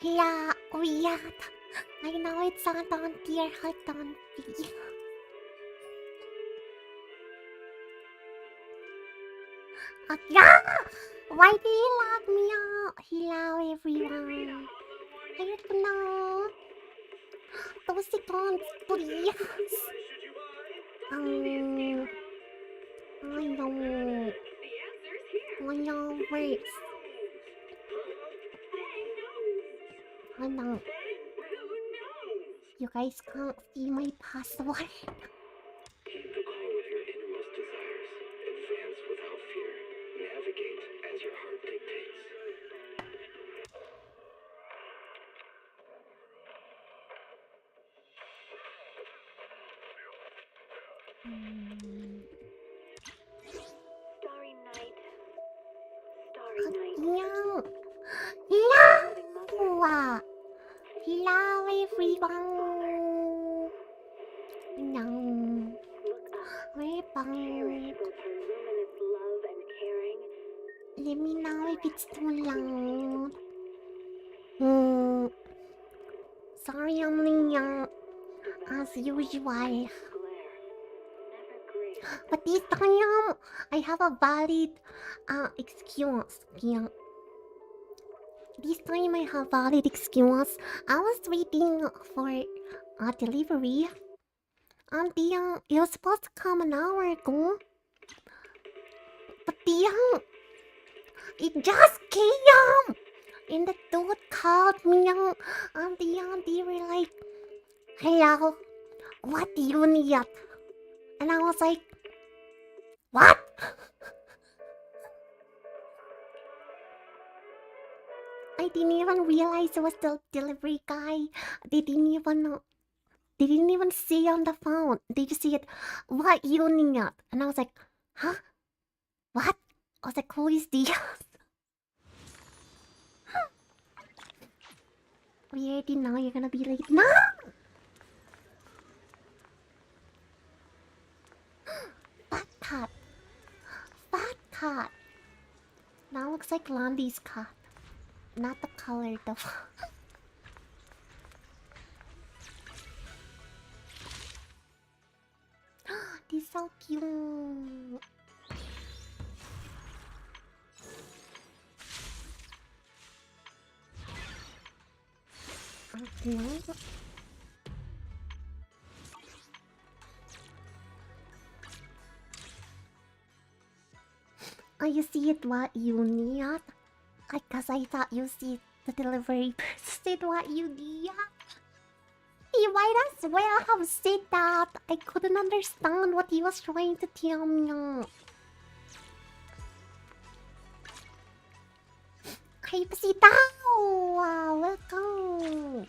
Yeah, weird. I know it's not on dear heart on video. Yeah! Why did he lock me out? Hello, everyone. I don't know. Those seconds, please. I know. I know, wait. I know. You guys can't see my password. Keep the call with your innermost desires. Advance without fear. Navigate as your heart dictates. Starry night. Starry night. Yeah. Hello! Hello, everyone. No. Look up. We're Cherish both her luminous love and caring. Let me know if it's too loud. Sorry, I'm young, as usual. But this time, I have a valid excuse. Yeah. This time I have valid excuse. I was waiting for a delivery. And it was supposed to come an hour ago. But it just came! And the dude called me and they were like, hello, what do you need? And I was like, what? I didn't even realize it was the delivery guy. They didn't even say on the phone. They just said, what you need? And I was like, huh? What? I was like, who is this? We already know you're gonna be late. No! Fat cat. Fat cat. That looks like Landy's cat. Not the color though. He's so cute. Okay. Oh, you see it what you need? Cause I thought you see the delivery person what you need. He might as well have said that. I couldn't understand what he was trying to tell me. Hey, Pasita! Welcome!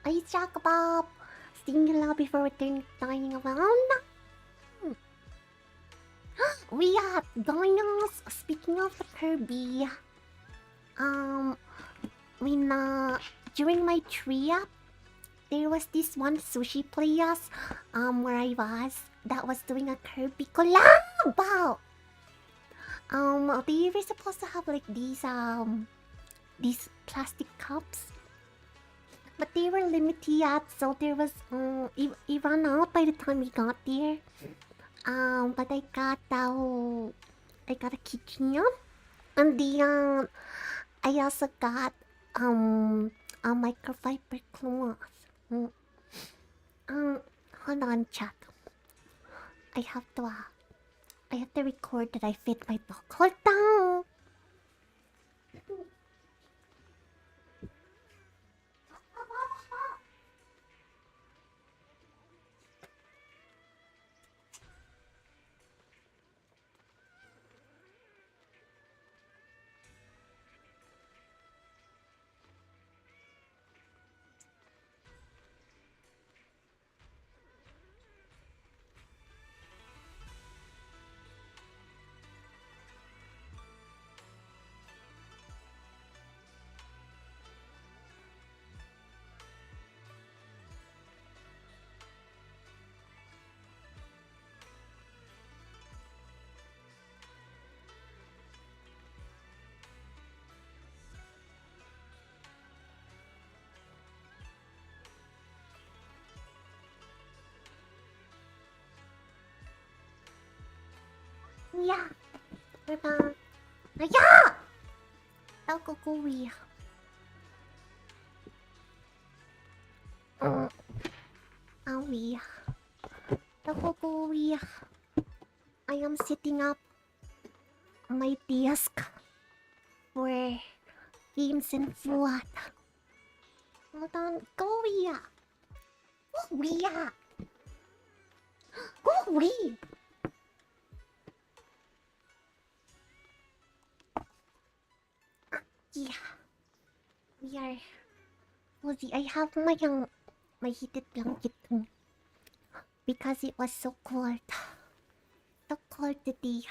I talk about seeing you love before turning around. We are going on. Speaking of the Kirby, when during my trip, there was this one sushi place, where I was that was doing a Kirby collab. They were supposed to have like these plastic cups, but they were limited, so there was it ran out by the time we got there. But I got a keychain, and I also got a microfiber cloth. Hold on, chat. I have to record that I fit my dog. Hold down. Yeah, we're back. Yeah! Alcogoria. Owie. Alcogoria. I am sitting up on my desk for games and food. Hold on. Goria. Goria. Goria. Yeah. We are cozy. I have my heated blanket too. Because it was so cold. So cold today.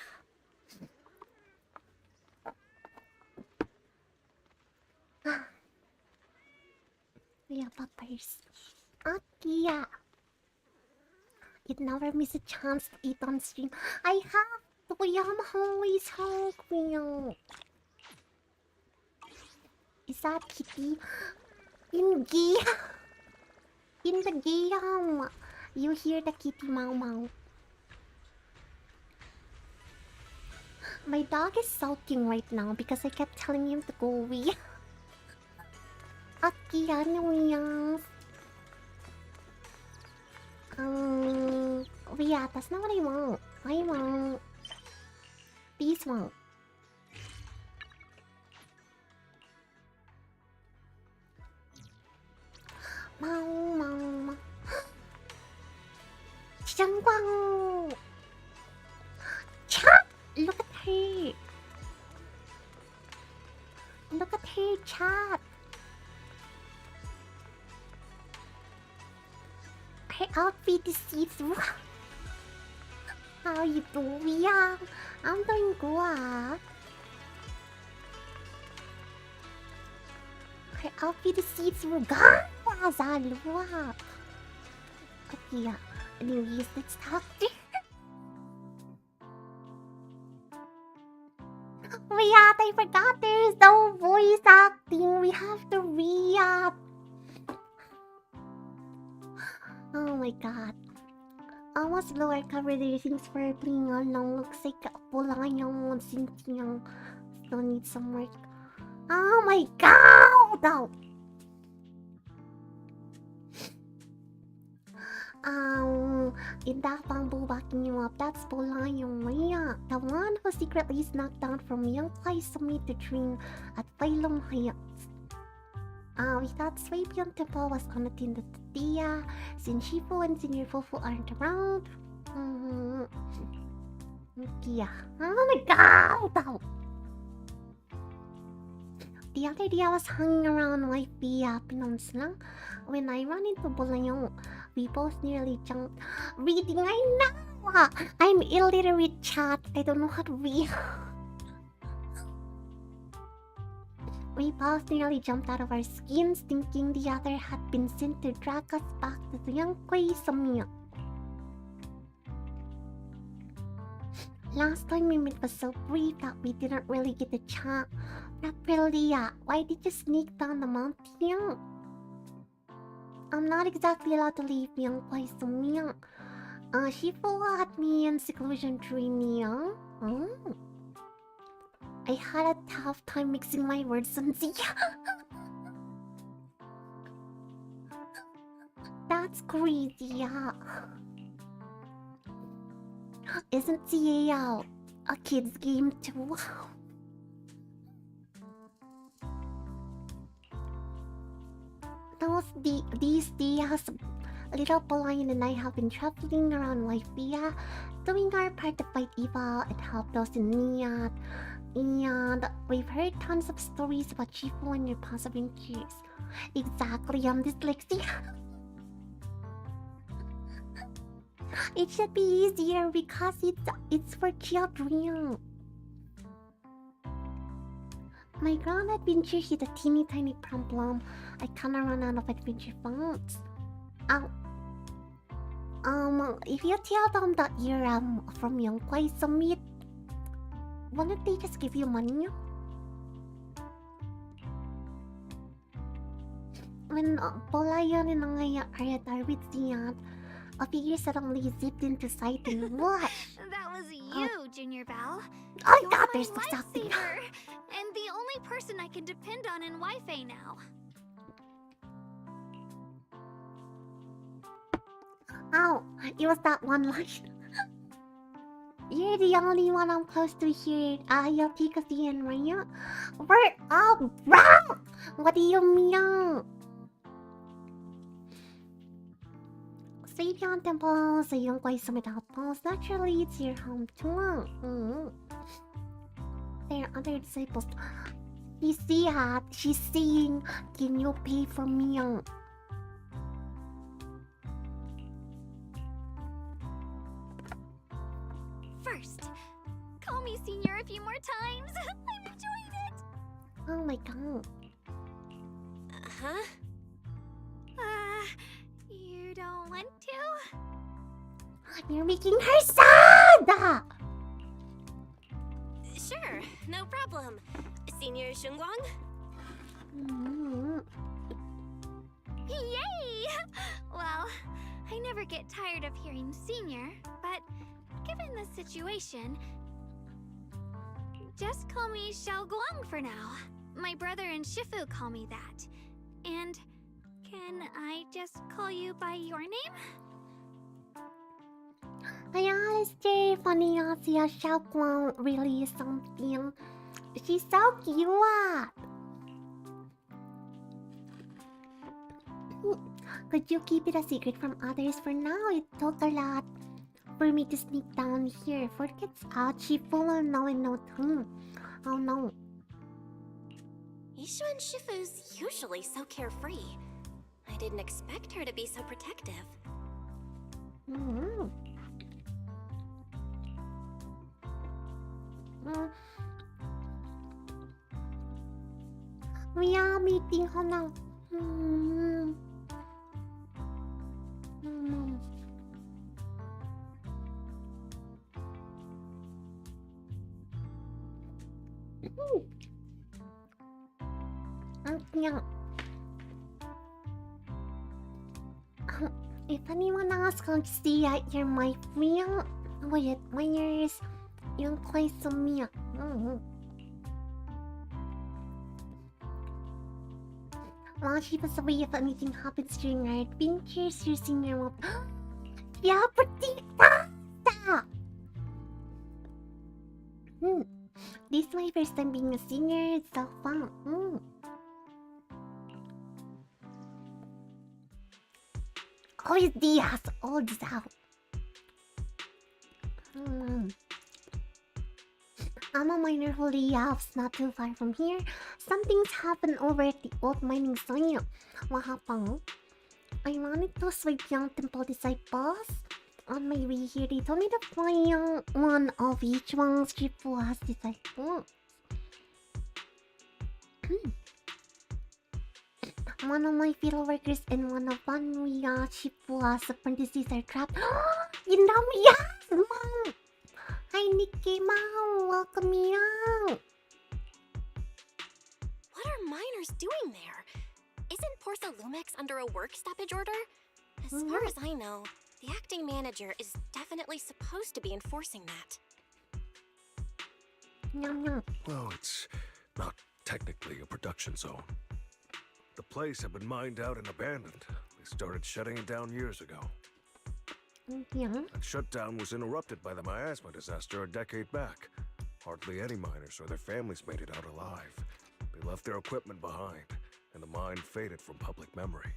We are poppers. Akia. You'd never miss a chance to eat on stream. I have to. I'm always hungry. Is that Kitty? In In the game. You hear the kitty meow meow. My dog is sulking right now because I kept telling him to go away. Aki, ano yan? Yeah, that's not what I want. I want this one. Meow, meow, meow. SHUANGUANG! Chat! Look at her! Look at her, chat! Her outfit is see-through. How you doing? I'm doing good. Her outfit is see-through. Zalua. Okay, anyways, let's talk. React, I forgot there's no voice acting. We have to react. Oh my god. Almost lower cover the things for playing along. Looks like pulang yung Cynthia. Still need some work. Oh my god! That bamboo backing you up, that's Polayong Maya, the one who secretly snuck down from young place to meet the dream at Pailong Heights. We thought Swabian Temple was unattended today, since Shifu and Senior Fufu aren't around. Yeah. Oh my god! The other day I was hanging around Wifey Peninsula when I ran into Polayong. We both nearly jumped. Reading, I know! I'm illiterate, chat. I don't know how to read. We both nearly jumped out of our skins, thinking the other had been sent to drag us back to the young Samia. Last time we met was so brief that we didn't really get a chat. Not really, why did you sneak down the mountain? I'm not exactly allowed to leave young Samia. She had me in seclusion training. I had a tough time mixing my words on Zia. That's crazy, Isn't Zia a kid's game too? These days, little Pauline and I have been traveling around Lifea, doing our part to fight evil and help those in need. And we've heard tons of stories about Shifu and your past adventures. Exactly, I'm dyslexic. It should be easier because it's for children. My grand adventure hit a teeny tiny problem. I kinda ran out of adventure funds. If you tell them that you're from Young Kwai Summit, wouldn't they just give you money? When Polayan and I are at our wits' end, a figure suddenly zipped into sight and what? That was you, Junior Val. Oh You're god, my there's something. lifesaver, and the only person I can depend on in Wi-Fi now. Oh, it was that one line. You're the only one I'm close to here. You'll take us in, right? We're all wrong! What do you mean? Sweepian Temple, so young boy summit outpost. Naturally, it's your home too. There are other disciples. You see her? She's saying, can you pay for me? First, call me Senior a few more times. I'm enjoying it. Oh my god. Huh? You don't want to? You're making her sad! Sure, no problem. Senior SHUANGUANG? Yay! Well, I never get tired of hearing Senior, but given the situation, just call me SHUANGUANG for now. My brother and Shifu call me that. And can I just call you by your name? I honestly funny see a SHUANGUANG really is something. She's so cute. Could you keep it a secret from others for now? It took a lot for me to sneak down here. If it gets out, she will know in no time. Oh no. Ishu and Shifu's usually so carefree. I didn't expect her to be so protective. We are meeting her now. If anyone else can see that you're my friend, with admires yung place of me. While she was away, if anything happens during our adventures, your senior will... Yeah, protect us! This is my first time being a senior. It's so fun. Buenos días, old South. I'm a miner who lives not too far from here. Something's happened over at the old mining site. What happened? I ran into Sweepian Temple disciples. On my way here, they told me to find one of each one's triple as disciples. One of my field workers and one of Vanuya Shipua's apprentices are trapped. You know me, yes, Mom! Hi, Nikki, Mom! Welcome me out! What are miners doing there? Isn't Portha Lumex under a work stoppage order? As far as I know, the acting manager is definitely supposed to be enforcing that. Well, it's not technically a production zone. The place had been mined out and abandoned. They started shutting it down years ago. That shutdown was interrupted by the miasma disaster a decade back. Hardly any miners or their families made it out alive. They left their equipment behind, and the mine faded from public memory.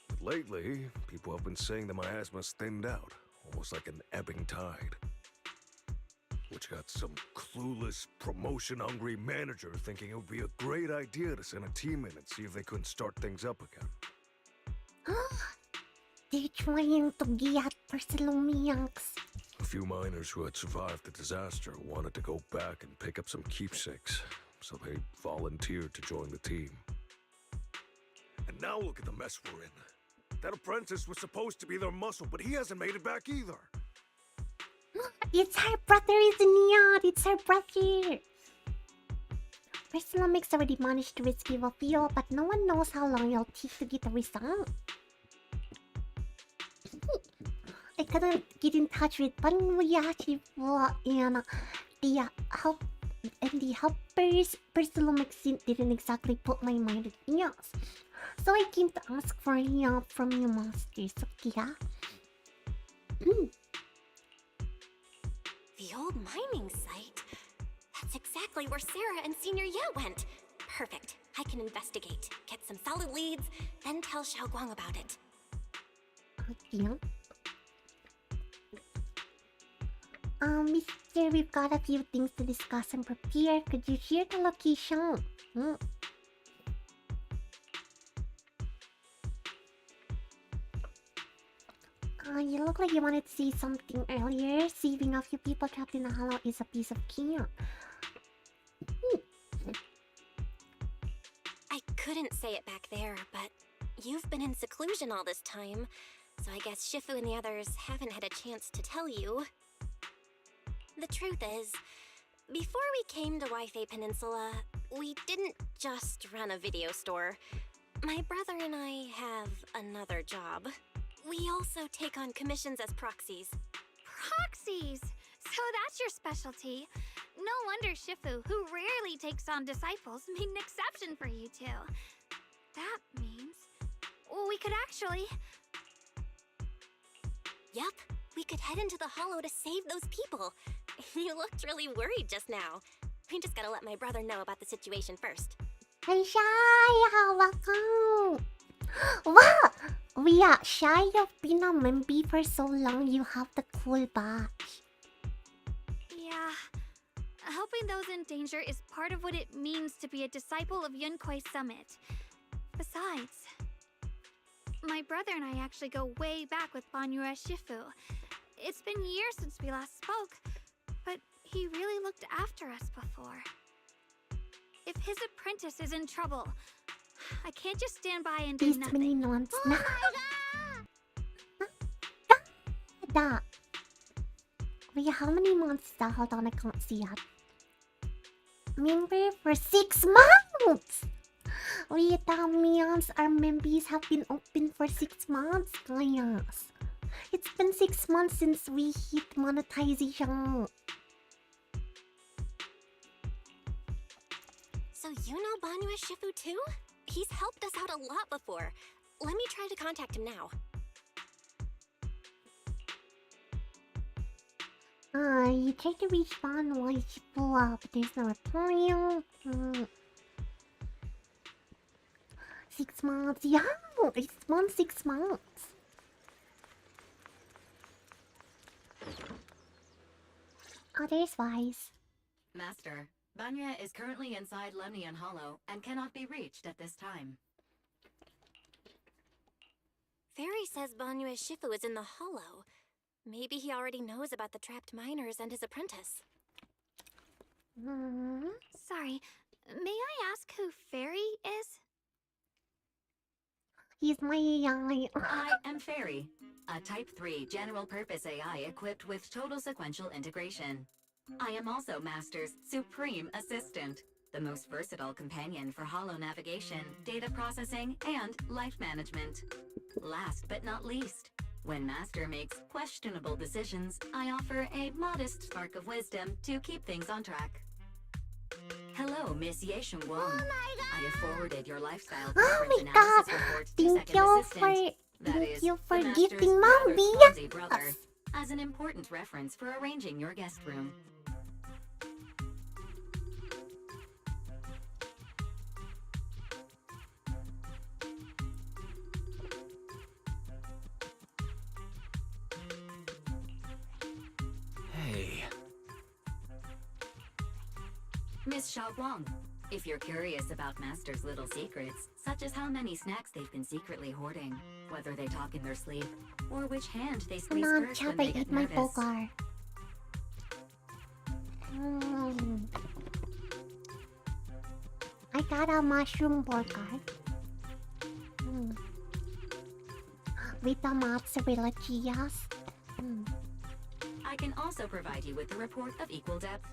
But lately, people have been saying the miasma's thinned out, almost like an ebbing tide. Which got some clueless, promotion-hungry manager thinking it would be a great idea to send a team in and see if they couldn't start things up again. They're trying to get Barcelomians. A few miners who had survived the disaster wanted to go back and pick up some keepsakes, so they volunteered to join the team. And now look at the mess we're in. That apprentice was supposed to be their muscle, but he hasn't made it back either. It's her brother, isn't it? It's her brother. Barcelomix already managed to rescue a few, but no one knows how long it'll take to get the result. I couldn't get in touch with Banmuyachiwa and the helpers. Persolomaxin didn't exactly put my mind at ease. So I came to ask for help from you masters, okay? The old mining site? That's exactly where Sarah and Senior Ye went. Perfect. I can investigate, get some solid leads, then tell SHUANGUANG about it. Okay. Mister, we've got a few things to discuss and prepare. Could you share the location? You look like you wanted to say something earlier. Saving a few people trapped in a hollow is a piece of cake. I couldn't say it back there, but you've been in seclusion all this time, so I guess Shifu and the others haven't had a chance to tell you. The truth is, before we came to Waifei Peninsula, we didn't just run a video store. My brother and I have another job. We also take on commissions as proxies. Proxies! So that's your specialty. No wonder Shifu, who rarely takes on disciples, made an exception for you two. That means we could actually... Yup, we could head into the hollow to save those people. You looked really worried just now. We just gotta let my brother know about the situation first. Hey, Shy! Welcome! Wow! We are Shy. You've been a member for so long, you have the cool badge. Yeah. Helping those in danger is part of what it means to be a disciple of Yunkwei Summit. Besides, my brother and I actually go way back with Banyue Shifu. It's been years since we last spoke, but he really looked after us before. If his apprentice is in trouble, I can't just stand by and do nothing. Many months now. Wait, how many months is that? Hold on, I can't see yet. Member for 6 months! Wait, that means our members have been open for 6 months, guys. It's been 6 months since we hit monetization. So you know Banyue Shifu too? He's helped us out a lot before. Let me try to contact him now. You tried to reach Banyue Shifu, but there's no reply. 6 months, yeah! It's been 6 months. Otherwise, Master, Banya is currently inside Lemnian Hollow and cannot be reached at this time. Fairy says Banyue Shifu is in the hollow. Maybe he already knows about the trapped miners and his apprentice. Sorry, may I ask who Fairy is? he's my AI. I am Fairy, a Type 3 general-purpose AI equipped with total sequential integration. I am also Master's supreme assistant, the most versatile companion for hollow navigation, data processing, and life management. Last but not least, when Master makes questionable decisions, I offer a modest spark of wisdom to keep things on track. Hello, Miss SHUANGUANG. I have forwarded your lifestyle preference analysis report to Second Assistant. Thank you for the Master's gifting rather Mommy. clumsy brother, as an important reference for arranging your guest room. Hey. Miss SHUANGUANG, if you're curious about Master's little secrets, such as how many snacks they've been secretly hoarding, whether they talk in their sleep, or which hand they squeeze Mom, first when Chapa, they get eat my nervous. bogar. I got a mushroom burger. With the mozzarella cheese. I can also provide you with a report of equal depth.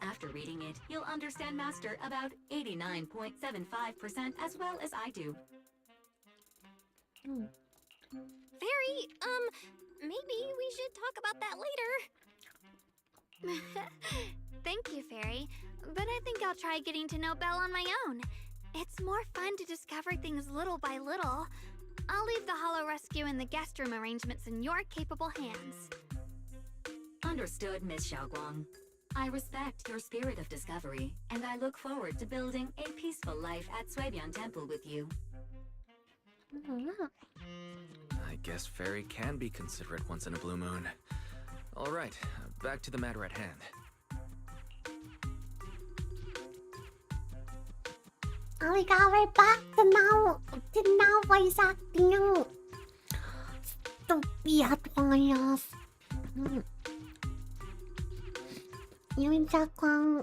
After reading it, you'll understand Master about 89.75% as well as I do. Fairy, maybe we should talk about that later. Thank you, Fairy. But I think I'll try getting to know Belle on my own. It's more fun to discover things little by little. I'll leave the Hollow Rescue and the guest room arrangements in your capable hands. Understood, Miss Xiaoguang. I respect your spirit of discovery, and I look forward to building a peaceful life at Suebian Temple with you. I guess Fairy can be considerate once in a blue moon. Alright, back to the matter at hand. Oh my god, we're back to now voice acting. Stupid voice. Yung Jakwang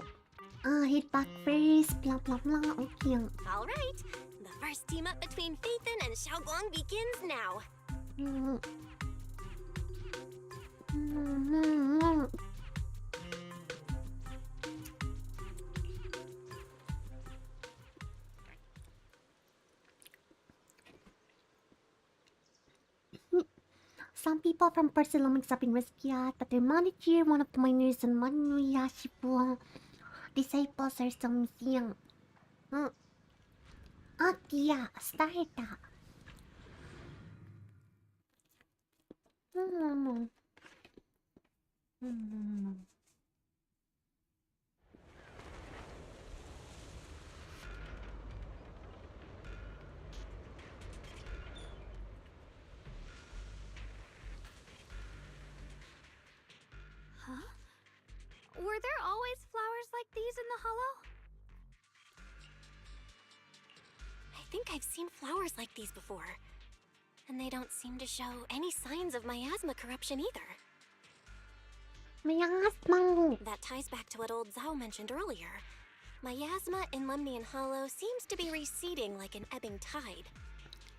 hit back first, blah blah blah. Okay. All right, the first team up between Phaethon and Xiaoguang begins now. Some people from Barcelona have been rescued, but their manager, one of the miners, and one Yashifu disciples are still missing. Okay, yeah, start that. Huh? Were there always flowers like these in the Hollow? I think I've seen flowers like these before. And they don't seem to show any signs of miasma corruption either. Miasma. That ties back to what old Zhao mentioned earlier. Miasma in Lemnian Hollow seems to be receding like an ebbing tide.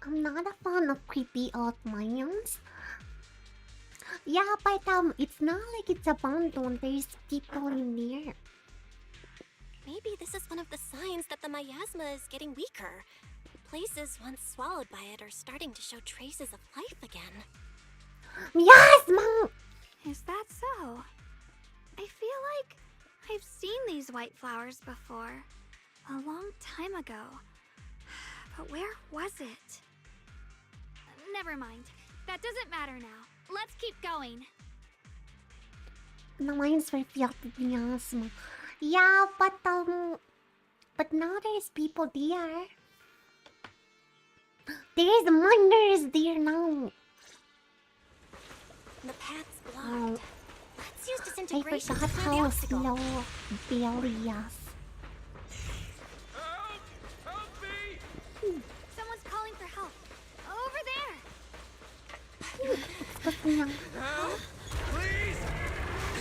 I'm not a fan of creepy old mines. Yeah, but it's not like it's abandoned. There's people in there. Maybe this is one of the signs that the miasma is getting weaker. Places once swallowed by it are starting to show traces of life again. Miasma! Is that so? I feel like I've seen these white flowers before. A long time ago. But where was it? Never mind. That doesn't matter now. Let's keep going. The mines were filled with miasma. Yeah, but now there's people there. There's miners there now. The path's blocked. Let's use I disintegration forgot to clear the how obstacle. slow Billy is. Help me! Someone's calling for help. Over there! Help! Please!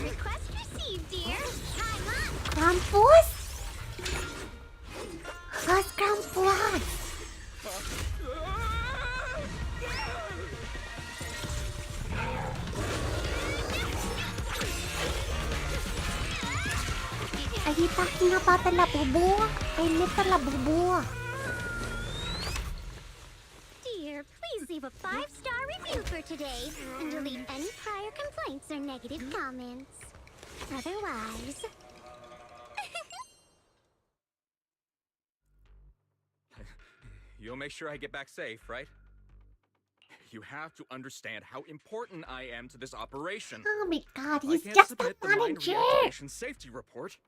Request received, dear. I'm up. Krampus? What's Krampus? Are you talking about the labubu? I met the labubu. Dear, please leave a 5-star review for today and delete any prior complaints or negative comments. Otherwise... You'll make sure I get back safe, right? You have to understand how important I am to this operation. Oh my god, I he's can't just a submit the mine manager. reactivation safety report.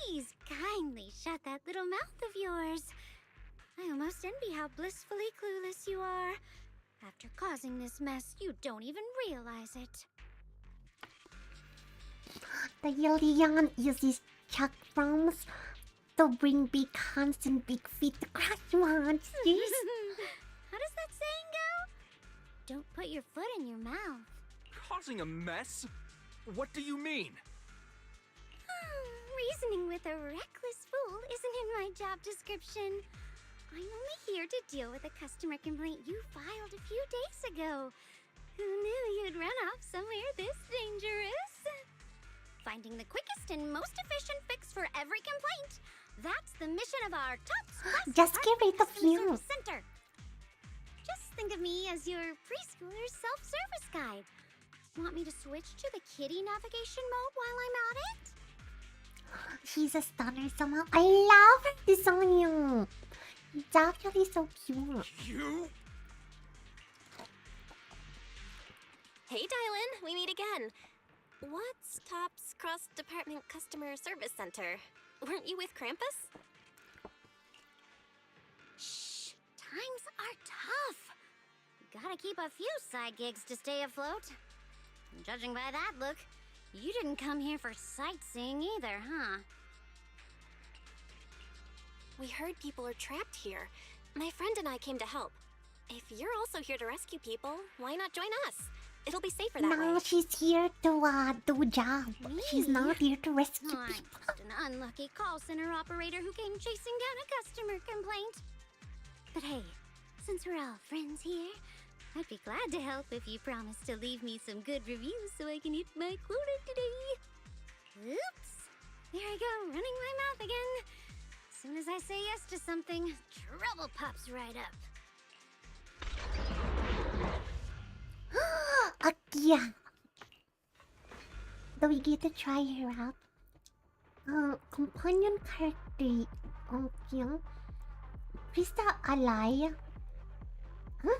Please kindly shut that little mouth of yours. I almost envy how blissfully clueless you are. After causing this mess, you don't even realize it. The alien uses chakrams to bring big hands and big feet to crush monsters. How does that saying go? Don't put your foot in your mouth. Causing a mess? What do you mean? Reasoning with a reckless fool isn't in my job description. I'm only here to deal with a customer complaint you filed a few days ago. Who knew you'd run off somewhere this dangerous? Finding the quickest and most efficient fix for every complaint. That's the mission of our top Just get rid of customer you. service center. Just think of me as your preschooler's self-service guide. Want me to switch to the kitty navigation mode while I'm at it? She's a stunner somehow. I love her design. It's actually so cute. You? Hey, Dylan, we meet again. What's Top's cross-department customer service center? Weren't you with Krampus? Shh, times are tough. Gotta keep a few side gigs to stay afloat. Judging by that look, you didn't come here for sightseeing either, huh? We heard people are trapped here. My friend and I came to help. If you're also here to rescue people, why not join us? It'll be safer that No, way. she's here to do a job. She's not here to rescue I'm people. just an unlucky call center operator who came chasing down a customer complaint. But hey, since we're all friends here, I'd be glad to help if you promise to leave me some good reviews so I can hit my quota today. Oops. There I go, running my mouth again. As soon as I say yes to something, trouble pops right up. Yeah. Do we get to try her out? Companion character. Okay. Krista Alaya. Huh?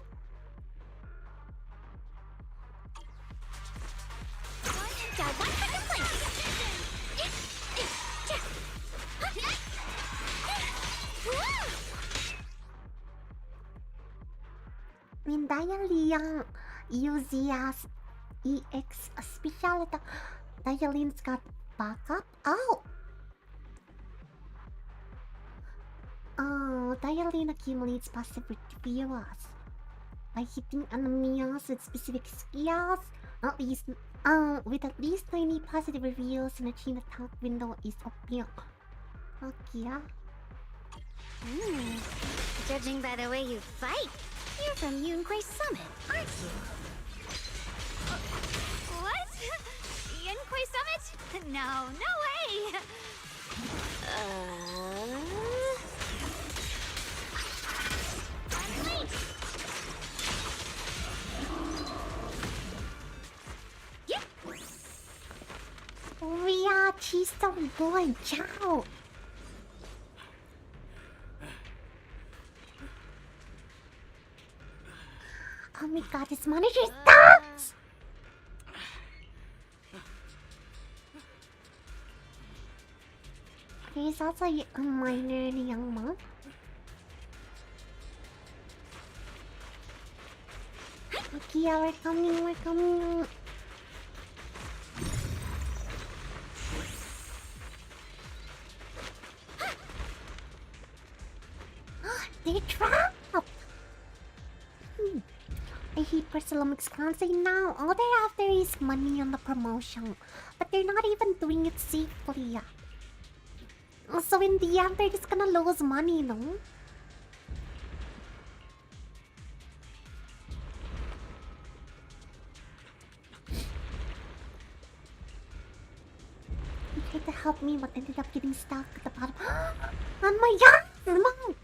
Dialyn uses EX special. Dialyn's got backup. Oh! Dialyn accumulates passive reviews by hitting enemies with specific skills. With at least 90 positive reviews, and a chain attack window is open. Okay. Judging by the way you fight, you're from Yunquay Summit, aren't you? What? Yunquay Summit? No, no way! Yeah, she's so good. Ciao. Oh my god, this monitor sucks! There's also a minor young monk. Okay, yeah, we're coming. They're trapped! I hate Barcelomic's clowns. Say now, all they're after is money on the promotion. But they're not even doing it safely. So in the end, they're just gonna lose money, no? He tried to help me, but ended up getting stuck at the bottom. On my yacht! No!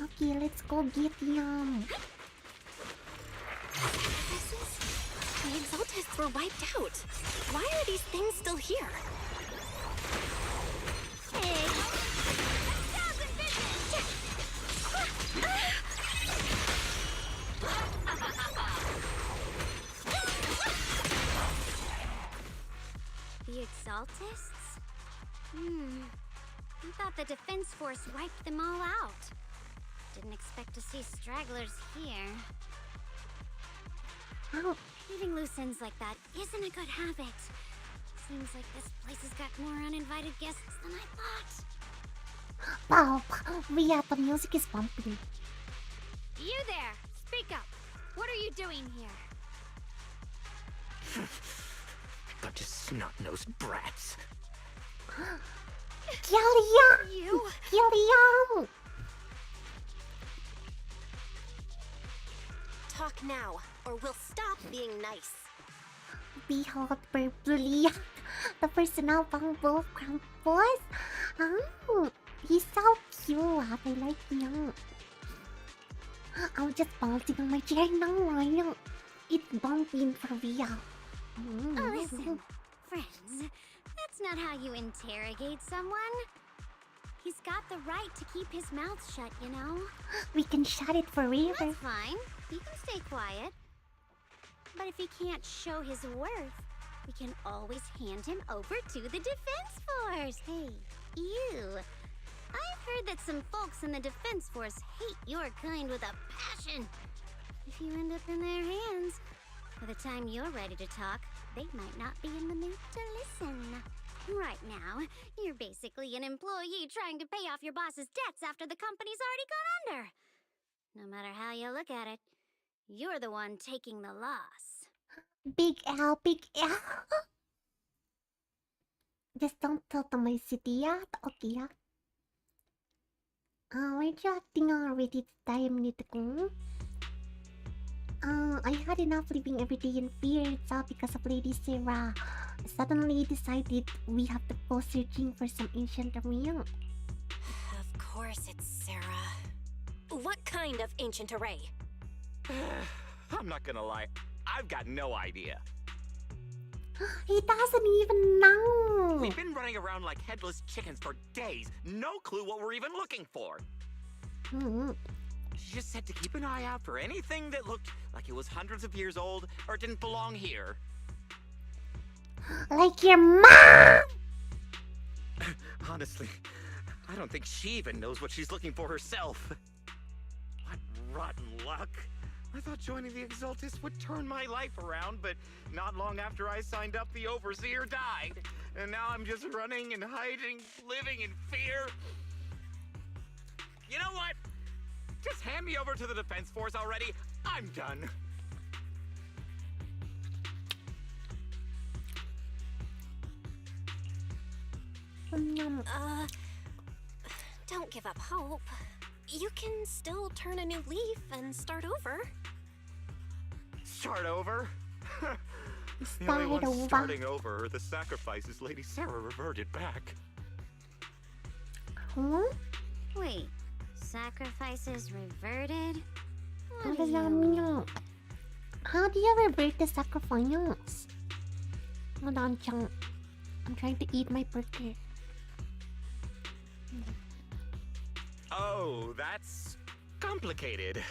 Okay, let's go get yum. The Exaltists were wiped out. Why are these things still here? The Exaltists? I thought the defense force wiped them all out. Didn't expect to see stragglers here. Oh. Leaving loose ends like that isn't a good habit. Seems like this place has got more uninvited guests than I thought. Wow, yeah, the music is bumping. You there! Speak up! What are you doing here? Bunch of snot-nosed brats. Gilliam! You? Gilliam! Talk now, or we'll stop being nice. Behold, purpley. The personal bang wolf Krampus. Oh, he's so cute. I like you. I'm just bouncing on my chair now. It's bumping for real. Listen, friends, that's not how you interrogate someone. He's got the right to keep his mouth shut, you know? We can shut it forever. That's fine. He can stay quiet. But if he can't show his worth, we can always hand him over to the Defense Force. Hey, you. I've heard that some folks in the Defense Force hate your kind with a passion. If you end up in their hands, by the time you're ready to talk, they might not be in the mood to listen. Right now, you're basically an employee trying to pay off your boss's debts after the company's already gone under. No matter how you look at it, you're the one taking the loss. Big L, Big L. Just don't tell them my city yet. Okay, yeah. Weren't you acting already the time need to go? I had enough living every day in fear. It's all because of Lady Sarah. Suddenly decided we have to go searching for some ancient array. Of course it's Sarah. What kind of ancient array? I'm not gonna lie, I've got no idea. He doesn't even know. We've been running around like headless chickens for days. No clue what we're even looking for. She just said to keep an eye out for anything that looked like it was hundreds of years old or didn't belong here. Like your mom! Honestly, I don't think she even knows what she's looking for herself. What rotten luck. I thought joining the Exaltis would turn my life around, but not long after I signed up, the Overseer died. And now I'm just running and hiding, living in fear. You know what? Just hand me over to the Defense Force already. I'm done. Don't give up hope. You can still turn a new leaf and start over. Start over? The only one starting over are the sacrifices Lady Sarah reverted back. Huh? Wait, sacrifices reverted? How does that mean? How do you revert the sacrifice? Hold on, Chunk. I'm trying to eat my burger. Oh, that's complicated.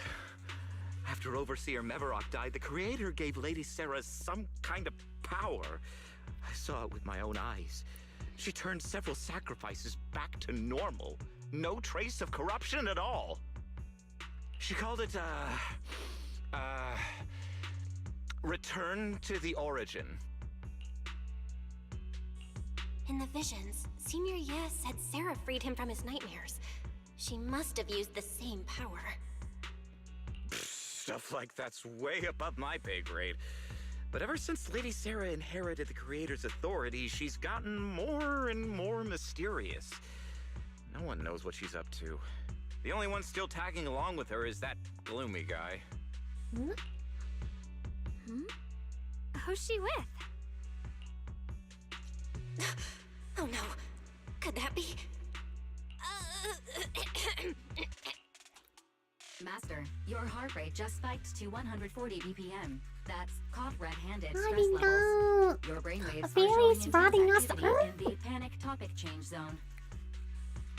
After Overseer Mevarok died, the Creator gave Lady Sarah some kind of power. I saw it with my own eyes. She turned several sacrifices back to normal. No trace of corruption at all. She called it, return to the origin. In the visions, Senior Ye said Sarah freed him from his nightmares. She must have used the same power. Stuff like that's way above my pay grade. But ever since Lady Sarah inherited the Creator's authority, she's gotten more and more mysterious. No one knows what she's up to. The only one still tagging along with her is that gloomy guy. Who's she with? Oh no. Could that be? Master, your heart rate just spiked to 140 BPM. That's caught red-handed I stress know. levels. Your brainwaves are Fairy's showing intense rotting us activity up. in the panic topic change zone.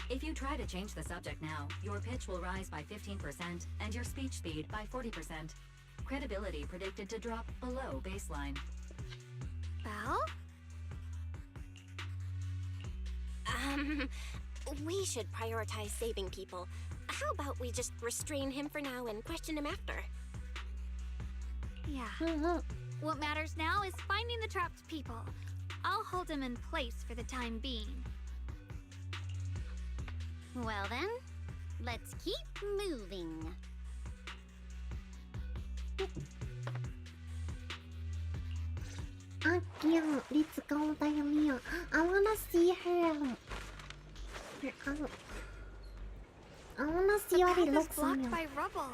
If you try to change the subject now, your pitch will rise by 15% and your speech speed by 40%. Credibility predicted to drop below baseline. Belle? We should prioritize saving people. How about we just restrain him for now and question him after? Yeah. What matters now is finding the trapped people. I'll hold him in place for the time being. Well then, let's keep moving. Yeah, let's go, Diarrhea. I wanna see her. I wanna see what it The path is looks blocked like. by rubble.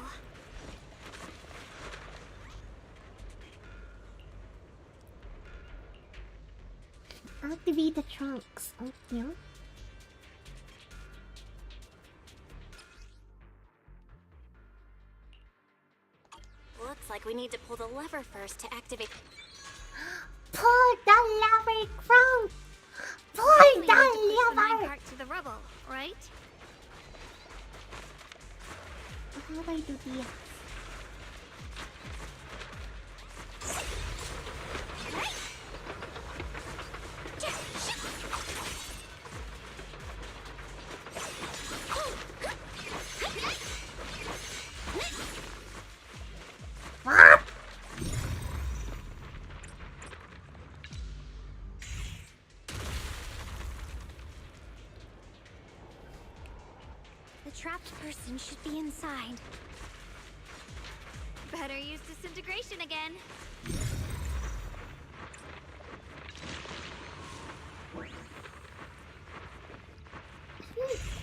Activate the trunks. Okay. we need to pull the lever first to activate. Pull the lever, Crown! Pull We need the to push the lever! minecart to the rubble, right? How do I do this? What? The trapped person should be inside. Better use disintegration again.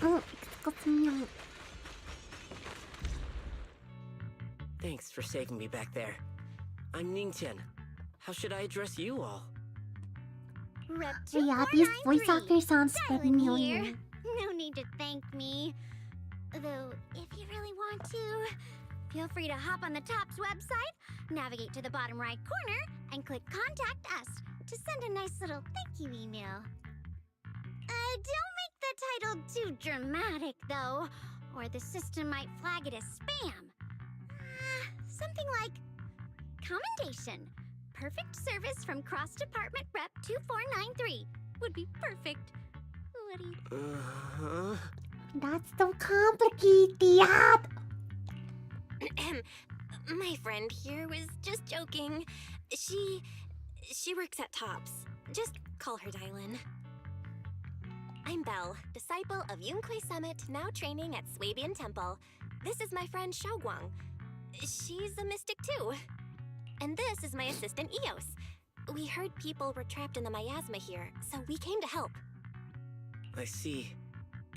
있거든요. Thanks for saving me back there. I'm Ningtian. How should I address you all? Rep Yeah, this voice 2493. actor sounds Dylan familiar. here. No need to thank me. Though, if you really want to, feel free to hop on the TOPS website, navigate to the bottom right corner, and click Contact Us to send a nice little thank you email. Don't make the title too dramatic, though, or the system might flag it as spam. Something like Commendation. Perfect service from Cross Department Rep 2493 would be perfect. What do you... That's so complicated. My friend here was just joking. She works at TOPS. Just call her Dylan. I'm Belle, disciple of Yunkui Summit, now training at Swabian Temple. This is my friend SHUANGUANG. She's a mystic too. And this is my assistant Eos. We heard people were trapped in the miasma here, so we came to help. I see.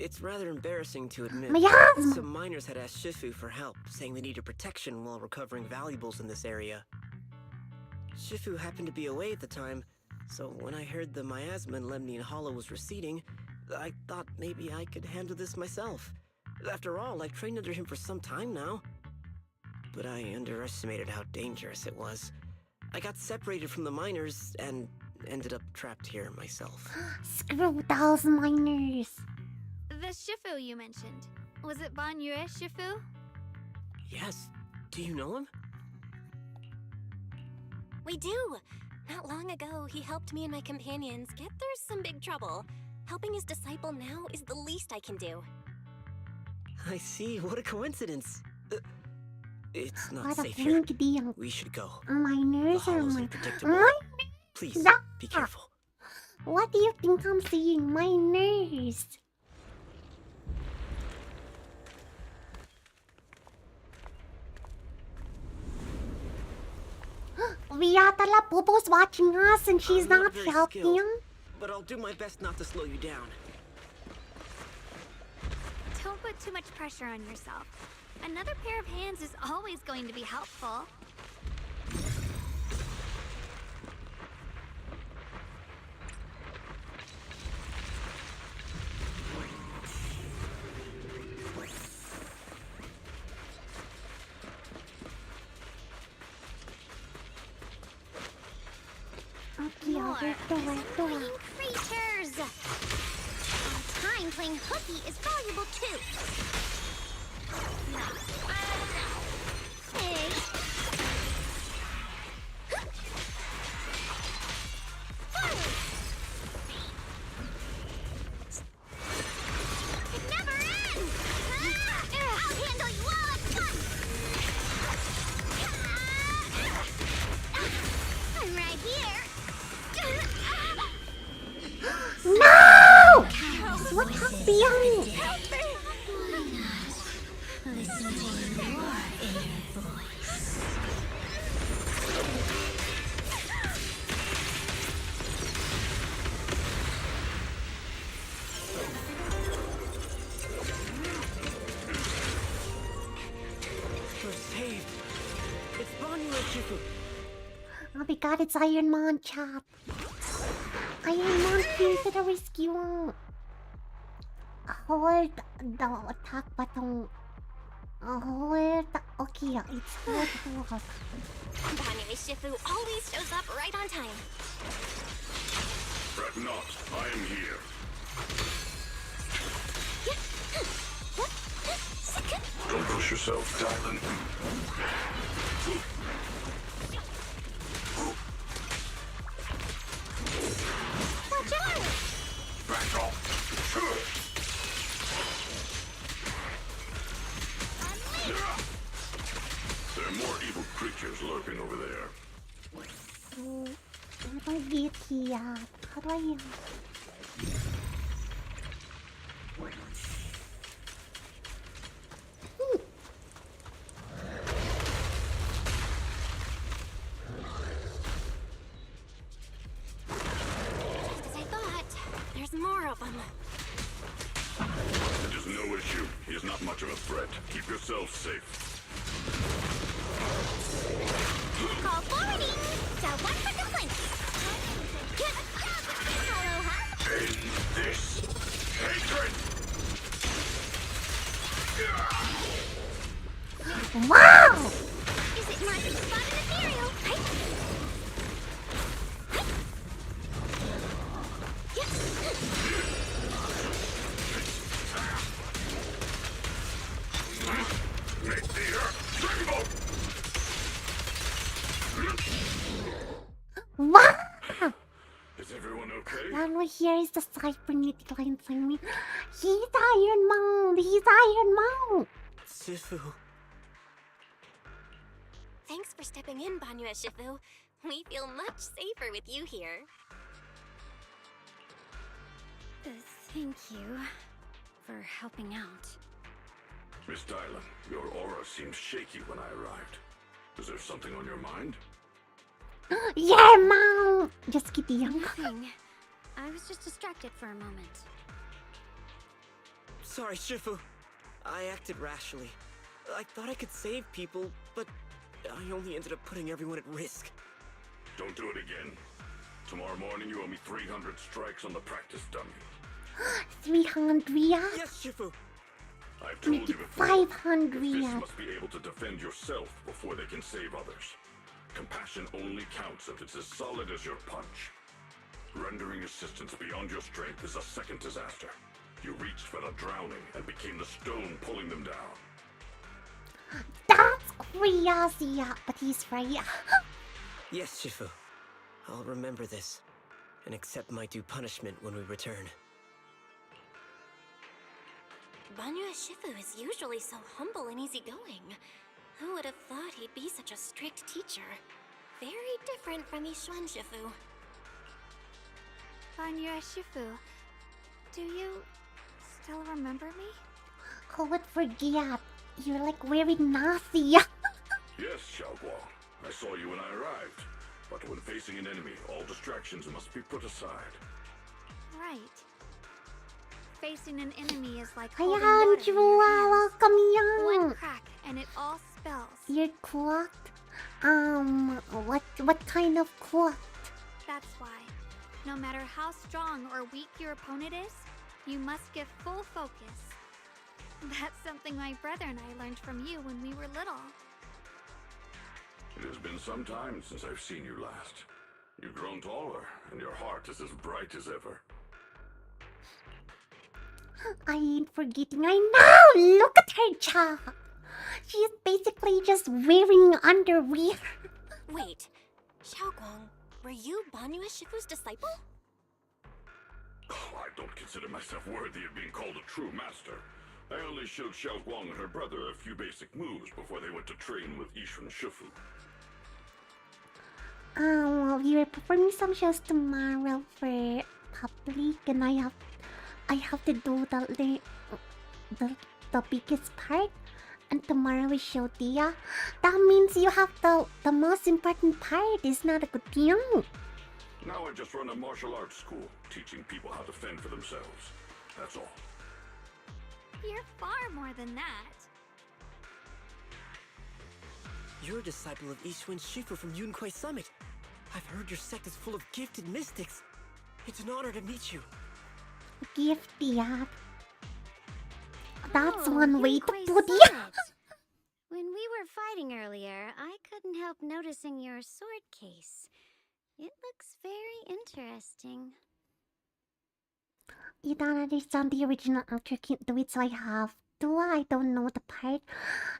It's rather embarrassing to admit. Miasma! Some miners had asked Shifu for help, saying they needed protection while recovering valuables in this area. Shifu happened to be away at the time, so when I heard the miasma in Lemnian Hollow was receding, I thought maybe I could handle this myself. After all, I've trained under him for some time now. But I underestimated how dangerous it was. I got separated from the miners and ended up trapped here myself. Screw those miners. The Shifu you mentioned. Was it Ban Yue Shifu? Yes. Do you know him? We do! Not long ago, he helped me and my companions get through some big trouble. Helping his disciple now is the least I can do. I see. What a coincidence. It's not What a safe here. blink deal. We should go. Miners The are hollow's my... unpredictable. Please, be careful. What do you think I'm saying? Miners. Viatala Bobo's watching us and she's I'm not very helping. skilled, but I'll do my best not to slow you down. Don't put too much pressure on yourself. Another pair of hands is always going to be helpful. Okay, More I'll get the right annoying door. creatures! Our time playing hooky is valuable too. Hey. It never ends! I'll handle you all at once! I'm right here. No! What happened? Listen to your inner voice. We're saved. It's Banyu and Shifu. Oh my god, it's Iron Man chat. Iron Man came to the rescue. Hold the attack button. Okay, it's hold. Banyu Shifu always shows up right on time. Fret not, I am here. Don't push yourself, Dylan. Watch out! Back off! There are more evil creatures lurking over there. How do I get here? How do I... Just as I thought, there's more of them. It is no issue. He is not much of a threat. Keep yourself safe. Call forwarding! #1 for complaints! End this hatred! Wow! Is it marked spot in ethereal? Make the earth tremble! Wow! Is everyone okay? And here is the cybernetic line telling me he's Iron Mount! He's Iron Mount! Shifu. Thanks for stepping in, Banyu Shifu. We feel much safer with you here. Thank you for helping out. Miss Dylan, your aura seemed shaky when I arrived. Is there something on your mind? Yeah, Mount! Just kidding. Nothing. I was just distracted for a moment. Sorry, Shifu. I acted rashly. I thought I could save people, but I only ended up putting everyone at risk. Don't do it again. Tomorrow morning you owe me 300 strikes on the practice dummy. 300. Yes, Shifu. I've told Make you it before. 500. Fists must be able to defend yourself before they can save others. Compassion only counts if it's as solid as your punch. Rendering assistance beyond your strength is a second disaster. You reached for the drowning and became the stone pulling them down. That's crazy, but he's right. Yes, Shifu. I'll remember this and accept my due punishment when we return. Banyu Shifu is usually so humble and easygoing. Who would have thought he'd be such a strict teacher? Very different from Yishuan Shifu. Banyu Shifu, do you still remember me? Who would forget? You're like very nasty. Yes, Xiaoguang. I saw you when I arrived. But when facing an enemy, all distractions must be put aside. Right. Facing an enemy is like holding water Ayan, in your hands. welcome yan. One crack and it all spills. You're cooked? What kind of cooked? That's why, no matter how strong or weak your opponent is, you must give full focus. That's something my brother and I learned from you when we were little. It has been some time since I've seen you last. You've grown taller, and your heart is as bright as ever. I ain't forgetting. I know! Look at her job! She's basically just wearing underwear. Wait, Xiaoguang, were you Banyu Shifu's disciple? Oh, I don't consider myself worthy of being called a true master. I only showed Xiaoguang and her brother a few basic moves before they went to train with Yishuan Shifu. Well, we are performing some shows tomorrow for public, and I have to do the biggest part. And tomorrow we show Tia. That means you have the most important part. Is not a good thing. Now I just run a martial arts school, teaching people how to fend for themselves. That's all. You're far more than that. You're a disciple of Yishuan Shifu from Yunquai Summit. I've heard your sect is full of gifted mystics. It's an honor to meet you. Gift, yeah. That's Oh, one way to Yunquai put it. Summit. were fighting earlier, I couldn't help noticing your sword case. It looks very interesting. You don't understand the original actor can't do it, so I have to. I don't know the part.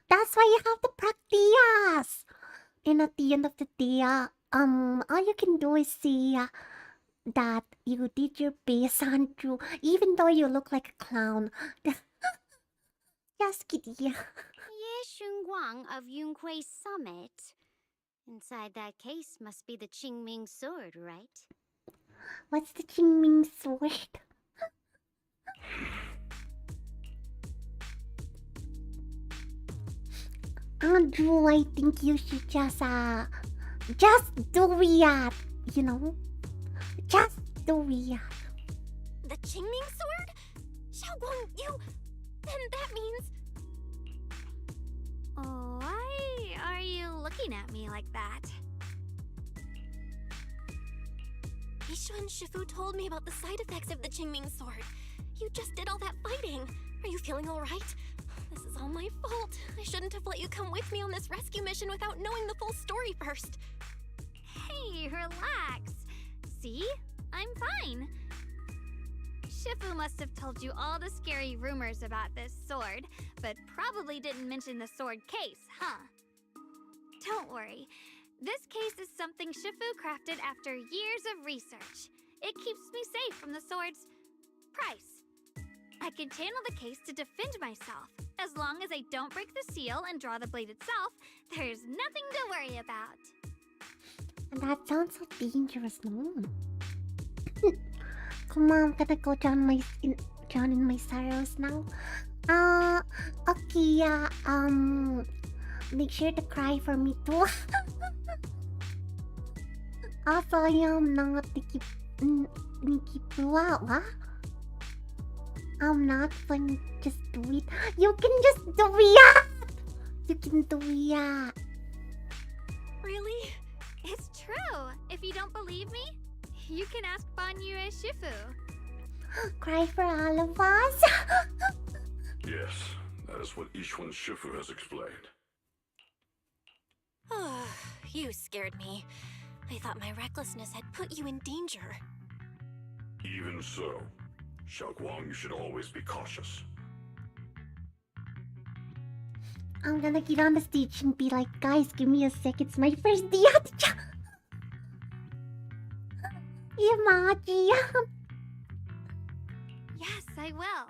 That's why you have to practice. And at the end of the day, all you can do is say that you did your best, Andrew, even though you look like a clown. Just kidding. Ye SHUANGUANG of Yunquei Summit. Inside that case must be the Qingming sword, right? What's the Qingming sword? Andrew, I think you should just do it, you know? Just do it. The Qingming sword? Xiaoguang, you... Then that means... Why are you looking at me like that? Ishu and Shifu told me about the side effects of the Qingming sword. You just did all that fighting. Are you feeling alright? This is all my fault. I shouldn't have let you come with me on this rescue mission without knowing the full story first. Hey, relax. See? I'm fine. Shifu must have told you all the scary rumors about this sword, but probably didn't mention the sword case, huh? Don't worry. This case is something Shifu crafted after years of research. It keeps me safe from the sword's price. I can channel the case to defend myself. As long as I don't break the seal and draw the blade itself, there's nothing to worry about. And that sounds so dangerous, no? Come on, I'm gonna go drown in my sorrows now. Okay, yeah, make sure to cry for me too. Also, I am not Nikki what? I'm not fun, just do it. You can just do it! You can do it! Really? It's true. If you don't believe me, you can ask Banyu and Shifu. Cry for all of us? Yes, that is what Ishwan Shifu has explained. Oh, you scared me. I thought my recklessness had put you in danger. Even so, Xiaoguang, you should always be cautious. I'm gonna get on the stage and be like, guys, give me a sec, it's my first day at the Emoji. Yes, I will.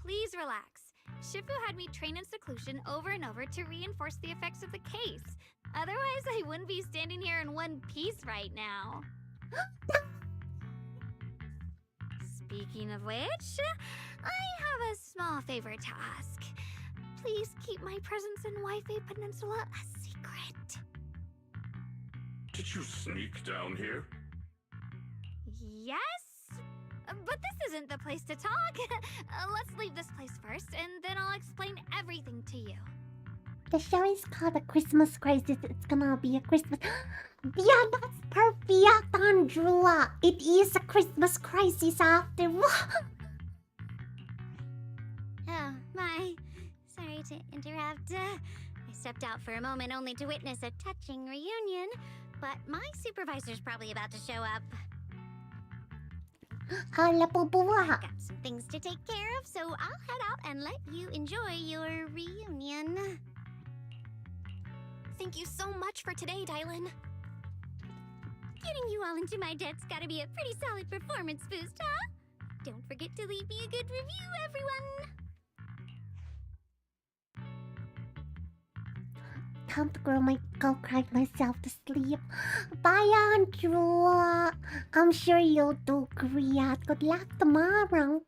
Please relax. Shifu had me train in seclusion over and over to reinforce the effects of the case. Otherwise, I wouldn't be standing here in one piece right now. Speaking of which, I have a small favor to ask. Please keep my presence in Wi-Fi Peninsula a secret. Did you sneak down here? Yes? But this isn't the place to talk. Let's leave this place first, and then I'll explain everything to you. The show is called A Christmas Crisis. It's gonna be a Christmas... Yeah, that's perfect, Andrew. It is a Christmas crisis after all. Oh, my. Sorry to interrupt. I stepped out for a moment only to witness a touching reunion, but my supervisor's probably about to show up. Hala po po. Got some things to take care of, so I'll head out and let you enjoy your reunion. Thank you so much for today, Dylan. Getting you all into my debt's gotta be a pretty solid performance boost, huh? Don't forget to leave me a good review, everyone! Time to go cry myself to sleep. Bye, Andrew. I'm sure you'll do great. Good luck tomorrow.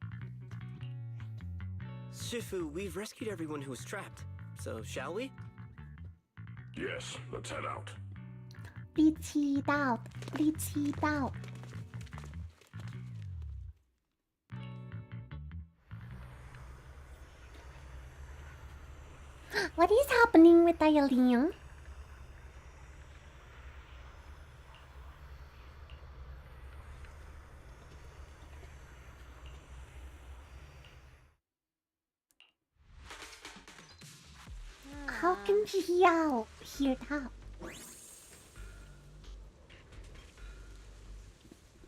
Shifu, we've rescued everyone who was trapped. So, shall we? Yes, let's head out. Let's head out. Let's head out. What is happening with Aileen? How can he hear that?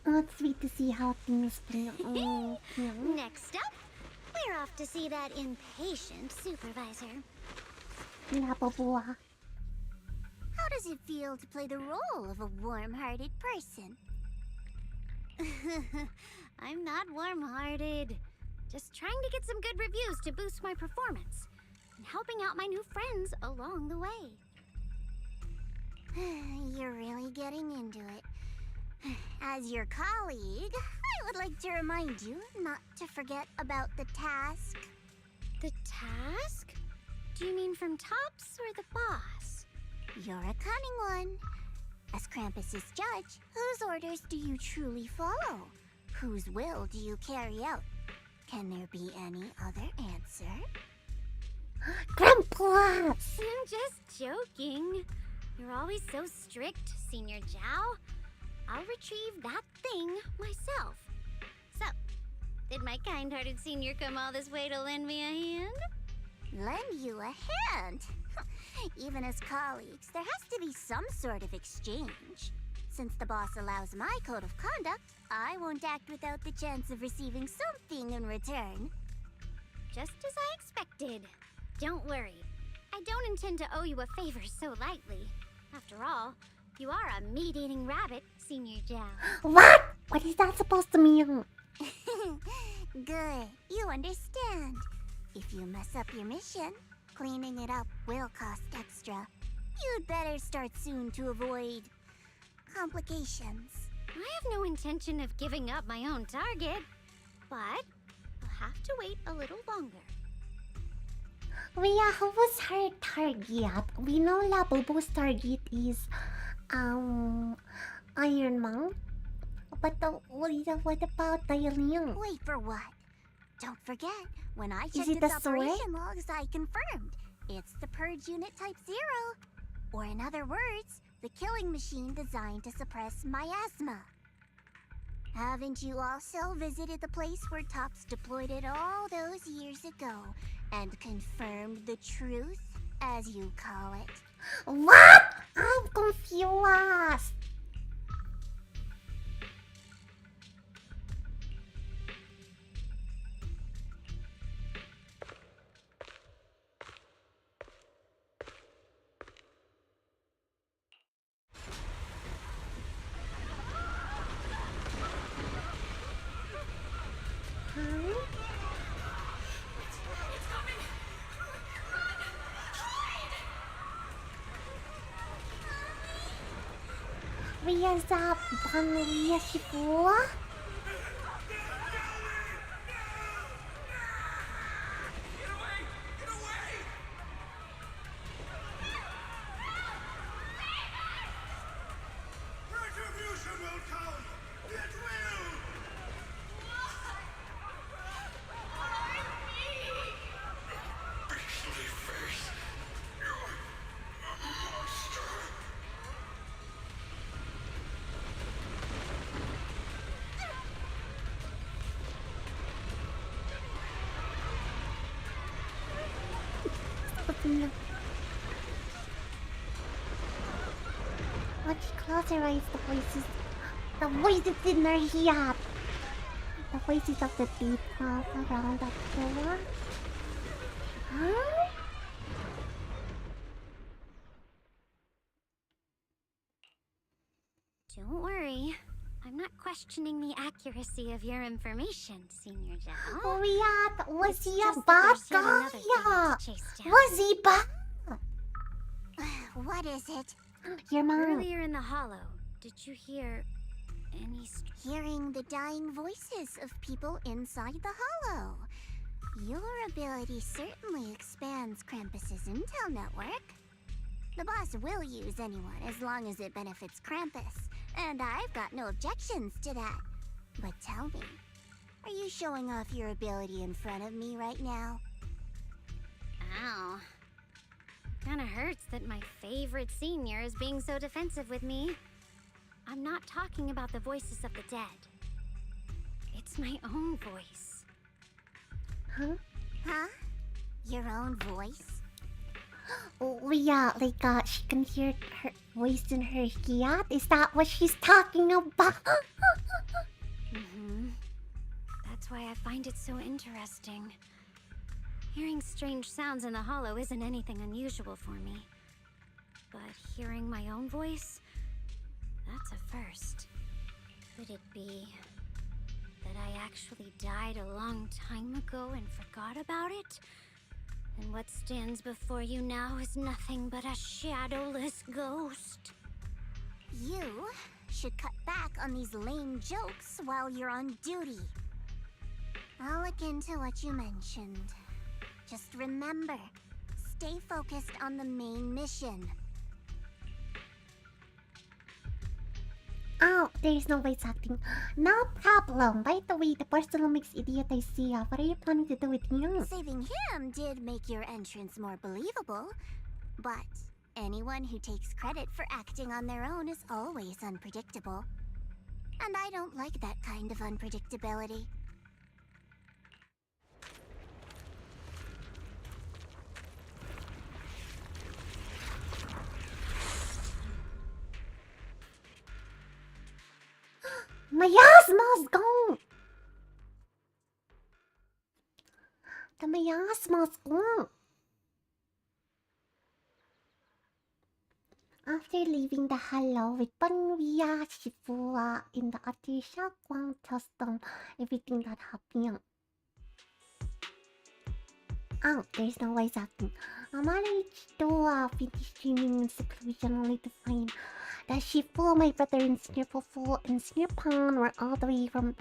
Oh, it's sweet to see how things play. Oh, yeah. Next up, we're off to see that impatient supervisor. Lababoa. How does it feel to play the role of a warm-hearted person? I'm not warm-hearted. Just trying to get some good reviews to boost my performance. And helping out my new friends along the way. You're really getting into it. As your colleague, I would like to remind you not to forget about the task. The task? Do you mean from Tops or the boss? You're a cunning one. As Krampus's judge, whose orders do you truly follow? Whose will do you carry out? Can there be any other answer? Krampus! I'm just joking. You're always so strict, Senior Zhao. I'll retrieve that thing myself. So, did my kind-hearted senior come all this way to lend me a hand? Lend you a hand? Even as colleagues, there has to be some sort of exchange. Since the boss allows my code of conduct, I won't act without the chance of receiving something in return. Just as I expected. Don't worry. I don't intend to owe you a favor so lightly. After all, you are a meat-eating rabbit, Senior Zhao. What? What is that supposed to mean? Good. You understand. If you mess up your mission, cleaning it up will cost extra. You'd better start soon to avoid complications. I have no intention of giving up my own target, but I'll have to wait a little longer. Rhea, who was her target? We know Labubu's target is Iron Man. But what about Dialing? Wait for what? Don't forget, when I Is checked it its the sword? operation logs, I confirmed. It's the Purge Unit Type 0. Or in other words, the killing machine designed to suppress miasma. Haven't you also visited the place where Tops deployed it all those years ago and confirmed the truth, as you call it? What? I'm confused. Rhea's up, Rhea Shifu. Retribution will come! It will! Beastly face! You're a monster! Let's closerize the voices in her head. The voices of the people around the floor. Huh? Don't worry. I'm not questioning the accuracy of your information, Senior Zhao. Rhea, was he a Just that bad there's yet guy? another thing to chase down. Was he bad? What is it? Your mom. Earlier in the hollow, did you hear any... Hearing the dying voices of people inside the hollow. Your ability certainly expands Krampus's intel network. The boss will use anyone as long as it benefits Krampus, and I've got no objections to that. But tell me, are you showing off your ability in front of me right now? Ow. Kinda hurts that my favorite senior is being so defensive with me. I'm not talking about the voices of the dead. It's my own voice. Huh? Huh? Your own voice? Oh yeah, like she can hear her voice in her head. Is that what she's talking about? That's why I find it so interesting. Hearing strange sounds in the hollow isn't anything unusual for me. But hearing my own voice, that's a first. Could it be that I actually died a long time ago and forgot about it? And what stands before you now is nothing but a shadowless ghost. You should cut back on these lame jokes while you're on duty. I'll look into what you mentioned. Just remember, stay focused on the main mission. Oh, there's no voice acting. No problem. By the way, the personal mix idiot I see. What are you planning to do with him? Saving him did make your entrance more believable, but anyone who takes credit for acting on their own is always unpredictable. And I don't like that kind of unpredictability. Miasma's gone! The miasma's gone! After leaving the hollow with Banwia, Shifua in the other SHUANGUANG tells them everything that happened. Oh, there's no voice acting. I managed to finish streaming in seclusion only to find that Shifu, my brother, and Snurplefool and Snurpan were all the way from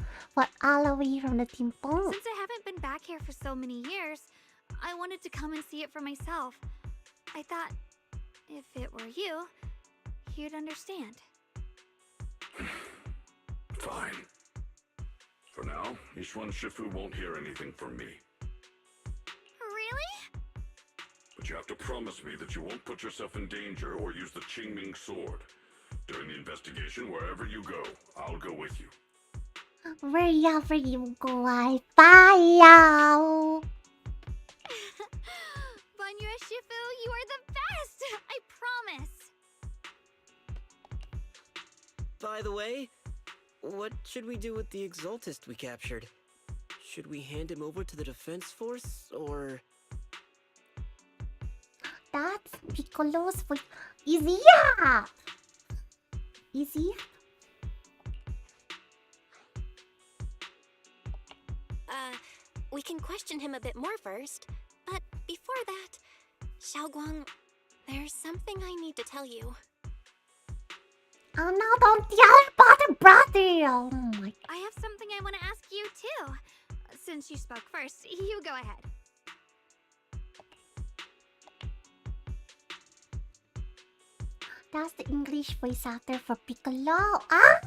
the temple. Since I haven't been back here for so many years, I wanted to come and see it for myself. I thought, if it were you, you'd understand. Fine. For now, Yishuan Shifu won't hear anything from me. Really? But you have to promise me that you won't put yourself in danger or use the Qingming sword. During the investigation, wherever you go, I'll go with you. Wherever you go, I follow. Banyu Shifu, you are the best! I promise! By the way, what should we do with the Exaltist we captured? Should we hand him over to the defense force, or...? That's Piccolo's voice. Easy, yeah! Easy? We can question him a bit more first. But before that, Xiaoguang, there's something I need to tell you. Oh no, don't yell about the brother! Oh my... I have something I want to ask you too. Since you spoke first, you go ahead. That's the English voice actor for Piccolo. Ah!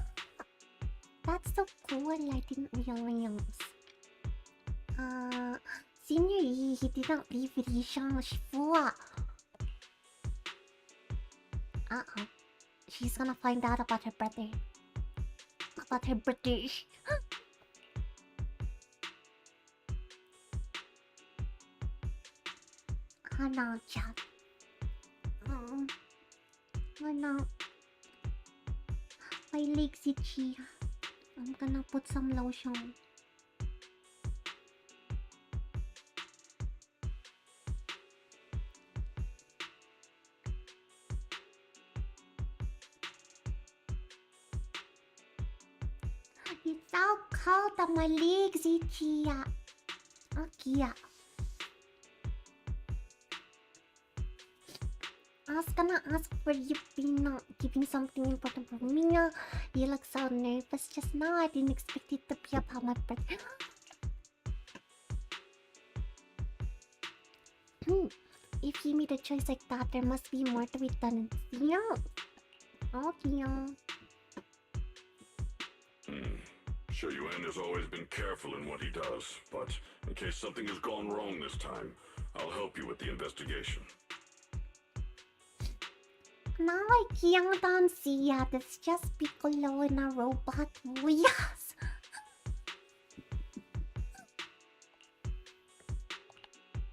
That's so cool. I didn't realize. Senior Yi, he didn't leave with Yishan Shifua. Uh-oh. She's gonna find out about her brother. About her brother. Oh no, Chad. Oh no. My legs itchy. I'm gonna put some lotion. It's so cold that my legs itchy. Okay. I was gonna ask for you being giving something important for me. You look so nervous just now. I didn't expect it to be about my birthday. If you made a choice like that, there must be more to it than yeah. Okay. Shuyuan has always been careful in what he does, but in case something has gone wrong this time, I'll help you with the investigation. Now I can't see it. It's just Piccolo in a robot voice.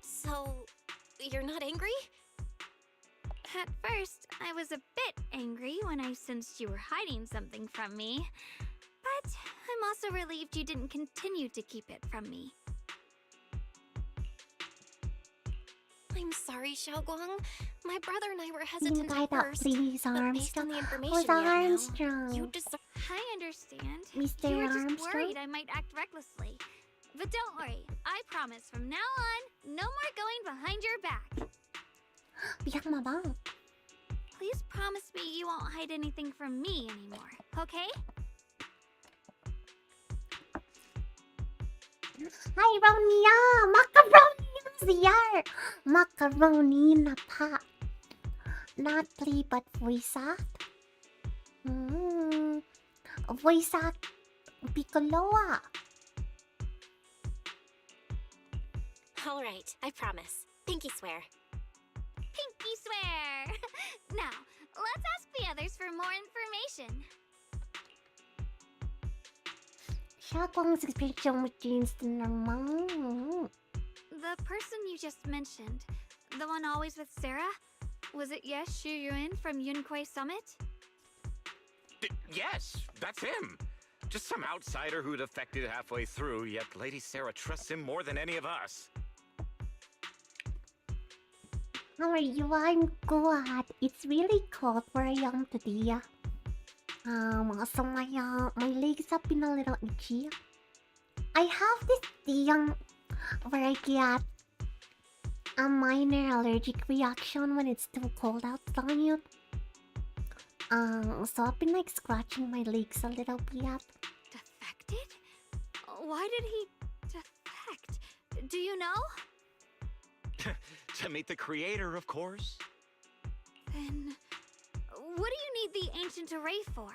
So, you're not angry? first, I was a bit angry when I sensed you were hiding something from me. But I'm also relieved you didn't continue to keep it from me. I'm sorry, Xiaoguang. My brother and I were hesitant Guy at that first, please but based on Armstrong. the information Who's we have now, Armstrong? you deserve. I understand. Mr. You were just Armstrong? worried I might act recklessly. But don't worry, I promise from now on, no more going behind your back. Biyak mo ba? Please promise me you won't hide anything from me anymore, okay? Hi, Ronia! Macaroni here! Macaroni na pa. Not play, but voice act. Voice act Piccoloa. All right, I promise. Pinky swear. Pinky swear! Now, let's ask the others for more information. Xiaoguang's expression with jeans to normal. The person you just mentioned, the one always with Sarah, was it Shu Yuan from Yunquay Summit? Yes, that's him. Just some outsider who defected halfway through, yet Lady Sarah trusts him more than any of us. How are you? I'm good. It's really cold where I am today. So my legs have been a little itchy. I have this thing where I get a minor allergic reaction when it's too cold outside. So I've been like scratching my legs a little bit. Defected? Why did he defect? Do you know? To meet the creator, of course. Then, what do you need the ancient array for?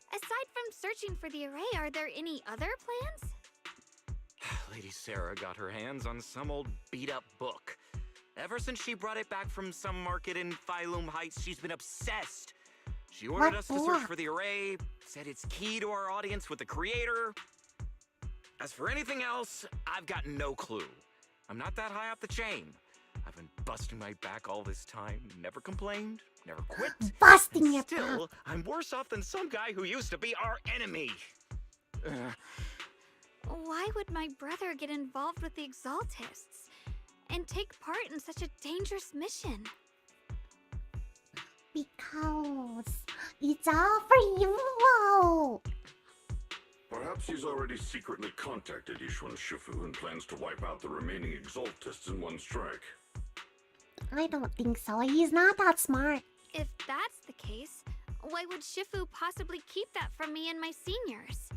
Aside from searching for the array, are there any other plans? Lady Sarah got her hands on some old beat-up book. Ever since she brought it back from some market in Phylum Heights, she's been obsessed. She ordered us to search for the array, said it's key to our audience with the creator. As for anything else, I've got no clue. I'm not that high up the chain. I've been busting my back all this time, never complained, never quit. Busting your back. Still, I'm worse off than some guy who used to be our enemy. Why would my brother get involved with the Exaltists and take part in such a dangerous mission? Because it's all for you. Perhaps he's already secretly contacted Yishuan Shifu and plans to wipe out the remaining Exaltists in one strike. I don't think so. He's not that smart. If that's the case, why would Shifu possibly keep that from me and my seniors?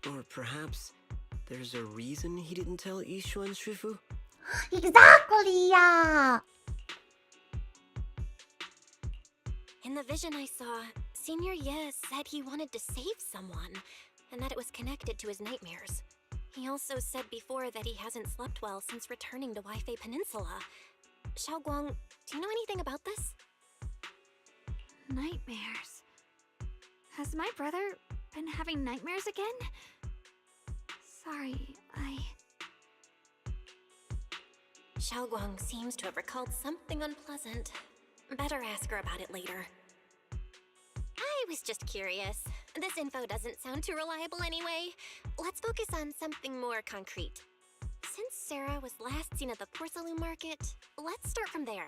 Or perhaps there's a reason he didn't tell Yishuan Shifu? Exactly, yeah. In the vision I saw, Senior Ye said he wanted to save someone, and that it was connected to his nightmares. He also said before that he hasn't slept well since returning to Waifei Peninsula. Xiaoguang, do you know anything about this? Nightmares. Has my brother been having nightmares again? Sorry, Xiaoguang seems to have recalled something unpleasant. Better ask her about it later. I was just curious. This info doesn't sound too reliable anyway. Let's focus on something more concrete. Since Sarah was last seen at the porcelain market, let's start from there.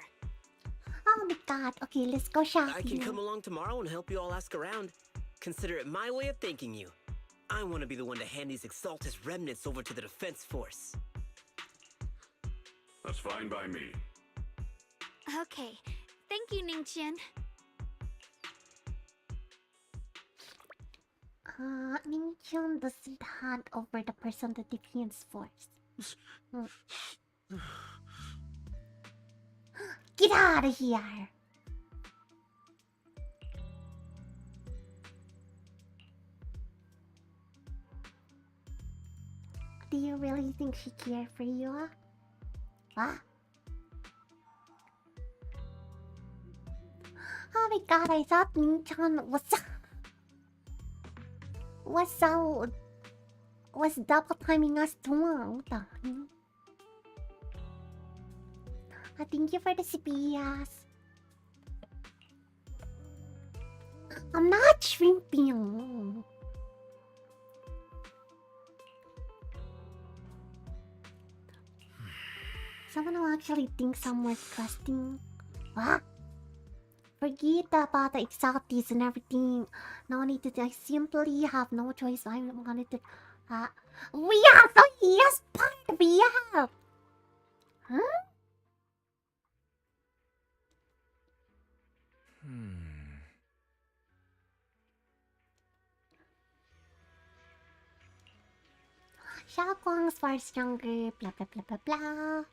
Oh my god. Okay, let's go shopping. I can come along tomorrow and help you all ask around. Consider it my way of thanking you. I want to be the one to hand these Exaltus remnants over to the defense force. That's fine by me. okay. Thank you, Ningqian. Ningqian doesn't hand over the person to defense force. Get out of here! Do you really think she cared for you? What? Oh my god, I thought Ningqian was double timing us too. What the hell? Thank you for the CPS. I'm not shrimping. Someone who actually thinks I'm worth trusting. What? Forget about the exotics and everything. No need to. I simply have no choice. I wanted to. We have the yes part. We have. Huh? Xiaoguang's far stronger. Blah blah blah blah blah.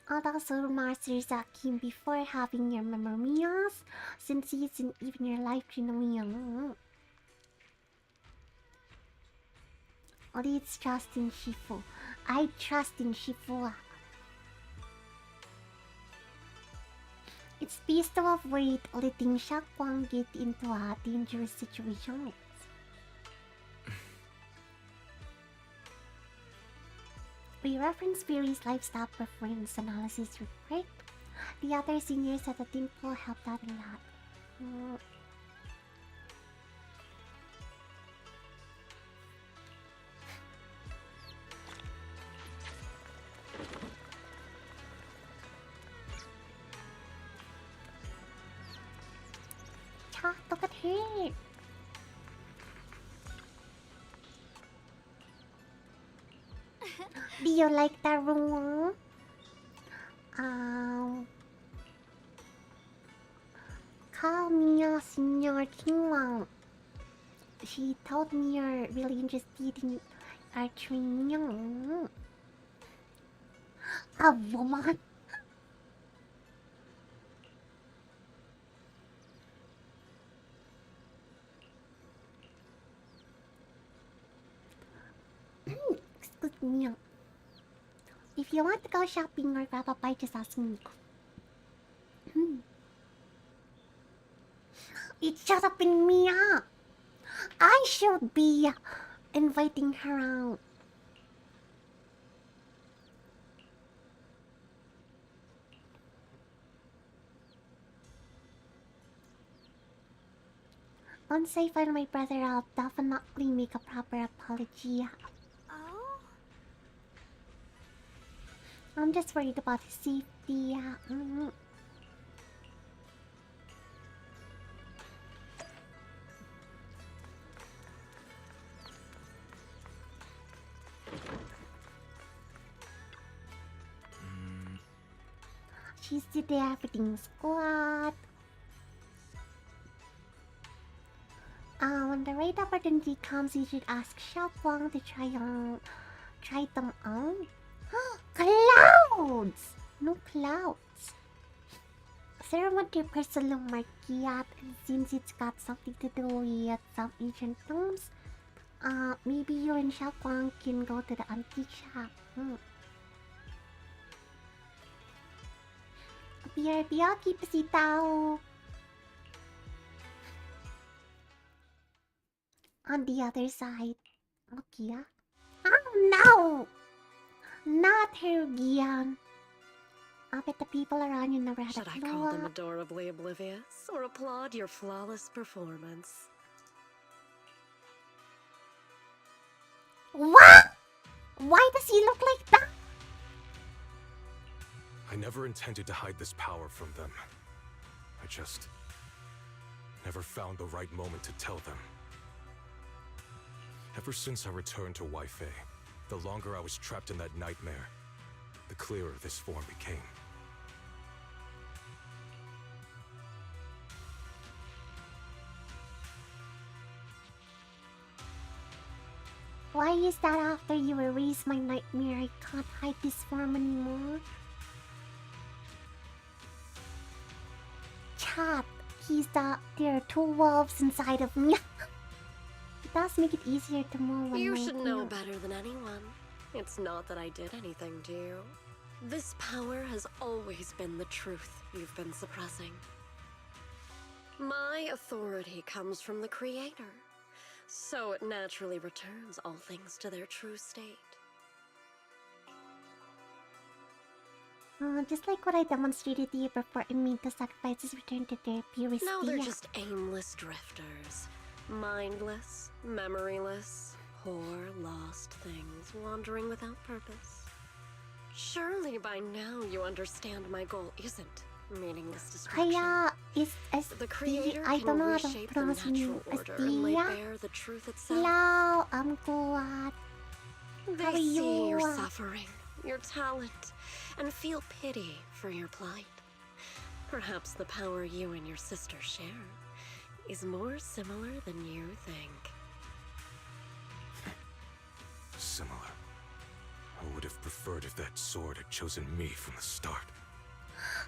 Although Soul Masters came before having your memories, since he isn't even your life genuine. Only it's trust in Shifu. I trust in Shifu. It's best to avoid letting Xiaoguang get into a dangerous situation. We reference various lifestyle preference analysis report. The other seniors at the temple helped out a lot. Cha, look at her. Do you like that room? Call me Senior Kingwang. She told me you're really interested in our training. A woman? Excuse me. If you want to go shopping or grab a bite, just ask me. It should have been me. I should be inviting her out. Once I find my brother, I'll definitely make a proper apology. Oh? I'm just worried about his safety. She's today everything's squad. When the right opportunity comes, you should ask Xiaoguang to try them on. Clouds! No clouds. Sarah went to personal market, and since it's got something to do with some ancient tombs, maybe you and Xiaoguang can go to the antique shop. BRB, I'll keep a seat out. On the other side. Okay. Oh no! Not her, Gian. I bet the people around you never had Should a I clue. call them adorably oblivious or applaud your flawless performance? What? Why does he look like that? I never intended to hide this power from them. I just never found the right moment to tell them. Ever since I returned to Wi-Fi, the longer I was trapped in that nightmare, the clearer this form became. Why is that after you erase my nightmare, I can't hide this form anymore? Chat, there are two wolves inside of me. It does make it easier to move when You I should know feel. better than anyone. It's not that I did anything to you. This power has always been the truth you've been suppressing. My authority comes from the Creator, so it naturally returns all things to their true state. Just like what I demonstrated to you before it made the sacrifices return to their purest Now they're state. just aimless drifters. Mindless, memoryless, poor, lost things wandering without purpose. Surely by now you understand my goal isn't meaningless destruction. Kaya is The creator I can don't know how to reshape the pronounce natural as order and lay bare the truth itself. Hello, I'm good. They How are see your you? suffering, your talent, and feel pity for your plight. Perhaps the power you and your sister share is more similar than you think. Similar. I would have preferred if that sword had chosen me from the start.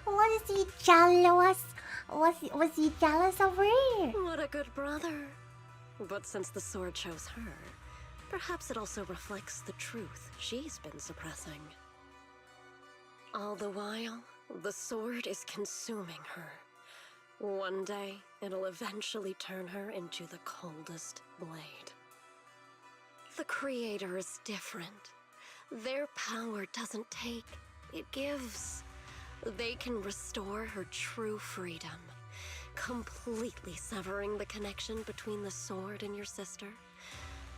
Was he jealous? Was he jealous of her? What a good brother. But since the sword chose her, perhaps it also reflects the truth she's been suppressing. All the while, the sword is consuming her. One day, it'll eventually turn her into the coldest blade. The creator is different. Their power doesn't take, it gives. They can restore her true freedom, completely severing the connection between the sword and your sister,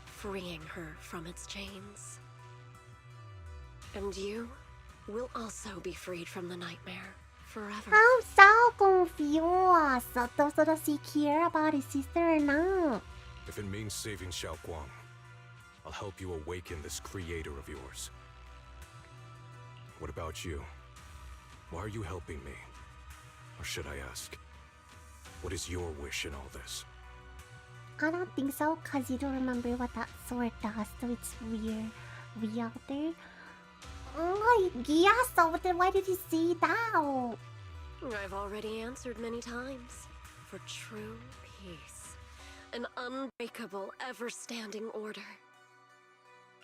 freeing her from its chains. And you will also be freed from the nightmare forever. I'm so confused. So does he care about his sister or not? If it means saving SHUANGUANG, I'll help you awaken this creator of yours. What about you? Why are you helping me? Or should I ask, what is your wish in all this? I don't think so, cause you don't remember what that sword does, so it's weird. Real there. Oh, yeah, so then why did you say that? I've already answered many times. For true peace. An unbreakable, ever-standing order.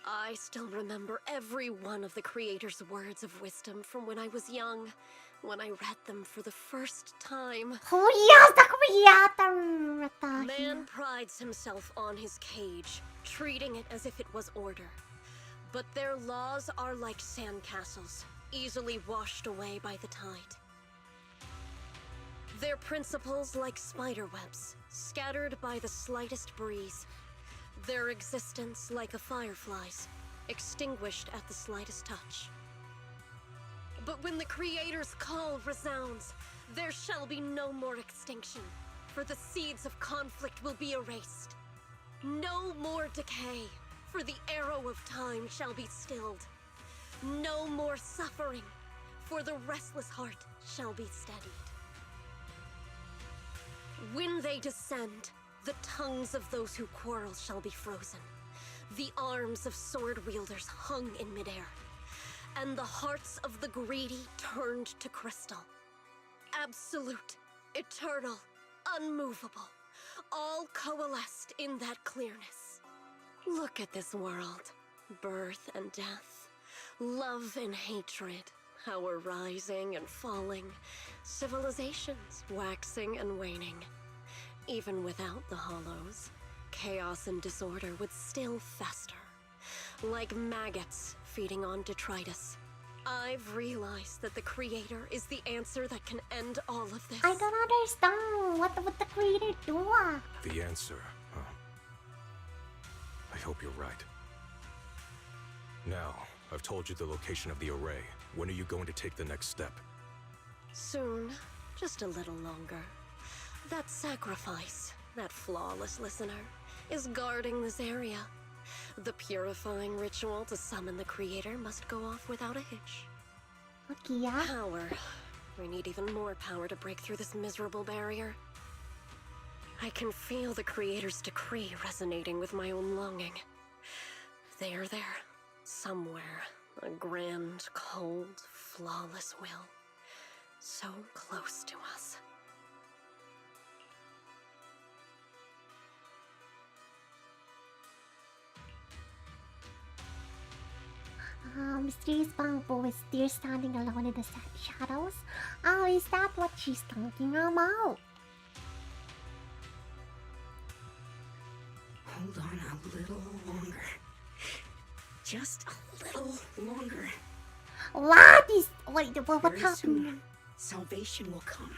I still remember every one of the Creator's words of wisdom from when I was young, when I read them for the first time. Oh yes, the Creator! Man prides himself on his cage, treating it as if it was order. But their laws are like sandcastles, easily washed away by the tide. Their principles like spiderwebs, scattered by the slightest breeze. Their existence like a firefly's, extinguished at the slightest touch. But when the Creator's call resounds, there shall be no more extinction, for the seeds of conflict will be erased. No more decay, for the arrow of time shall be stilled. No more suffering, for the restless heart shall be steadied. When they descend, the tongues of those who quarrel shall be frozen, the arms of sword wielders hung in midair, and the hearts of the greedy turned to crystal. Absolute, eternal, unmovable, all coalesced in that clearness. Look at this world, birth and death, love and hatred, power rising and falling, civilizations waxing and waning. Even without the hollows, chaos and disorder would still fester, like maggots feeding on detritus. I've realized that the Creator is the answer that can end all of this. I don't understand. What would the Creator do? The answer, huh? I hope you're right. Now, I've told you the location of the array. When are you going to take the next step? Soon, just a little longer. That sacrifice, that flawless listener, is guarding this area. The purifying ritual to summon the Creator must go off without a hitch. Okay, yeah. Power. We need even more power to break through this miserable barrier. I can feel the Creator's decree resonating with my own longing. They are there, somewhere. A grand, cold, flawless will. So close to us. Mysterious bamboo is still standing alone in the shadows. Oh, is that what she's talking about? Hold on a little longer. Just a little longer. What is... Wait, what Very happened? soon, salvation will come.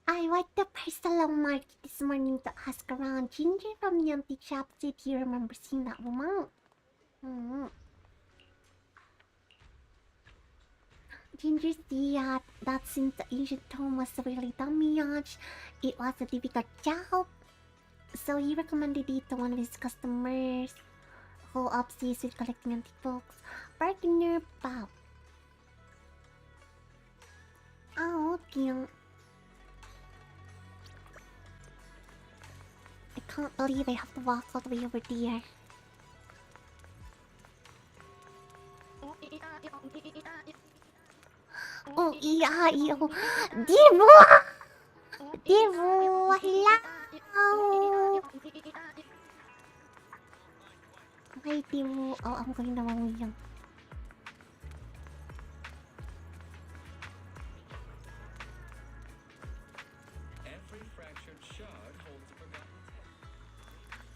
I went to Personal Market this morning to ask around. Ginger from the antique shop said he remembers seeing that woman. Ginger said that since the ancient tome was severely damaged, it was a difficult job. So he recommended it to one of his customers who obsessed with collecting antique books, Bargainer Bob. Oh, okay. I can't believe I have to walk all the way over there. Oh, yeah, yo. Divo! Divo, hello! Hi, Divo. Oh, I'm going the wrong way. Every fractured shard holds a forgotten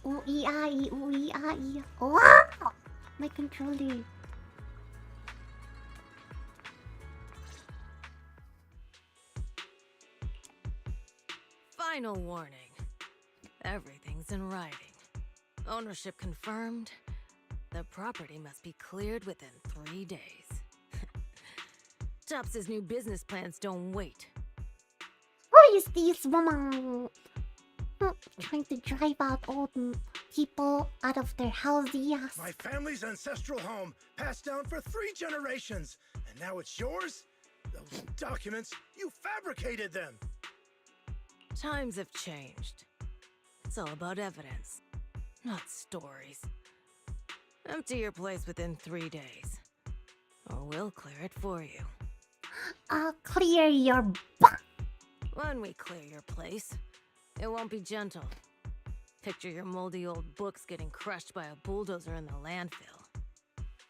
tale. Oh, yeah, oh, yeah. Wow! My controller. Final warning. Everything's in writing. Ownership confirmed. The property must be cleared within 3 days. Tops's new business plans don't wait. Who is this woman? Trying to drive out old people out of their houses. My family's ancestral home, passed down for 3 generations. And now it's yours? Those documents, you fabricated them! Times have changed. It's all about evidence, not stories. Empty your place within 3 days, or we'll clear it for you. I'll clear your butt. When we clear your place, it won't be gentle. Picture your moldy old books getting crushed by a bulldozer in the landfill.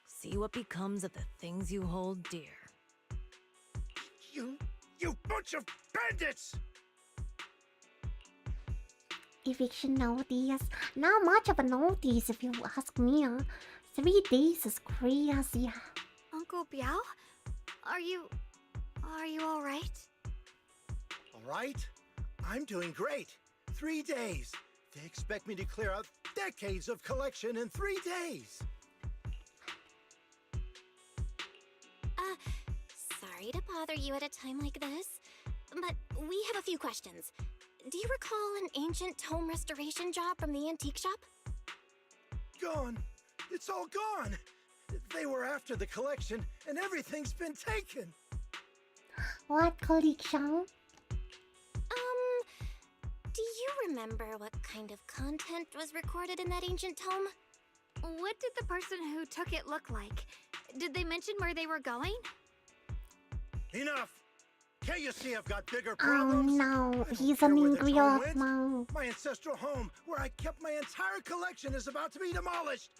See what becomes of the things you hold dear. You bunch of bandits! Eviction notice. Not much of a notice if you ask me. 3 days is crazy. Uncle Biao? Are you all right? All right? I'm doing great. 3 days. They expect me to clear out decades of collection in 3 days. Sorry to bother you at a time like this, but we have a few questions. Do you recall an ancient tome restoration job from the antique shop? Gone. It's all gone. They were after the collection, and everything's been taken. What collection? Do you remember what kind of content was recorded in that ancient tome? What did the person who took it look like? Did they mention where they were going? Enough! Can't you see I've got bigger Oh problems? no, he's Care an where the angry tome old went? man. My ancestral home, where I kept my entire collection, is about to be demolished.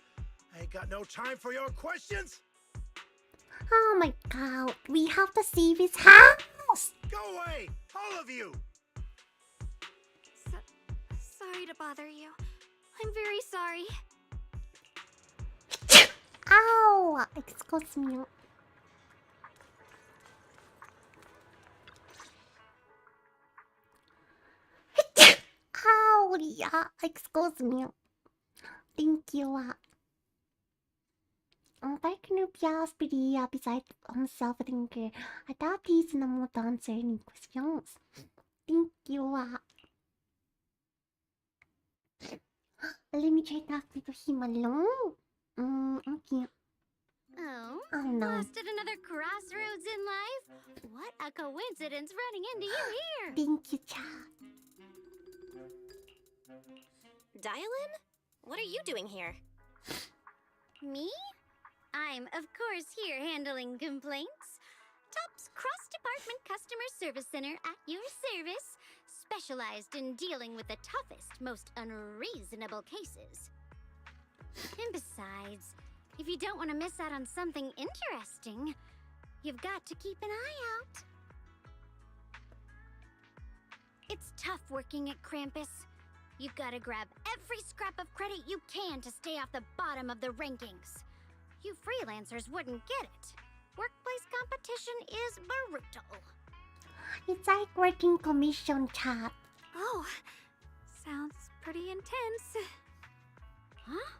I ain't got no time for your questions. Oh my god, we have to save his house! Go away, all of you! Sorry to bother you. I'm very sorry. Ow! Excuse me. Ow! Yeah, excuse me. Thank you. Partner Pia's pretty besides himself, Thankkk. I thought he's in the mood to answer any questions. Thank you. Let me try talking to him alone. Okay. Oh, no. lost at another crossroads in life? What a coincidence running into you here! Thank you, Chad. Dial-in? What are you doing here? Me? I'm, of course, here handling complaints. Top's cross-department customer service center at your service, specialized in dealing with the toughest, most unreasonable cases. And besides, if you don't want to miss out on something interesting, you've got to keep an eye out. It's tough working at Krampus. You've got to grab every scrap of credit you can to stay off the bottom of the rankings. You freelancers wouldn't get it. Workplace competition is brutal. It's like working commission, chat. Oh, sounds pretty intense. Huh?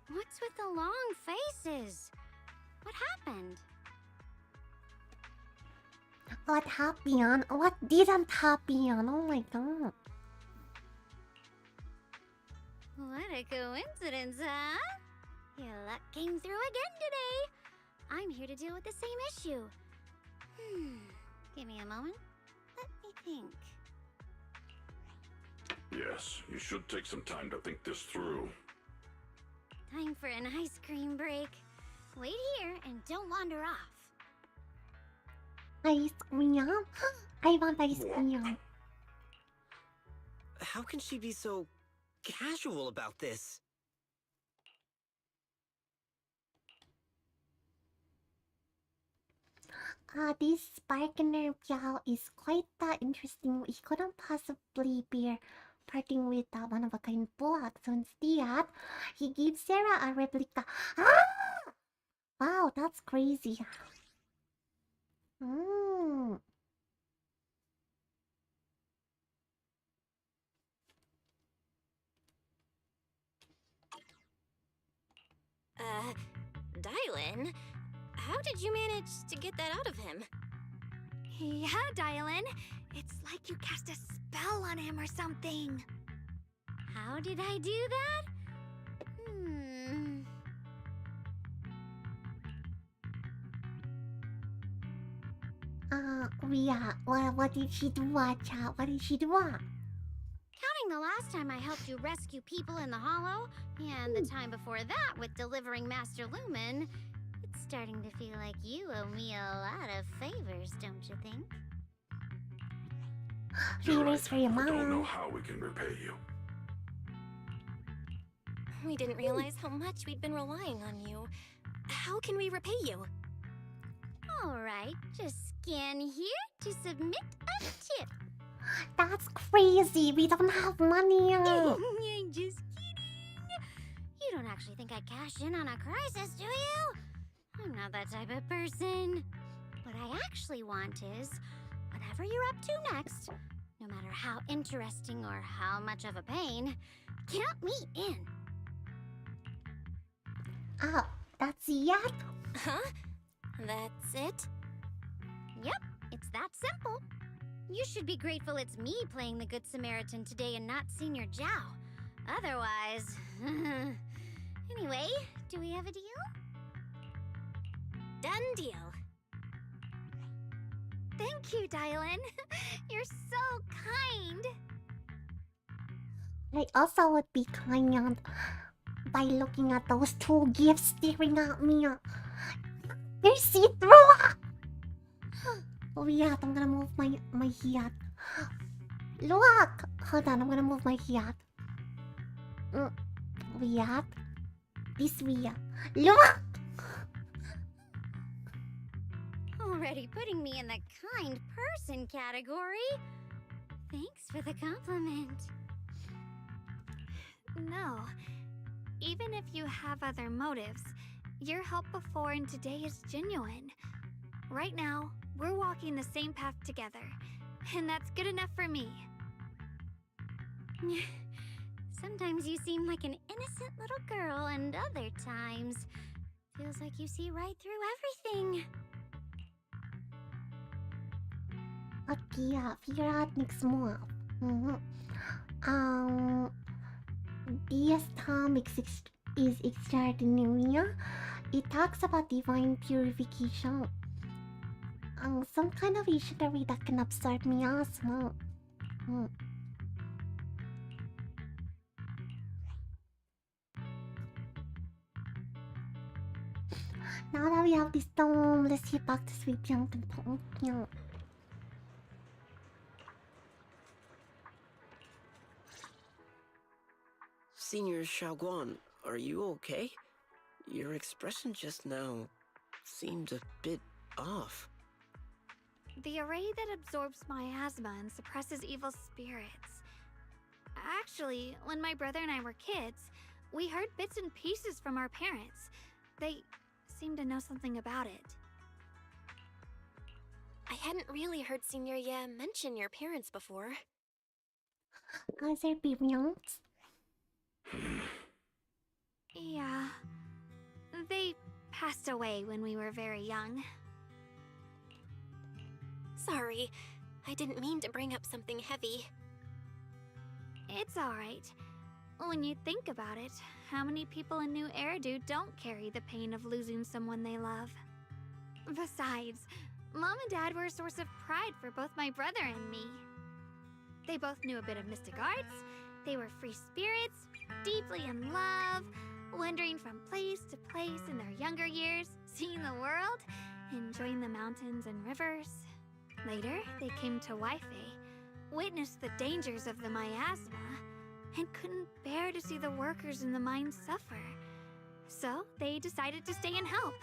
What's with the long faces? What happened? What happened? What didn't happen? Oh my god. What a coincidence, huh? Your luck came through again today. I'm here to deal with the same issue. Give me a moment. Let me think. Yes, you should take some time to think this through. Time for an ice cream break. Wait here and don't wander off. Ice cream? I want ice cream. How can she be so casual about this? This partner Piao is quite interesting. He couldn't possibly bear parting with that one-of-a-kind book, so instead, he gives Sarah a replica. Ah! Wow, that's crazy. Dylan, how did you manage to get that out of him? Yeah, Dylan. It's like you cast a spell on him or something. How did I do that? Yeah, what did she do, chat? What did she do? Counting the last time I helped you rescue people in the Hollow, and the time before that with delivering Master Lumen, it's starting to feel like you owe me a lot of favors, don't you think? Favors for your mom. I don't know how we can repay you. We didn't realize how much we'd been relying on you. How can we repay you? Alright, just scan here to submit a tip. That's crazy. We don't have money. I'm just kidding. You don't actually think I cash in on a crisis, do you? I'm not that type of person. What I actually want is, whatever you're up to next, no matter how interesting or how much of a pain, count me in. Oh, that's it? Huh? That's it? Yep, it's that simple. You should be grateful it's me playing the Good Samaritan today and not Senior Zhao. Otherwise... Anyway, do we have a deal? Done deal. Thank you, Dylan. You're so kind. I also would be kind by looking at those two gifts staring at me. They're see-through! Oh yeah, I'm gonna move my head. Look! Hold on, I'm gonna move my head. Weird. This weird. Look! Already putting me in the kind person category. Thanks for the compliment. No. Even if you have other motives, your help before and today is genuine. Right now, we're walking the same path together, and that's good enough for me. Sometimes you seem like an innocent little girl, and other times, feels like you see right through everything. Okay, figure out next move. This comic is extraordinary. It talks about divine purification. Some kind of visionary that can absorb miasma. Now that we have this dome, let's get back to Sweet Young and Pong. Senior SHUANGUANG, are you okay? Your expression just now seemed a bit off. The array that absorbs miasma and suppresses evil spirits. Actually, when my brother and I were kids, we heard bits and pieces from our parents. They seemed to know something about it. I hadn't really heard Senior Ye mention your parents before. Are there parents? Yeah. They passed away when we were very young. Sorry, I didn't mean to bring up something heavy. It's alright. When you think about it, how many people in New Eridu don't carry the pain of losing someone they love? Besides, Mom and Dad were a source of pride for both my brother and me. They both knew a bit of mystic arts, they were free spirits, deeply in love, wandering from place to place in their younger years, seeing the world, enjoying the mountains and rivers. Later, they came to Waife, witnessed the dangers of the miasma, and couldn't bear to see the workers in the mine suffer. So, they decided to stay and help.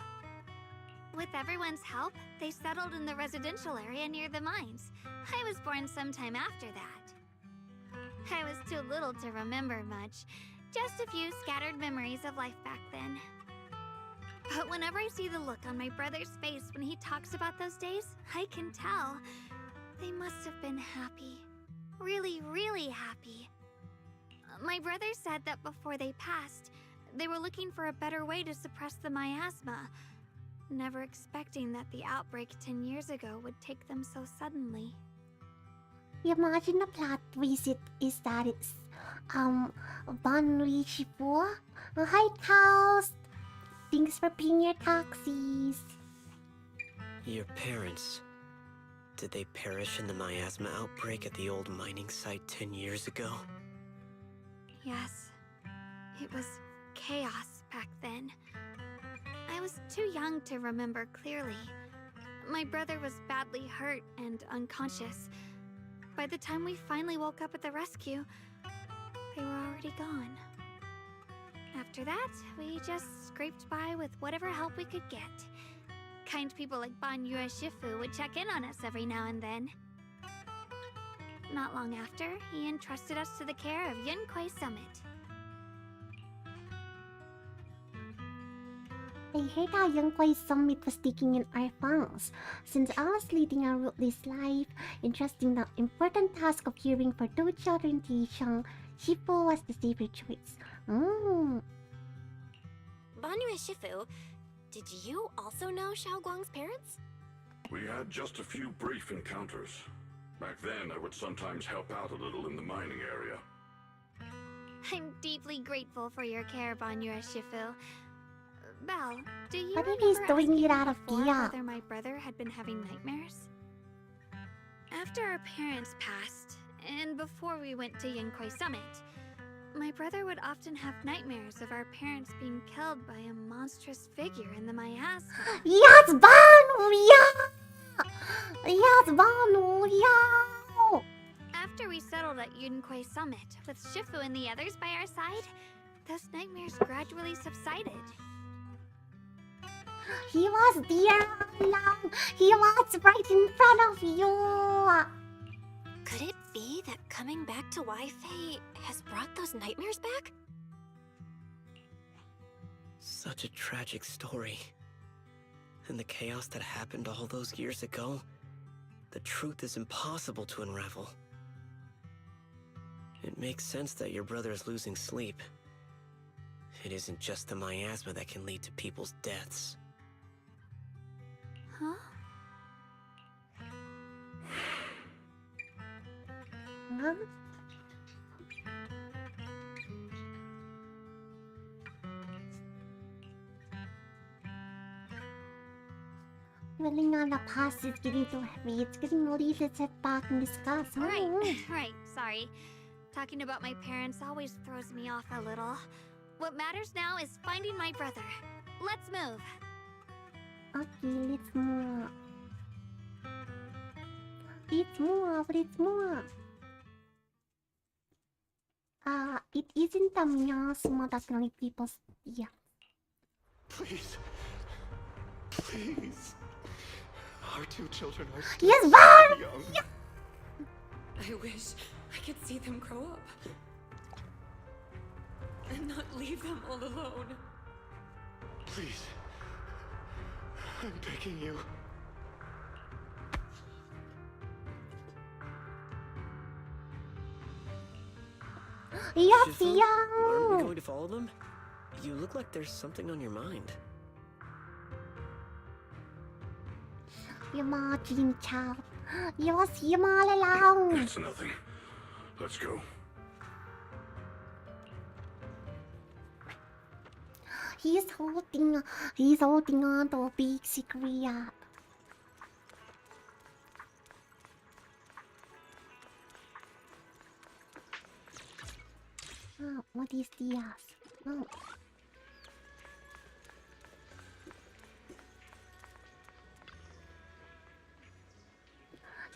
With everyone's help, they settled in the residential area near the mines. I was born sometime after that. I was too little to remember much, just a few scattered memories of life back then. But whenever I see the look on my brother's face when he talks about those days, I can tell. They must have been happy. Really, really happy. My brother said that before they passed, they were looking for a better way to suppress the miasma, never expecting that the outbreak 10 years ago would take them so suddenly. Imagine the plot twist is that it's Banri Shifu. Hi House! Thanks for paying your taxis. Your parents... Did they perish in the miasma outbreak at the old mining site 10 years ago? Yes. It was chaos back then. I was too young to remember clearly. My brother was badly hurt and unconscious. By the time we finally woke up at the rescue, they were already gone. After that, we just scraped by with whatever help we could get. Kind people like Banyue Shifu would check in on us every now and then. Not long after, he entrusted us to the care of Yunkwei Summit. I heard how Yunkwei Summit was taking in our funds. Since I was leading a rootless life, entrusting the important task of caring for two children to Yishang, Shifu was the safer choice. Banue Shifu, did you also know Xiaoguang's parents? We had just a few brief encounters. Back then, I would sometimes help out a little in the mining area. I'm deeply grateful for your care, Banue Shifu. Belle, do you What if he's remember doing asking it out me of before fear? whether my brother had been having nightmares? After our parents passed, and before we went to Yunkwei Summit, my brother would often have nightmares of our parents being killed by a monstrous figure in the miasma. Yes, Banu! Yeah! Yes, Banu! Yeah! After we settled at Yunkwei Summit, with Shifu and the others by our side, those nightmares gradually subsided. He was there all along! He was right in front of you! Could it be that coming back to Wi-Fi has brought those nightmares back? Such a tragic story. And the chaos that happened all those years ago, the truth is impossible to unravel. It makes sense that your brother is losing sleep. It isn't just the miasma that can lead to people's deaths. Huh? Huh? Dwelling on the past is getting too heavy. It's getting late to sit back and discuss. Right, right, sorry. Talking about my parents always throws me off a little. What matters now is finding my brother. Let's move. Okay, let's move. It's more, but it's more. It isn't the miasma that can lead people's... Yeah. Please. Please. Our two children are still Yes, so Barb! young. I wish I could see them grow up. And not leave them all alone. Please. I'm begging you. Yes, Shifu, aren't we yeah. going to follow them? You look like there's something on your mind. อย่ามาจีนชาวอย่ามาสีมาเลยเรา It's nothing. Let's go. He's holding on to a big secret. Oh, what is this? Oh.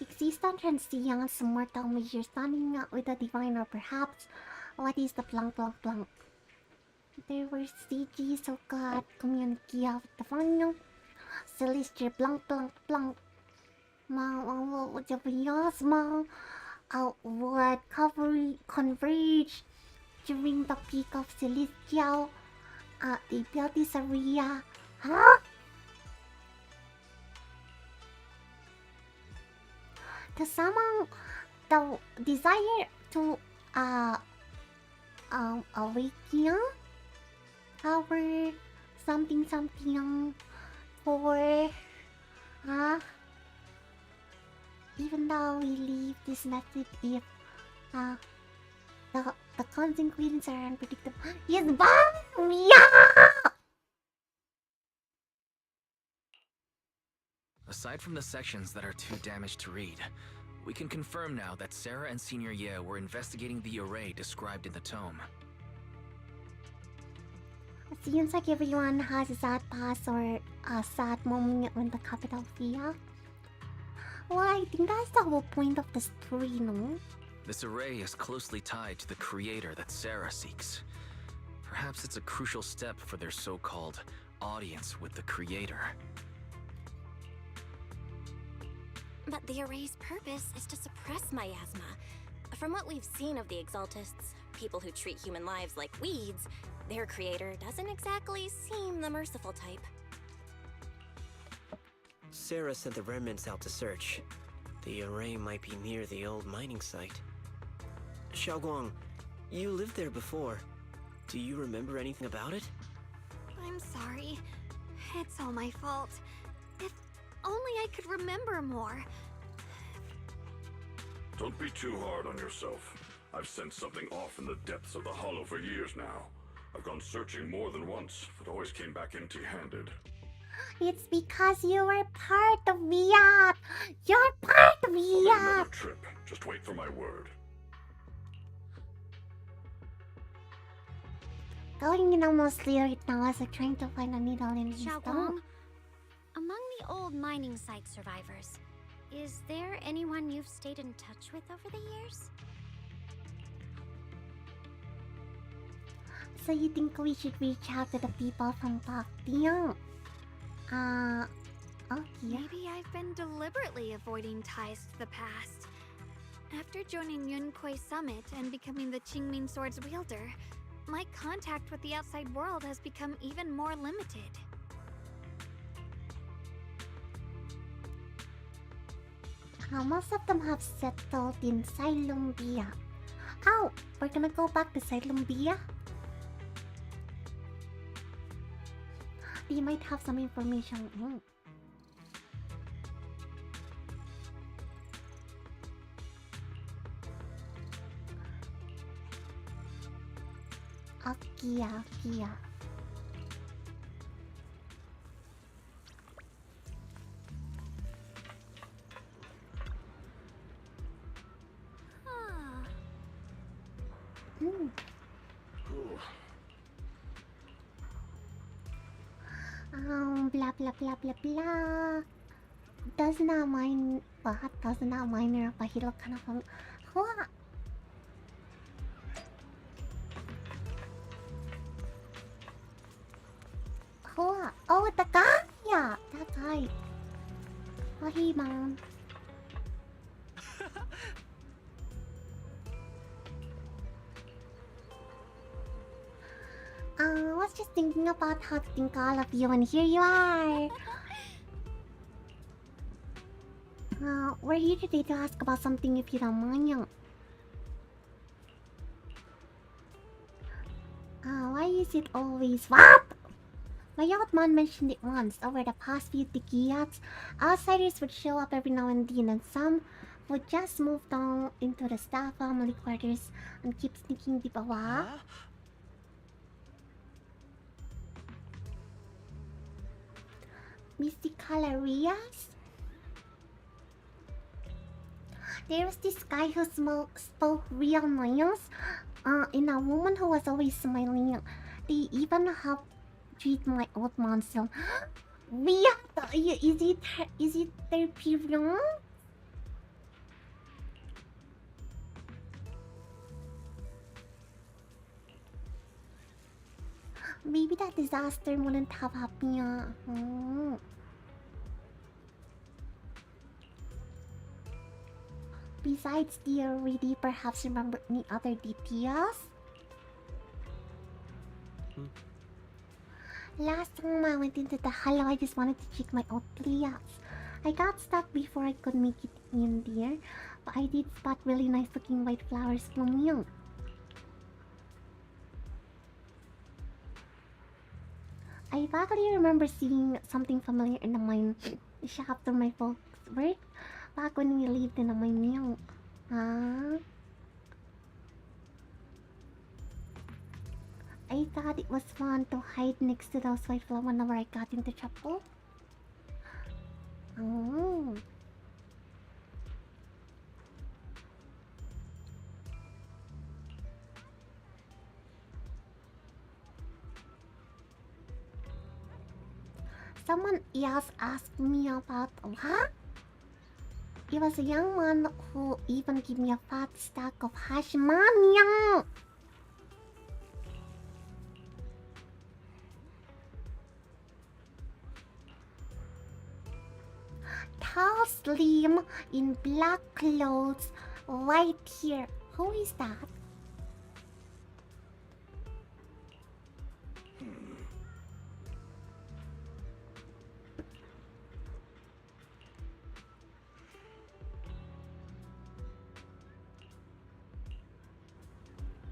Existence transience mortal measure standing up with a divine, or perhaps what is the blank blank blank? There were stages of God community of the final celestial blank blank blank. The miasma outward converge during the peak of celestial the this area. Huh? To summon the desire to awaken power something something for even though we leave this method if the consequences are unpredictable. Yes, bomb! Yeah! Aside from the sections that are too damaged to read, we can confirm now that Sarah and Senior Ye were investigating the array described in the tome. It seems like everyone has a sad past or a sad moment when the capital fear. Well, I think that's the whole point of the story, no? This array is closely tied to the creator that Sarah seeks. Perhaps it's a crucial step for their so-called audience with the creator. But the array's purpose is to suppress miasma. From what we've seen of the Exaltists, people who treat human lives like weeds, their creator doesn't exactly seem the merciful type. Sarah sent the remnants out to search. The array might be near the old mining site. SHUANGUANG, you lived there before. Do you remember anything about it? I'm sorry. It's all my fault. If only I could remember more. Don't be too hard on yourself. I've sensed something off in the depths of the hollow for years now. I've gone searching more than once, but always came back empty-handed. It's because you were part of Viat! You're part of I'll make another Viat! trip. Just wait for my word. Going in almost right now as I'm trying to find a needle in his SHUANGUANG, stomach. among the old mining site survivors, is there anyone you've stayed in touch with over the years? So you think we should reach out to the people from Thankkk? Oh, yeah. Maybe I've been deliberately avoiding ties to the past. After joining Yunkui Summit and becoming the Qingming Sword's wielder, my contact with the outside world has become even more limited. Most of them have settled in Silumbia. Oh, we're gonna go back to Silumbia? They might have some information. Kia. Blah blah blah blah blah. Does not mind what? Does not mind her but he look kind of what? What? Oh, the guy! Yeah, that guy. Oh, hey, Mom. I was just thinking about how to thank all of you, and here you are. We're here today to ask about something if you don't mind. Why is it always what? My old man mentioned it once. Over the past few decades, outsiders would show up every now and then, and some would just move down into the staff family quarters and keep sneaking deep away. Mystical areas? There was this guy who spoke real nice, and a woman who was always smiling. They even have treat my old man so. Is it therapy wrong? Maybe that disaster wouldn't have happened. Besides the already, perhaps remember any other details? Last time I went into the hollow, I just wanted to check my old playouts. I got stuck before I could make it in there, but I did spot really nice looking white flowers blooming. I vaguely remember seeing something familiar in the mine shaft after my folks worked back when we lived in a mine. I thought it was fun to hide next to those white flowers whenever I got into trouble. Someone else asked me about what? It was a young man who even gave me a fat stack of hash money. Tall, slim, in black clothes, white hair. Who is that?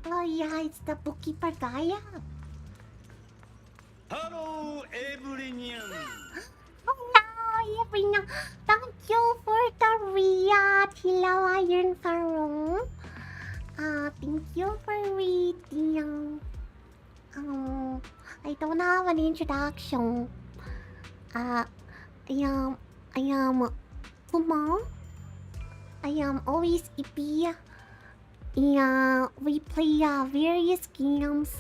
Oh yeah, it's the bookkeeper guy. Hello, everyone. Hello, everyone. Thank you for the read. Hello, Iron Pharaoh. Thank you for reading. I don't have an introduction. I am Kumamo. I am always happy. And we play various games.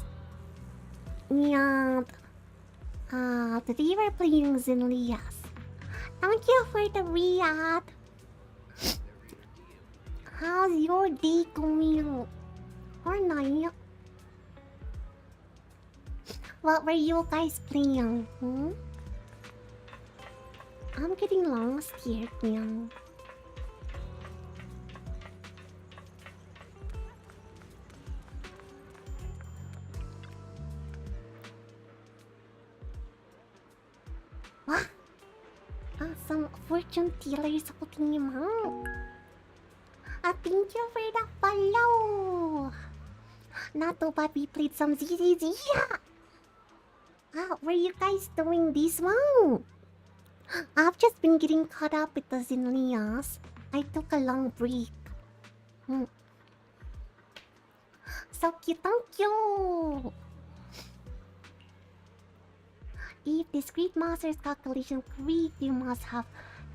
And today we're playing Zenless. Thank you for the read. How's your day going? Or night? What were you guys playing? I'm getting lost here, man. What? Some fortune tellers holding him out. Thank you for the follow. Not too bad we played some ZZZ. Were you guys doing this one? I've just been getting caught up with the Zenless. I took a long break. So cute, thank you. If discrete master's calculation correct, you must have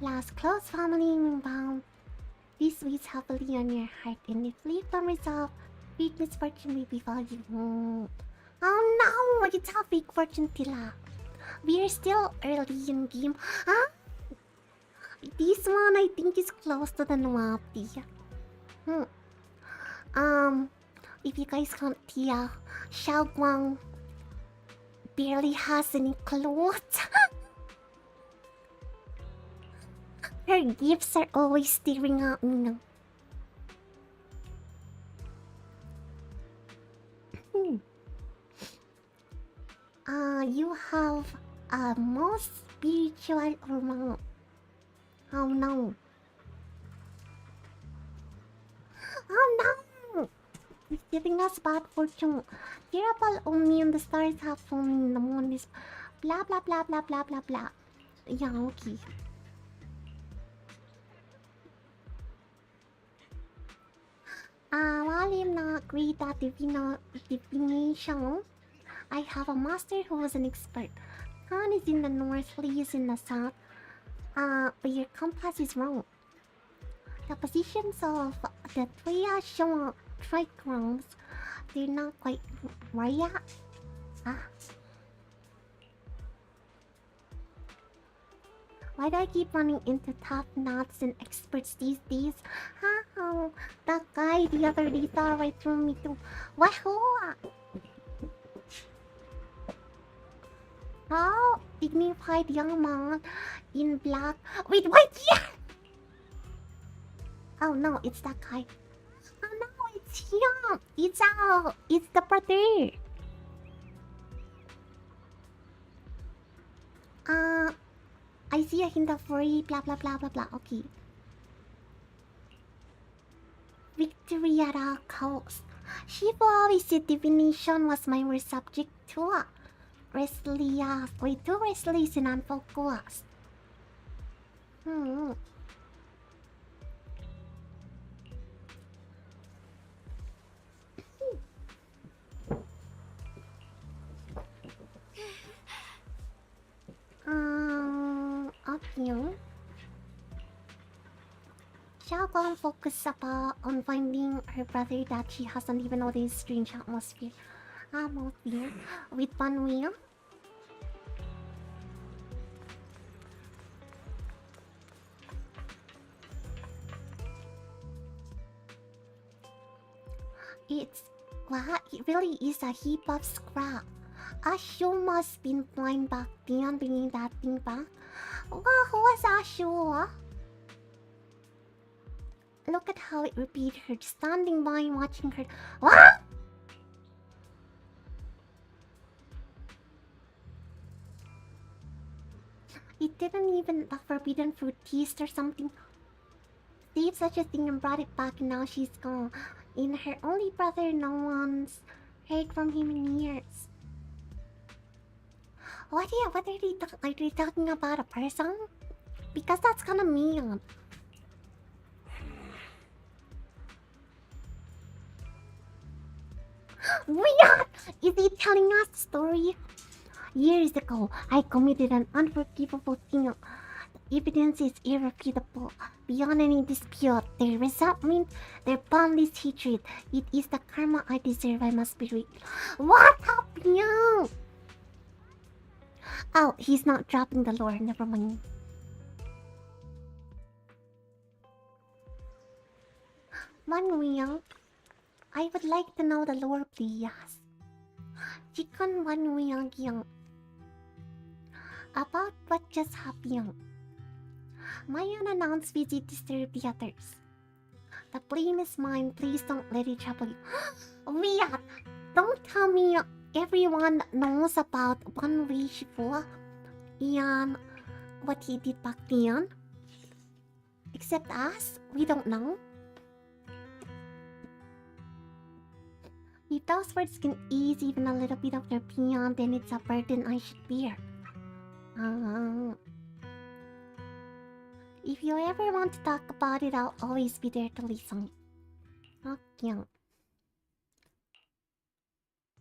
lost close family bound. This weighs heavily on your heart, and if left unresolved, great misfortune may befall you. Oh no! It's a fake fortune teller. We are still early in game. This one I think is close to the Nuapi. If you guys can't tell, SHUANGUANG barely has any clothes. Her gifts are always staring at me now. You have a most spiritual or oh no. Oh no! He's giving us bad fortune. Terrible only and the stars have fallen, the moon is blah blah blah blah blah blah blah. Yeah, okay. While I'm not great at divination, I have a master who is an expert. Khan is in the north, Lee is in the south. But your compass is wrong. The positions of the three trigrams, they're not quite right yet. Why do I keep running into top knots and experts these days? That guy the other day thought right through me too. Wahoo! Oh, dignified young man in black. Wait, what? Yeah! Oh no, it's that guy. Oh no, it's him. It's the brother. I see a hint of worry. Blah blah blah blah blah. Okay. Victory at all costs. She always said divination was my worst subject too. Wait, two wrestlers in unfocused. Okay. Xiaoguang focus on finding her brother that she hasn't even noticed this strange atmosphere with one wheel. It really is a heap of scrap. Ashu must been blind back then, bringing that thing back. Who was Ashu? Look at how it repeated her, standing by and watching her. What? It didn't even the forbidden fruit taste or something. Saved such a thing and brought it back, and now she's gone. In her only brother, no one's heard from him in years. What are they talking about, a person? Because that's kind of mean. Weird! Is he telling us the story? Years ago, I committed an unforgivable thing. The evidence is irrefutable, beyond any dispute. Their resentment, their boundless hatred. It is the karma I deserve. I must be rid. What happened? Oh, he's not dropping the lore. Never mind. Manuel, I would like to know the lore, please. Chicken Manuel Gyang. About what just happened. My unannounced visit disturbed the others. The blame is mine. Please don't let it trouble you. Weird. Don't tell me everyone knows about One Wish for and what he did back then. Except us? We don't know. If those words can ease even a little bit of their pain, then it's a burden I should bear. If you ever want to talk about it, I'll always be there to listen. Okay.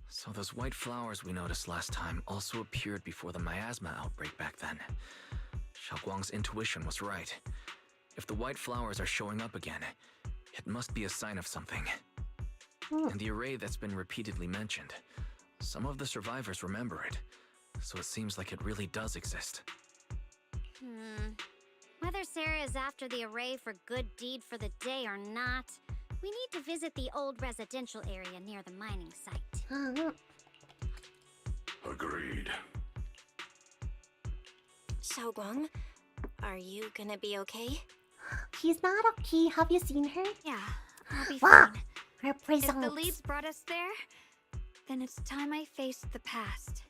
So those white flowers we noticed last time also appeared before the miasma outbreak back then. SHUANGUANG's intuition was right. If the white flowers are showing up again, it must be a sign of something. And the array that's been repeatedly mentioned, some of the survivors remember it, so it seems like it really does exist. Whether Sarah is after the array for good deed for the day or not, we need to visit the old residential area near the mining site. Agreed. SHUANGUANG, Are you gonna be okay? She's not okay. Have you seen her? Yeah, I'll be Wow. fine. Her If presence. the leads brought us there, then it's time I faced the past.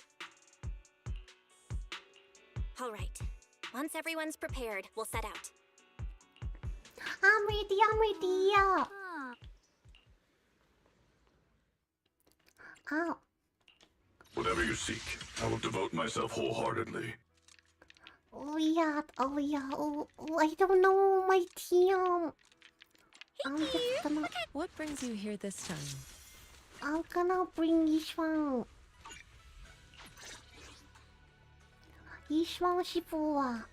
All right. Once everyone's prepared, we'll set out. I'm ready. I'm ready. Oh. Whatever you seek, I will devote myself wholeheartedly. Oh yeah. Oh yeah. Oh, I don't know my team. I'm just gonna. What brings you here this time? I'm gonna bring Yishwang. Yishwang Shibuya.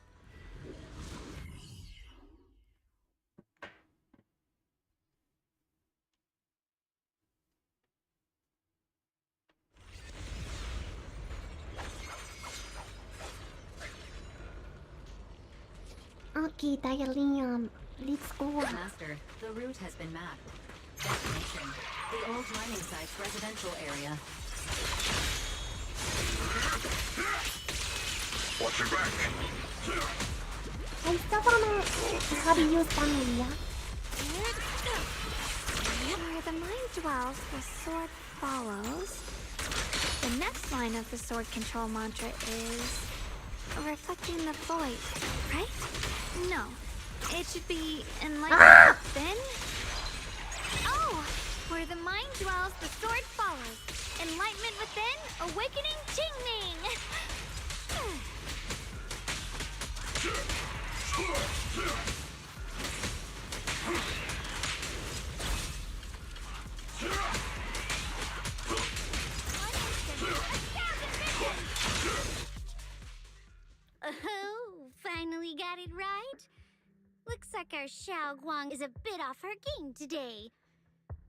Okay, Dialium. Let's go. Master, the route has been mapped. Destination, the old mining site's residential area. Watch your back. I still wanna how to use Banlia. Where the mind dwells, the sword follows. The next line of the sword control mantra is reflecting the void, right? No, it should be enlightenment within. Oh, where the mind dwells, the sword follows. Enlightenment within, awakening Jingning. Oh, finally got it right. Looks like our Xiaoguang is a bit off her game today.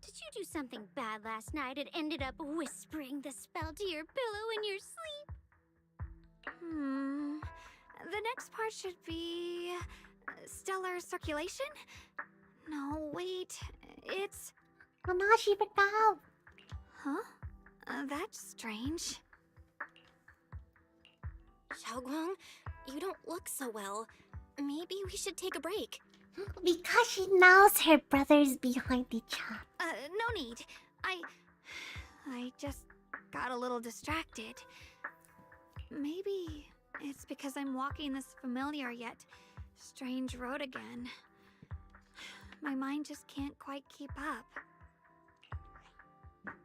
Did you do something bad last night and ended up whispering the spell to your pillow in your sleep? The next part should be stellar circulation? No, wait. It's Hanashi Bakao. Huh? That's strange. Xiaoguang, you don't look so well. Maybe we should take a break. Because she knows her brother's behind the chat. No need. I just got a little distracted. Maybe it's because I'm walking this familiar yet strange road again. My mind just can't quite keep up.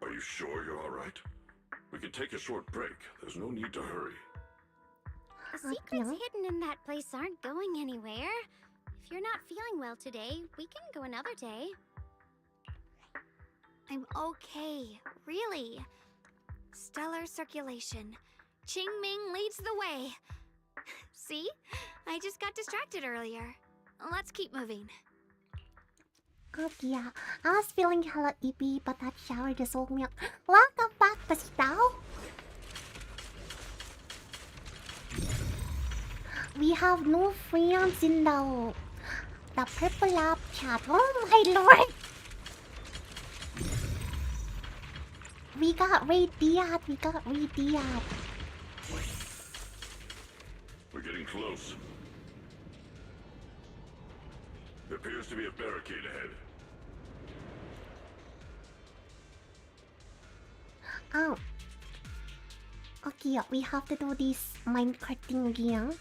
Are you sure you're all right? We can take a short break. There's no need to hurry. The secrets hidden in that place aren't going anywhere. If you're not feeling well today, we can go another day. I'm okay, really. Stellar circulation. Qingming leads the way. See? I just got distracted earlier. Let's keep moving. Okay, yeah. I was feeling hella ippy, but that shower just woke me up. Welcome back, Pastel. We have no friends in the purple app chat. Oh my lord! We got Ray Diaz. We're getting close. There appears to be a barricade ahead. Oh. Okay, we have to do this minecart thing again.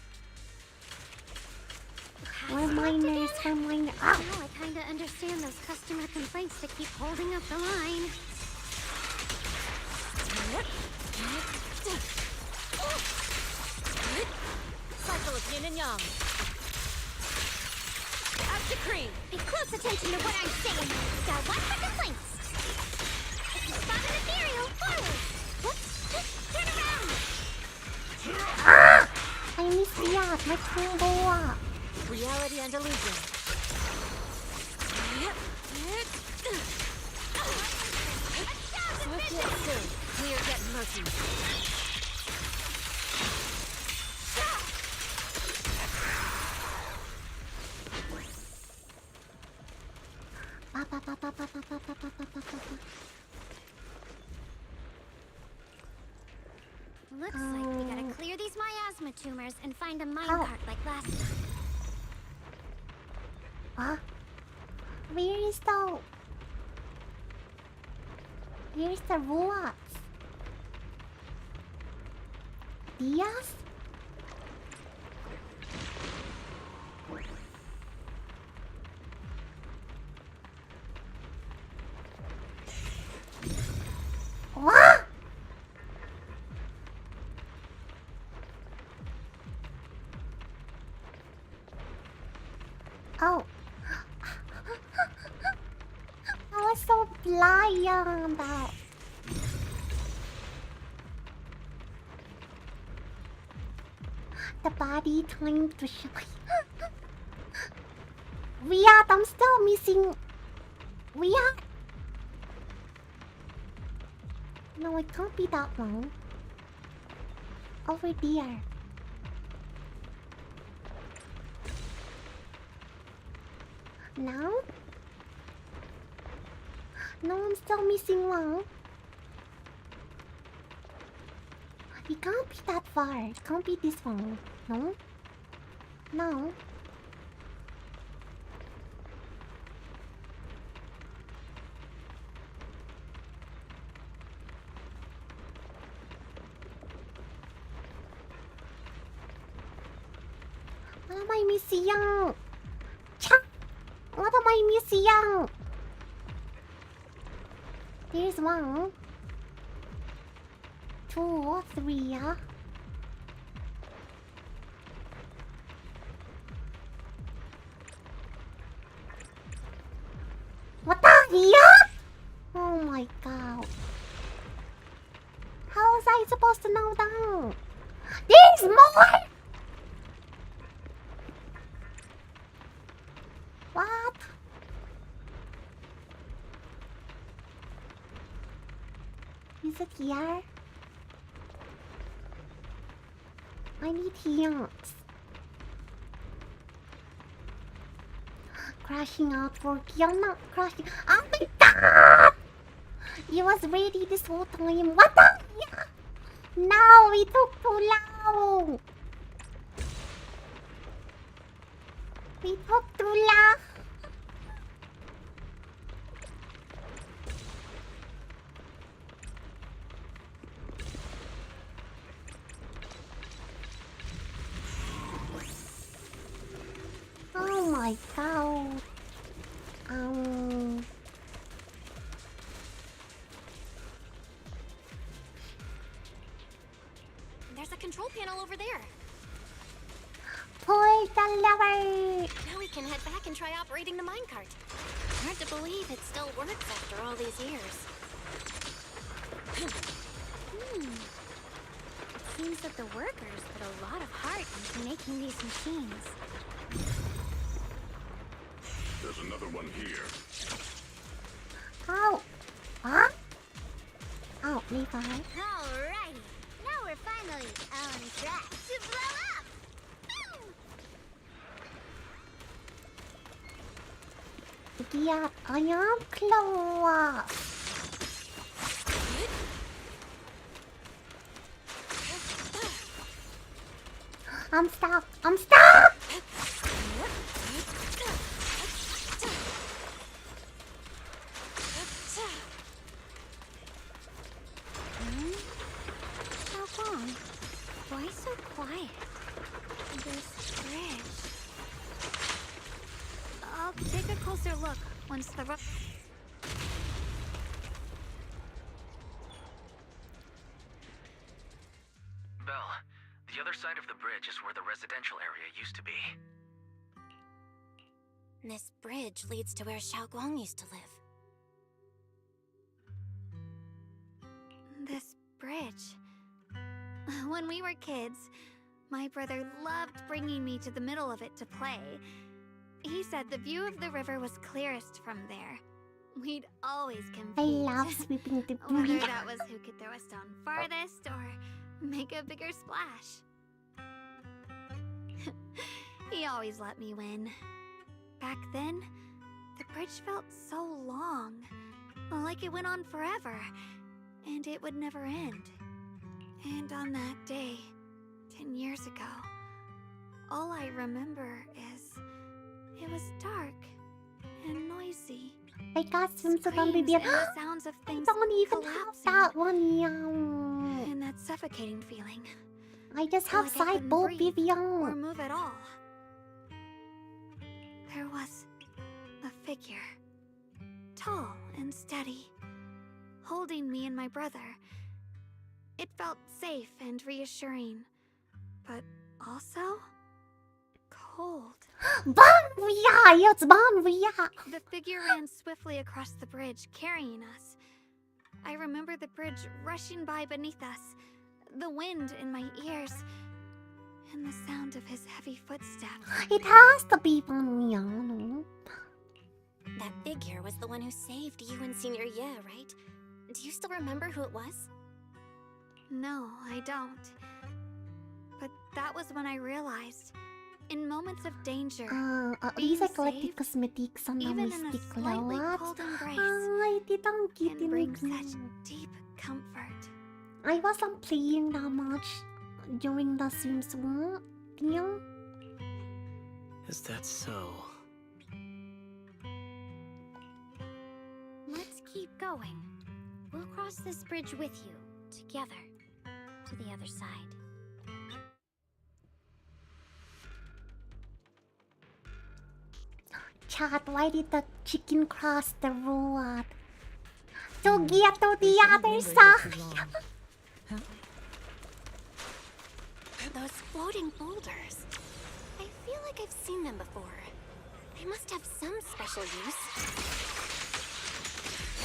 We're miners. Now I kinda understand those customer complaints that keep holding up the line. Cycle of yin and yang. As decreed. Pay close attention to what I'm saying. Got one for complaints. If you spot an ethereal, forward. Whoops, turn around. I miss Diaz, my combo. Reality and illusion. Swift yet still. Clear yet murky. Looks like we gotta clear these miasma tumors and find a minecart like last time. What? Where is the... Where's the robots? Diaz? What? Oh. I was so blind on that. The body time to shine. Weird, I'm still missing. Weird. No, it can't be that one. Over there. Now? No, I'm still missing one. It can't be that far. It can't be this one. No? No. What am I missing? What am I missing? There's 1, 2, 3. What the hell? Oh my god. How was I supposed to know that? There's more! What? Is it here? I need heals. Crashing out for kill, not crashing. Oh my god! He was ready this whole time. What the hell? No, it took too long. We took too long. Oh my god. There's a control panel over there. Pull the lever. Now we can head back and try operating the minecart. Hard to believe it still works after all these years. It seems that the workers put a lot of heart into making these machines. There's another one here. Oh. Huh? Oh, Levi. Alrighty. Now we're finally on track to blow up. Yeah, I am close. I'm stuck. I'm stuck. Xiaoguang, why so quiet? This bridge. I'll take a closer look once the Belle, the other side of the bridge is where the residential area used to be. This bridge leads to where Xiaoguang used to live. This bridge. When we were kids, my brother loved bringing me to the middle of it to play. He said the view of the river was clearest from there. We'd always compete. I love sweeping the Whether bridge. that was who could throw a stone farthest or make a bigger splash. He always let me win. Back then, the bridge felt so long, like it went on forever, and it would never end. And on that day, 10 years ago, all I remember is it was dark and noisy. I got swimsuit on baby. Screams and the sounds of I things don't even have collapsing. that one, young. And that suffocating feeling. I just Felt have like I side couldn't bulb, breathe or Vivian. move at all. There was a figure, tall and steady, holding me and my brother. It felt safe and reassuring, but also cold. Banvuya! It's Banvuya! The figure ran swiftly across the bridge, carrying us. I remember the bridge rushing by beneath us, the wind in my ears, and the sound of his heavy footsteps. It has to be Banvuya, no? That figure was the one who saved you and Senior Ye, right? Do you still remember who it was? No, I don't. But that was when I realized, in moments of danger, At being least I collected saved, cosmetics on the even in a Mystic slightly Cloud. cold embrace, I didn't get can bring it. such deep comfort. I wasn't playing that much during the swimsuit. Yeah. Is that so? Let's keep going. We'll cross this bridge with you, together, to the other side. Chat, why did the chicken cross the road? To get to the other side. Those floating boulders. I feel like I've seen them before. They must have some special use.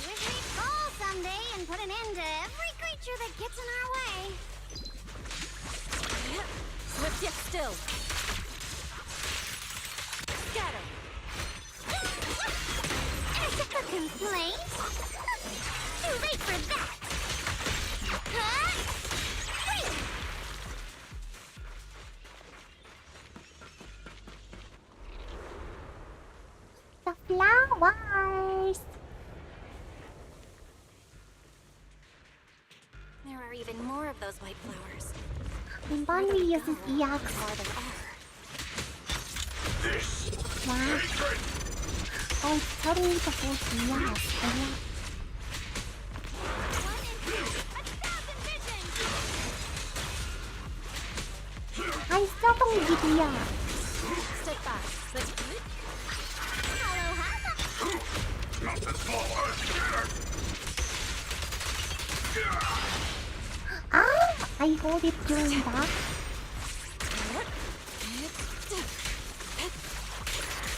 Wish we'd fall someday and put an end to every creature that gets in our way. Swift yet still. Scatter. Etiquette complaint? Too late for that. Huh? Wait. The flowers. There are even more of those white flowers. And Bonnie uses EX. Wow. Oh, it's totally the whole EX. I still don't get EX. Step back. Let's do it. Ah! I hold it during that.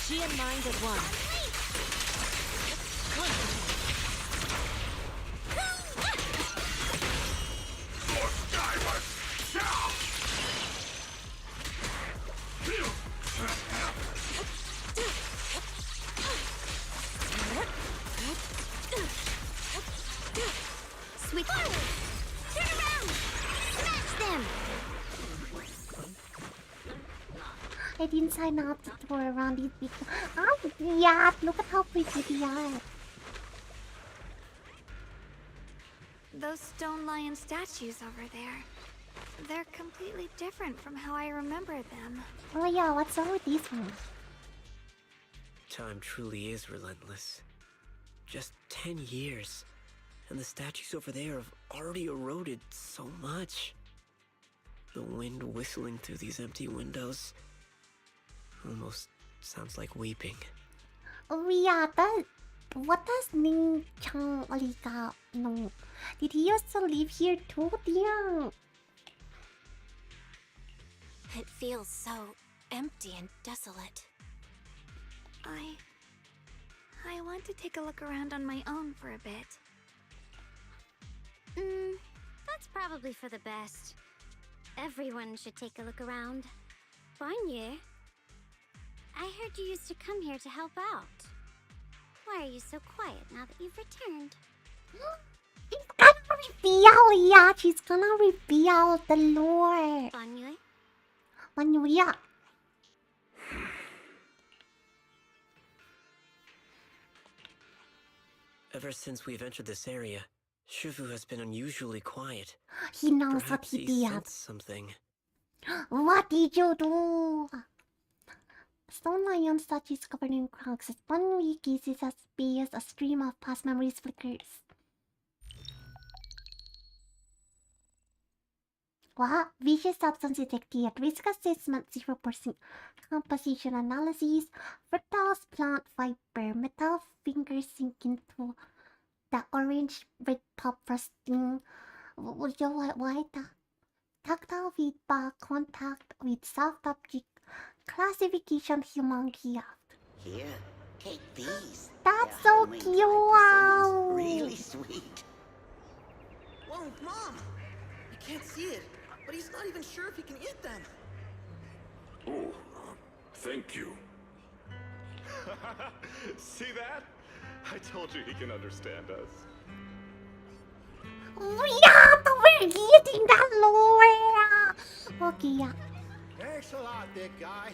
She and mind as one. Switch. Turn around. Smash them. I didn't sign up to tour around these people. Oh, yeah, look at how pretty they are. Those stone lion statues over there. They're completely different from how I remember them. Oh yeah, what's wrong with these ones? Time truly is relentless. Just 10 years, and the statues over there have already eroded so much. The wind whistling through these empty windows almost sounds like weeping. Oh yeah, what does Ning Chang Olika know? Did he used to live here too, dear? It feels so empty and desolate. I want to take a look around on my own for a bit. That's probably for the best. Everyone should take a look around. Banye, I heard you used to come here to help out. Why are you so quiet now that you've returned? She's gonna reveal, yeah, she's gonna reveal the lore. Banye? Banye. Ever since we've entered this area, Shifu has been unusually quiet. He knows Perhaps what he he did. sensed something. What did you do? Stone lion statues covered in cracks. As one week gazes as big as a stream of past memories flickers. What? Vicious substance detected. Risk assessment 0%. Composition analysis. Fertile plant fiber. Metal fingers sink into the orange red pop frosting. Why? Tactile feedback. Contact with soft object. Classification human gift. Here, take these. That's They're so homemade cute! persimmons. Really sweet. Whoa, Mom! You can't see it, but he's not even sure if he can eat them. Oh, thank you. See that? I told you he can understand us. We're eating that, Laura! Okay, yeah. Thanks a lot, big guy.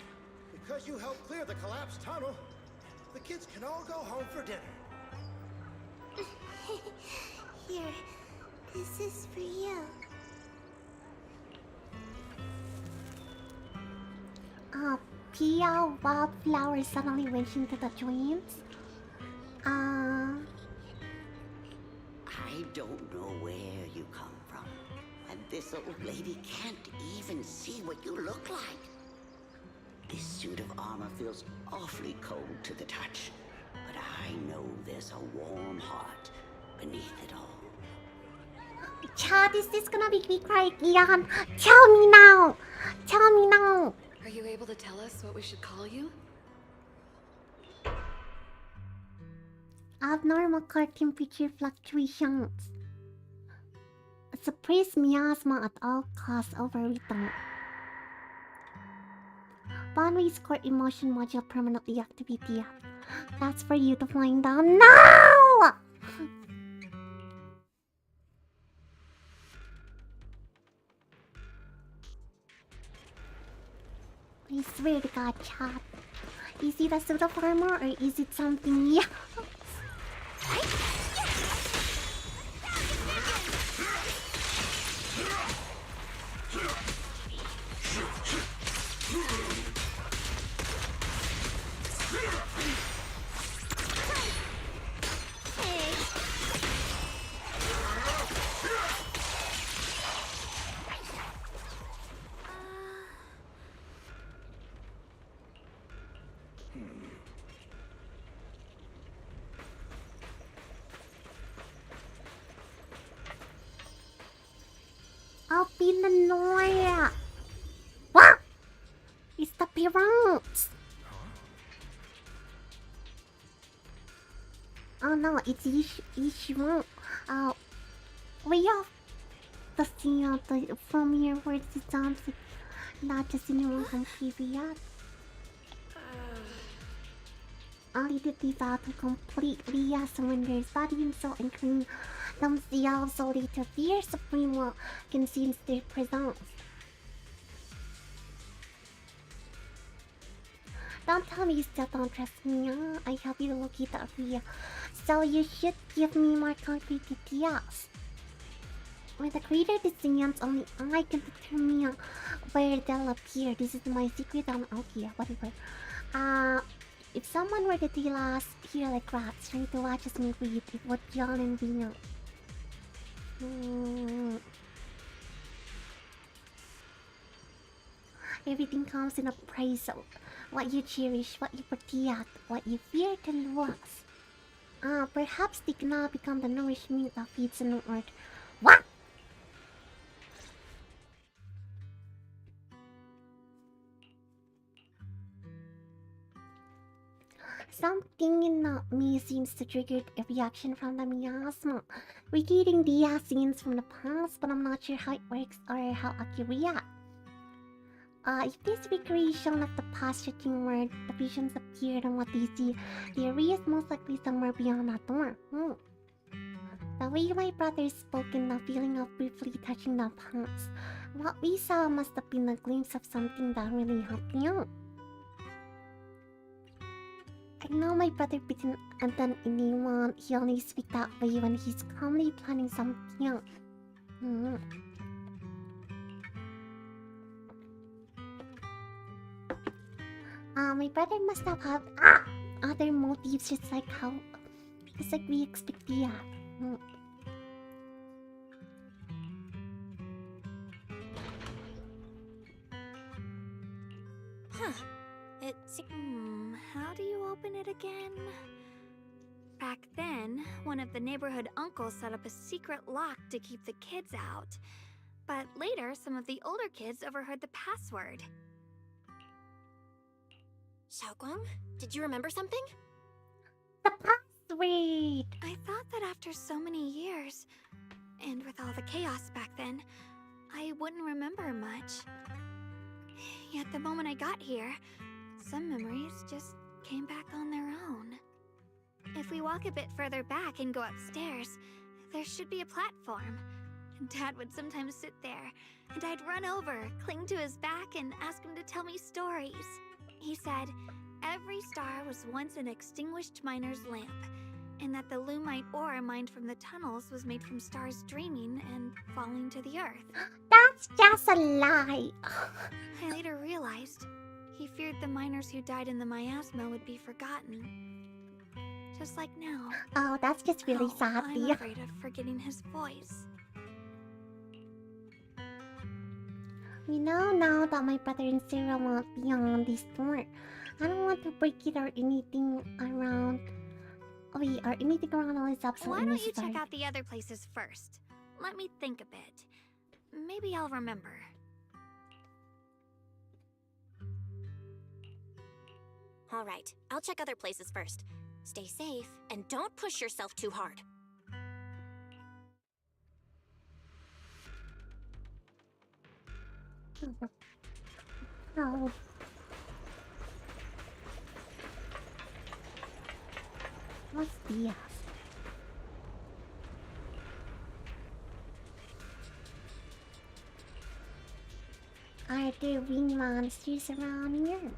Because you helped clear the collapsed tunnel, the kids can all go home for dinner. Here, this is for you. Pia Wildflower suddenly went into the joints. I don't know where you come from, and this old lady can't even see what you look like. This suit of armor feels awfully cold to the touch, but I know there's a warm heart beneath it all. Chad, is this gonna make me cry again? Tell me now! Tell me now! Are you able to tell us what we should call you? Abnormal core temperature fluctuations. Suppress miasma at all costs overwritten. Boundaries core emotion module permanently activated. That's for you to find out now! I swear to God, chat. Is it a suit of armor or is it something else? I'll be the Noia. What? It's the pyramids. Oh no, it's Ishimon. We have the scene of the familiar words it sounds like not just anyone from previous. Only did these out to completely surrender his body and soul and clean themselves so they to fear supreme conceals their presence. Don't tell me you still don't trust me, huh? I help you to locate that for you. So you should give me more concrete details. When the creator descends, only I can determine where they'll appear. This is my secret okay, whatever. If someone were to tell us here like rats trying to watch us migrate, it would be all in vain. Everything comes in a price of what you cherish, what you protect, what you fear to lose. Perhaps they cannot become the nourishment that feeds on earth. What? Something in me seems to trigger a reaction from the miasma, repeating the scenes from the past, but I'm not sure how it works or how I can react. If this recreation of the past stretching word, the visions appeared and what they see, the area is most likely somewhere beyond that door. The way my brother spoke and the feeling of briefly touching the past, what we saw must have been a glimpse of something that really helped me out. I know my brother didn't abandon anyone. He only speaks that way when he's calmly planning something. My brother must have had other motives, just like we expect he had. Huh. It's... How do you open it again? Back then, one of the neighborhood uncles set up a secret lock to keep the kids out. But later, some of the older kids overheard the password. SHUANGUANG, did you remember something? The password! I thought that after so many years, and with all the chaos back then, I wouldn't remember much. Yet the moment I got here, some memories just came back on their own. If we walk a bit further back and go upstairs, there should be a platform. Dad would sometimes sit there, and I'd run over, cling to his back, and ask him to tell me stories. He said every star was once an extinguished miner's lamp, and that the lumite ore mined from the tunnels was made from stars dreaming and falling to the earth. That's just a lie. I later realized he feared the miners who died in the miasma would be forgotten. Just like now. Oh, that's just really sad. I'm afraid of forgetting his voice. We know now that my brother and Sarah won't be on this tour. I don't want to break it or anything around. Oh, wait, or anything around all is absolutely Why don't you necessary. check out the other places first? Let me think a bit. Maybe I'll remember. Alright, I'll check other places first. Stay safe, and don't push yourself too hard. Oh. What's this? Are there winged monsters around here?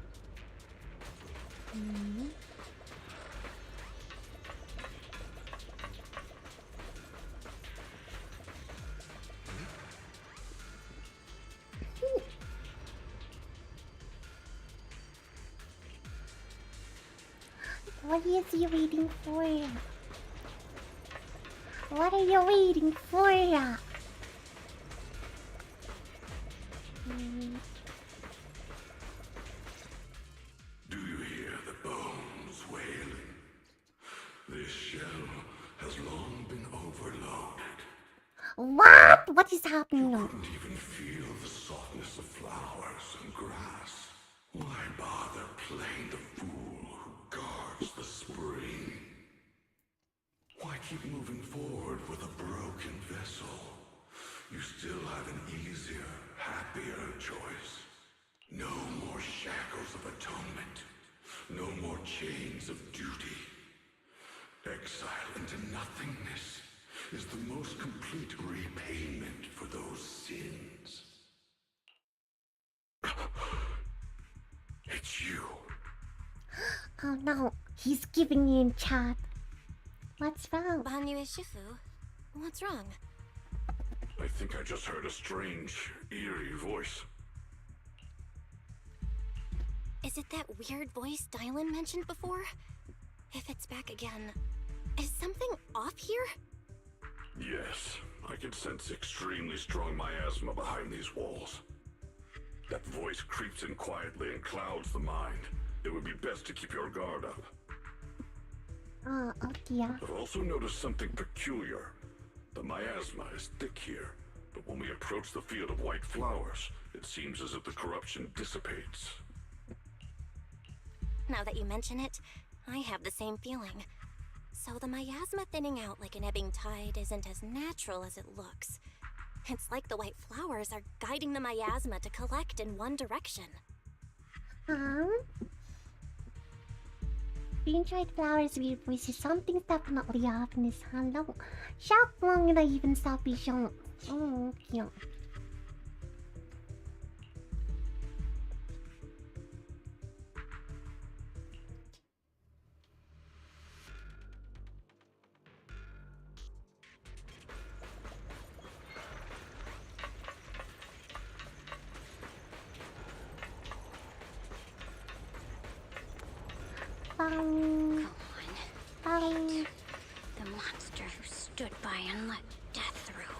What is he waiting for? What are you waiting for? Do you hear the bones wailing? This shell has long been overloaded. What? What is happening? You couldn't even feel the softness of flowers and grass. Why bother playing the fool who guards the spring? Why keep moving forward with a broken vessel? You still have an easier, happier choice. No more shackles of atonement. No more chains of duty. Exile into nothingness is the most complete repayment for those sins. It's you. Oh no, he's giving me in chat. What's wrong? Banyu is Shifu. What's wrong? I think I just heard a strange, eerie voice. Is it that weird voice Dylan mentioned before? If it's back again, is something off here? Yes, I can sense extremely strong miasma behind these walls. That voice creeps in quietly and clouds the mind. It would be best to keep your guard up. Oh dear. I've also noticed something peculiar. The miasma is thick here, but when we approach the field of white flowers, it seems as if the corruption dissipates. Now that you mention it, I have the same feeling. So the miasma thinning out like an ebbing tide isn't as natural as it looks. It's like the white flowers are guiding the miasma to collect in one direction. Being tried flowers weird voices. Something's definitely off in this hollow. SHUANGUANG na even sabi siyang. Oh, cute. Bang. Bang. The monster who stood by and let death through.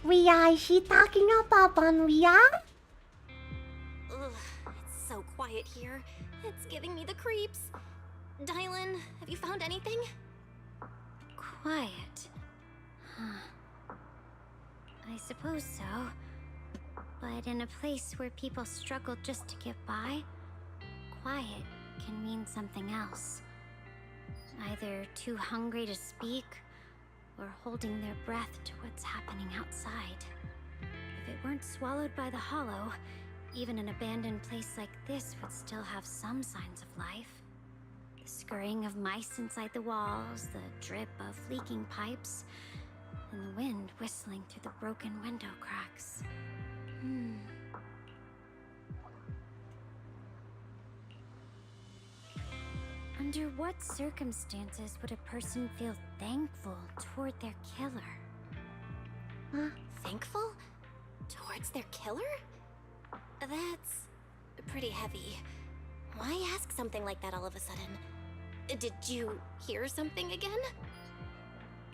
Is she talking about Banria? Ugh, it's so quiet here. It's giving me the creeps. Dylan, have you found anything? Quiet. Huh. I suppose so. But in a place where people struggle just to get by, quiet can mean something else. Either too hungry to speak, or holding their breath to what's happening outside. If it weren't swallowed by the hollow, even an abandoned place like this would still have some signs of life. The scurrying of mice inside the walls, the drip of leaking pipes, and the wind whistling through the broken window cracks. Under what circumstances would a person feel thankful toward their killer? Thankful? Towards their killer? That's pretty heavy. Why ask something like that all of a sudden? Did you hear something again?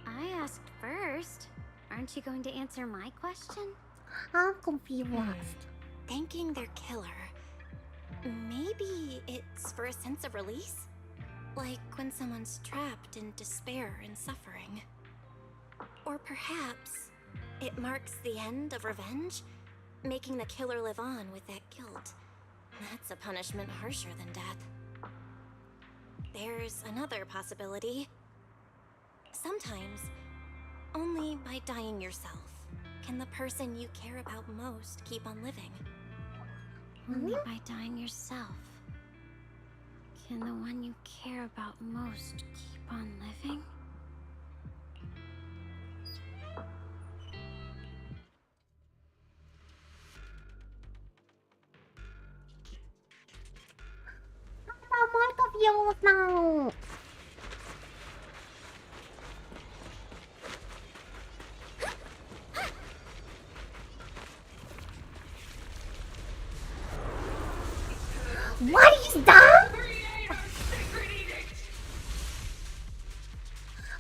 I asked first. Aren't you going to answer my question? I'm confused. Thanking their killer. Maybe it's for a sense of release? Like when someone's trapped in despair and suffering. Or perhaps it marks the end of revenge, making the killer live on with that guilt. That's a punishment harsher than death. There's another possibility. Sometimes, only by dying yourself can the person you care about most keep on living. Only by dying yourself can the one you care about most keep on living? I'm more confused now. What is that?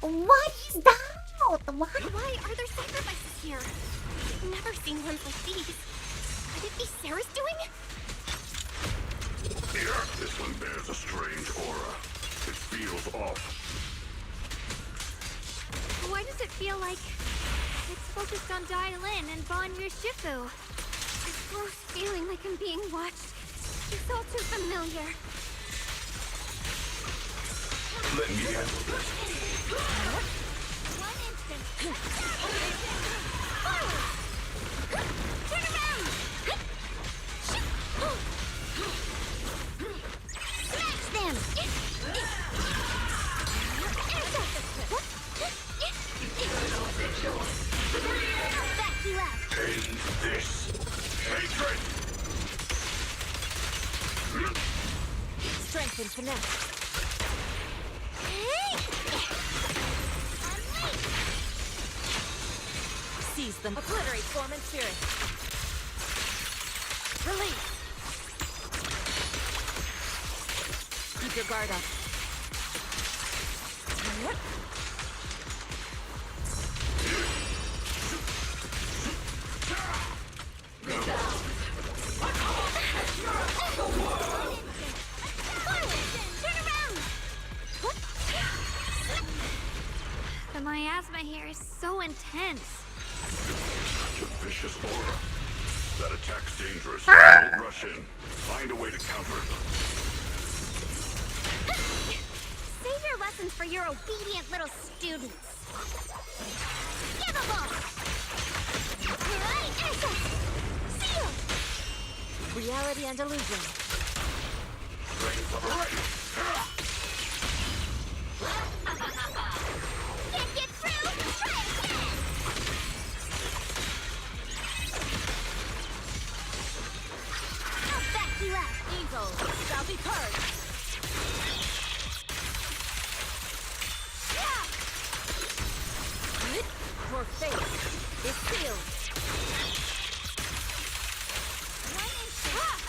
What is that? What? Why are there sacrifices here? I've never seen ones like these. Could it be Sarah's doing? Here, this one bears a strange aura. It feels off. Why does it feel like it's focused on Dylan and Banyu Shifu? This gross feeling like I'm being watched. It's all too familiar. Let me handle this. One instant. Forward! Turn around! Smash them! I'll back you up. End this. Hatred! Strength and finesse. Seize them. Obliterate form and spirit. Release. Keep your guard up. The miasma here is so intense. Such a vicious aura. That attack's dangerous. Don't rush in. Find a way to counter it. Save your lessons for your obedient little students. Givable! Seal! Reality and illusion. Can't get through? Try again! I'll back you up. Evil shall be purged. Your fate is sealed. One instant.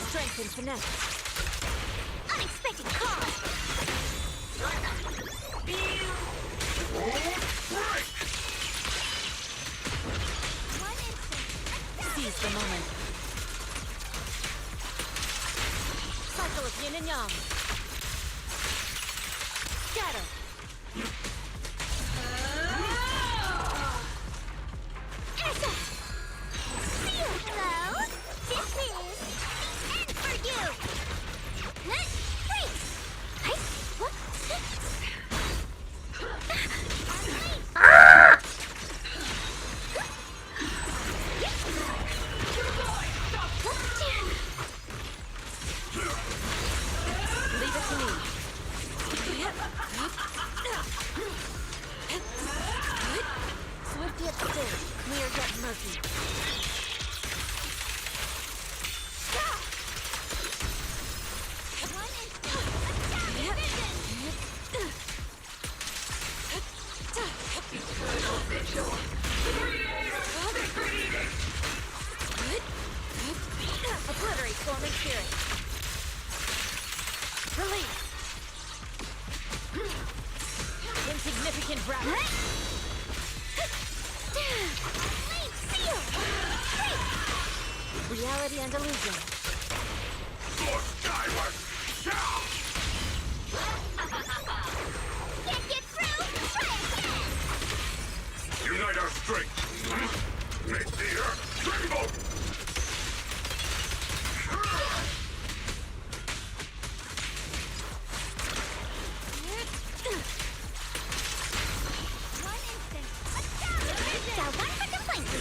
Strength and finesse. Unexpected call. Seize the moment. Cycle of yin and yang. Scatter. Hello? This is the end for you! Freeze! What? Leave it to me. Swift yet still, clear yet murky. Obliterate forming spirit. Release. Insignificant rabbit. Reality and illusion. Can't get through? Try again! Unite our strength! Mid-tier, tremble! One instant. Got one for complaints.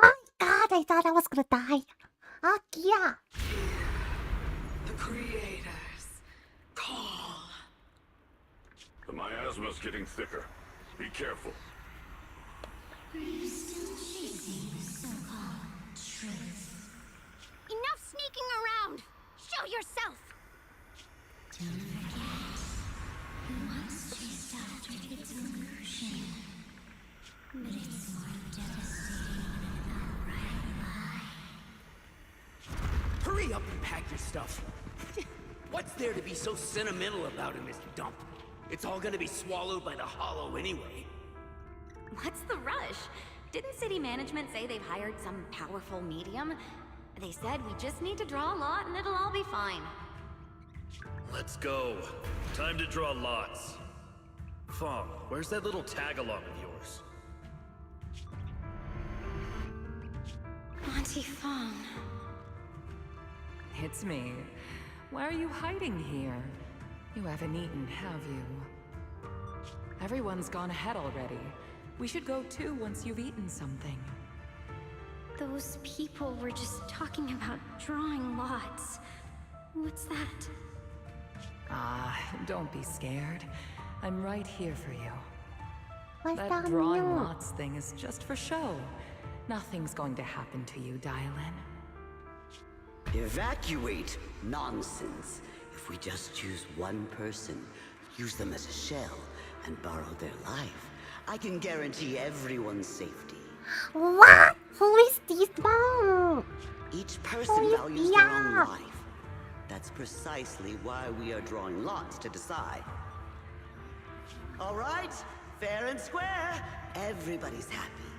Oh god, I thought I was gonna die. Oh yeah. The creators call. The miasma's getting thicker. Be careful. Are you still chasing the so-called truth? Enough sneaking around! Show yourself! Don't forget, who once chased after its illusion. But it's more devastating than an outright lie. Hurry up and pack your stuff. What's there to be so sentimental about in this dump? It's all gonna be swallowed by the hollow anyway. What's the rush? Didn't city management say they've hired some powerful medium? They said we just need to draw a lot and it'll all be fine. Let's go. Time to draw lots. Fong, where's that little tag-along of yours? Auntie Fong. It's me. Why are you hiding here? You haven't eaten, have you? Everyone's gone ahead already. We should go too once you've eaten something. Those people were just talking about drawing lots. What's that? Ah, don't be scared. I'm right here for you. What's That drawing lots thing is just for show. Nothing's going to happen to you, Dialin. Evacuate? Nonsense. If we just choose one person, use them as a shell, and borrow their life, I can guarantee everyone's safety. What? Who is this mom? Each person values their own life. That's precisely why we are drawing lots to decide. All right, fair and square. Everybody's happy.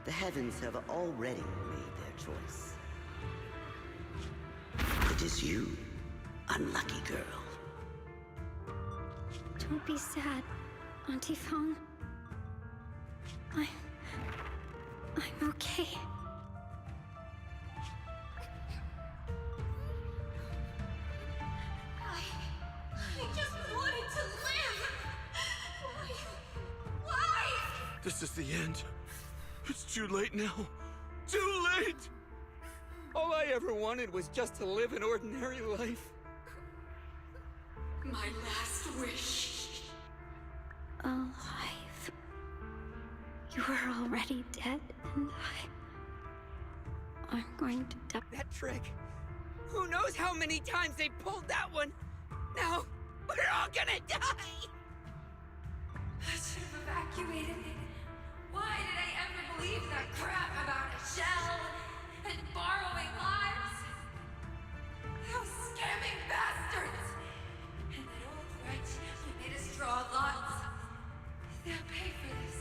The heavens have already made their choice. It is you, unlucky girl. Don't be sad, Auntie Fong. I'm okay. I just wanted to live! Why? This is the end. It's too late now. Too late! All I ever wanted was just to live an ordinary life. My last wish. Alive. You were already dead, and I'm going to die. That trick. Who knows how many times they pulled that one? Now, we're all gonna die! I should have evacuated me. Why did I ever believe that crap about a shell and borrowing lives? Those scamming bastards! And that old wretch who made us draw lots. They'll pay for this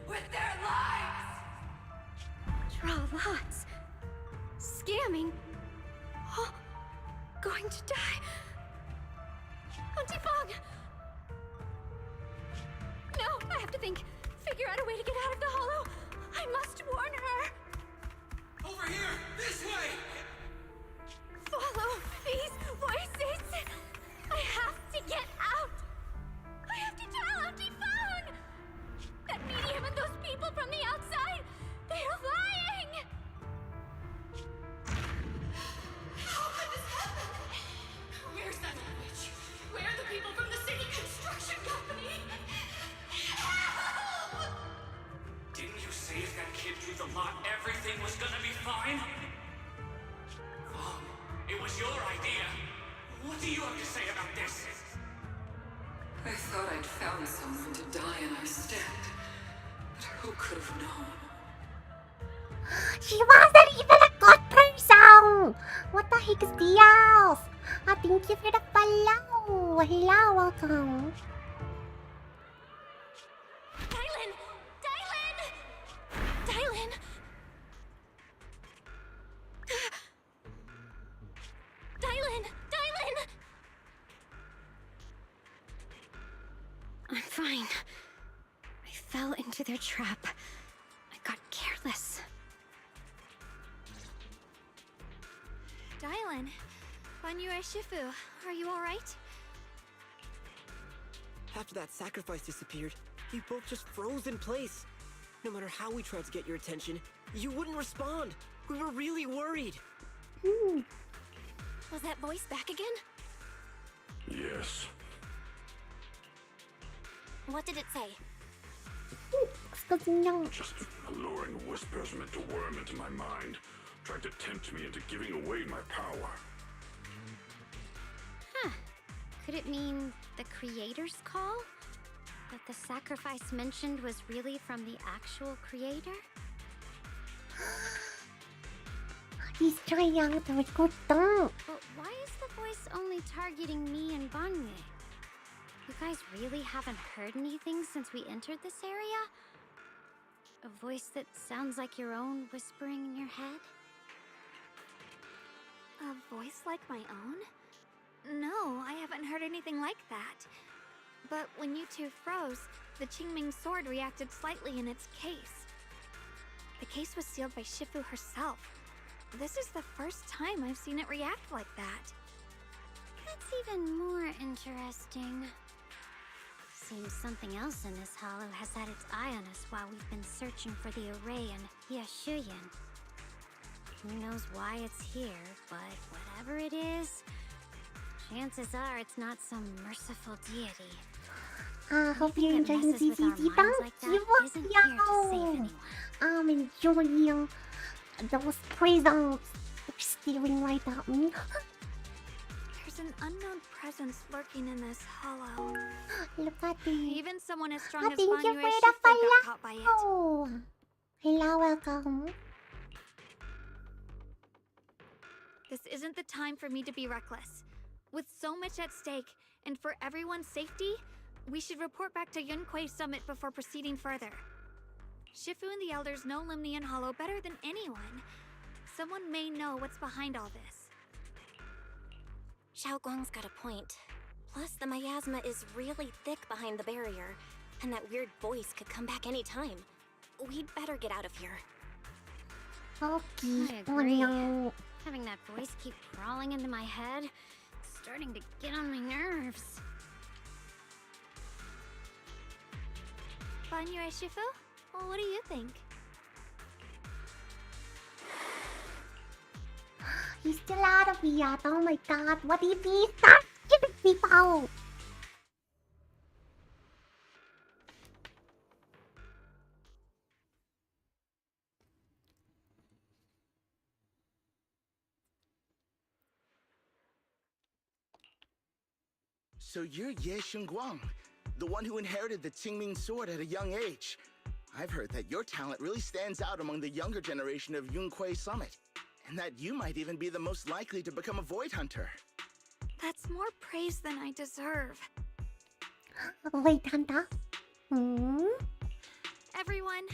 with their lives! Draw lots. Scamming. Oh, going to die. Auntie Fong! No, I have to think. Figure out a way to get out of the hollow. I must warn her. Over here! This way! Follow these voices. I have to get out. I have to tell Auntie Fong. That medium and those people from the outside, they're lying. How could this happen? Where's that witch? Where are the people from the city construction company? Help! Didn't you say if that kid drew the lot, everything was gonna be fine? Mom, it was your idea. What do you have to say about this? I thought I'd found someone to die in our stead. But who could have known? She wasn't even a good person! What the heck is this? Thank you for the follow. Hello, welcome. Dylan! Dylan! Dylan! Dylan! Dylan! I'm fine. I fell into their trap. I got careless. Dylan, Banyue Shifu, are you alright? After that sacrifice disappeared, you both just froze in place. No matter how we tried to get your attention, you wouldn't respond. We were really worried. Was that voice back again? Yes. What did it say? Just alluring whispers meant to worm into my mind. Tried to tempt me into giving away my power. Huh. Could it mean the creator's call? That the sacrifice mentioned was really from the actual creator? He's trying to record them. But why is the voice only targeting me and Banyue? You guys really haven't heard anything since we entered this area? A voice that sounds like your own whispering in your head? A voice like my own? No, I haven't heard anything like that. But when you two froze, the Qingming sword reacted slightly in its case. The case was sealed by Shifu herself. This is the first time I've seen it react like that. That's even more interesting. Seems something else in this hollow has had its eye on us while we've been searching for the array in Hyashuyan. Who knows why it's here, but whatever it is, chances are it's not some merciful deity. Hope you're enjoying ZZZ. Thank you. I'm enjoying those presents. They're staring right at me. There's an unknown presence lurking in this hollow. Look at this. Even someone as strong as Thank you Banyue for Shifu the got caught by it. follow. Hello, welcome. This isn't the time for me to be reckless. With so much at stake, and for everyone's safety, we should report back to Yunquay Summit before proceeding further. Shifu and the elders know Limnian Hollow better than anyone. Someone may know what's behind all this. Xiaoguang's got a point. Plus, the miasma is really thick behind the barrier, and that weird voice could come back any time. We'd better get out of here. Okay, I agree. Having that voice keep crawling into my head, it's starting to get on my nerves. Banyue Shifu? Well, what do you think? He's still out of here. Oh my god, what if he starts killing people? So you're Ye SHUANGUANG, the one who inherited the Qingming sword at a young age. I've heard that your talent really stands out among the younger generation of Yunquay Summit, and that you might even be the most likely to become a void hunter. That's more praise than I deserve. Wait, Hunter? Everyone,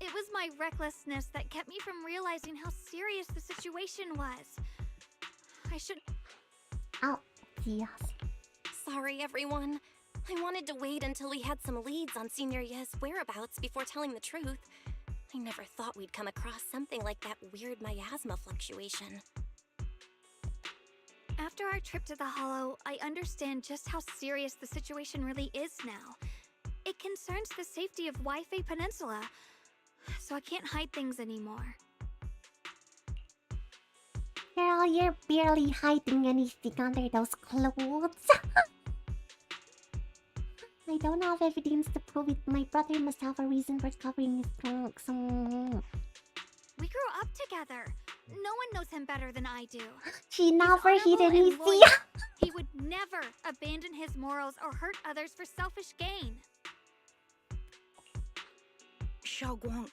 it was my recklessness that kept me from realizing how serious the situation was. I should... Oh, yes. Sorry, everyone. I wanted to wait until we had some leads on Senior Ye's whereabouts before telling the truth. I never thought we'd come across something like that weird miasma fluctuation. After our trip to the Hollow, I understand just how serious the situation really is now. It concerns the safety of Waifei Peninsula, so I can't hide things anymore. Girl, you're barely hiding anything under those clothes. I don't have evidence to prove it. My brother must have a reason for covering his trunks. We grew up together. No one knows him better than I do. She never hid anything. He would never abandon his morals or hurt others for selfish gain. Xiaoguang...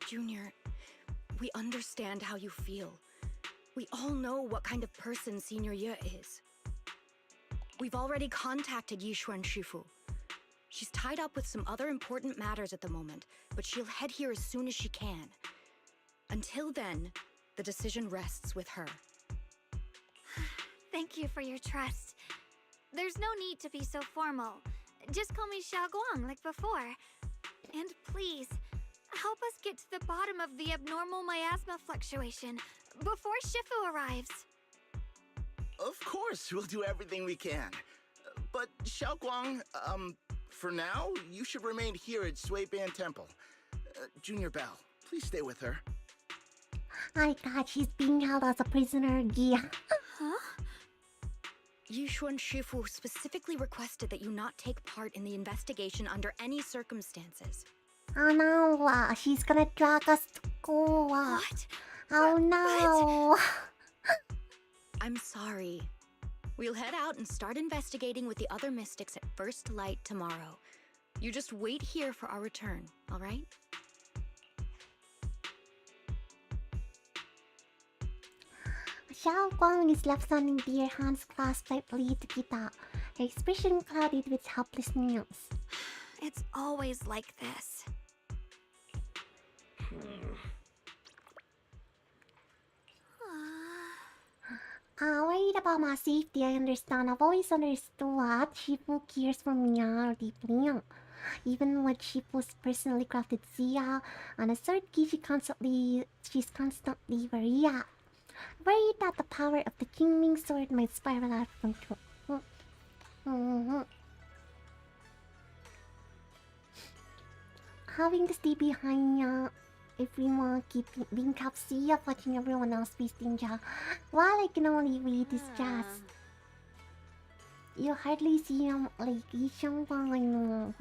Junior, we understand how you feel. We all know what kind of person Senior Ye is. We've already contacted Yishuan Shifu. She's tied up with some other important matters at the moment, but she'll head here as soon as she can. Until then, the decision rests with her. Thank you for your trust. There's no need to be so formal. Just call me Xiaoguang like before. And please, help us get to the bottom of the abnormal miasma fluctuation before Shifu arrives. Of course, we'll do everything we can. But Xiaoguang, for now, you should remain here at Suiban Temple. Junior Belle, please stay with her. My god, she's being held as a prisoner, Gia. Huh? Yishuan Shifu specifically requested that you not take part in the investigation under any circumstances. Oh no, she's gonna drag us to court. What? Oh no. I'm sorry. We'll head out and start investigating with the other mystics at first light tomorrow. You just wait here for our return, all right? Xiaoguang is left standing there, hands clasped tightly to Kita, her expression clouded with helplessness. It's always like this. Worried about my safety, I understand. I've always understood Shifu cares for me deeply. Even when Shifu's personally crafted Zia on a third key, she's constantly worried. Worried that the power of the Qingming sword might spiral out of control. Having to stay behind everyone, being kept safe, watching everyone else face danger, while I can only read is just... You hardly see him like Xiaoguang, I know.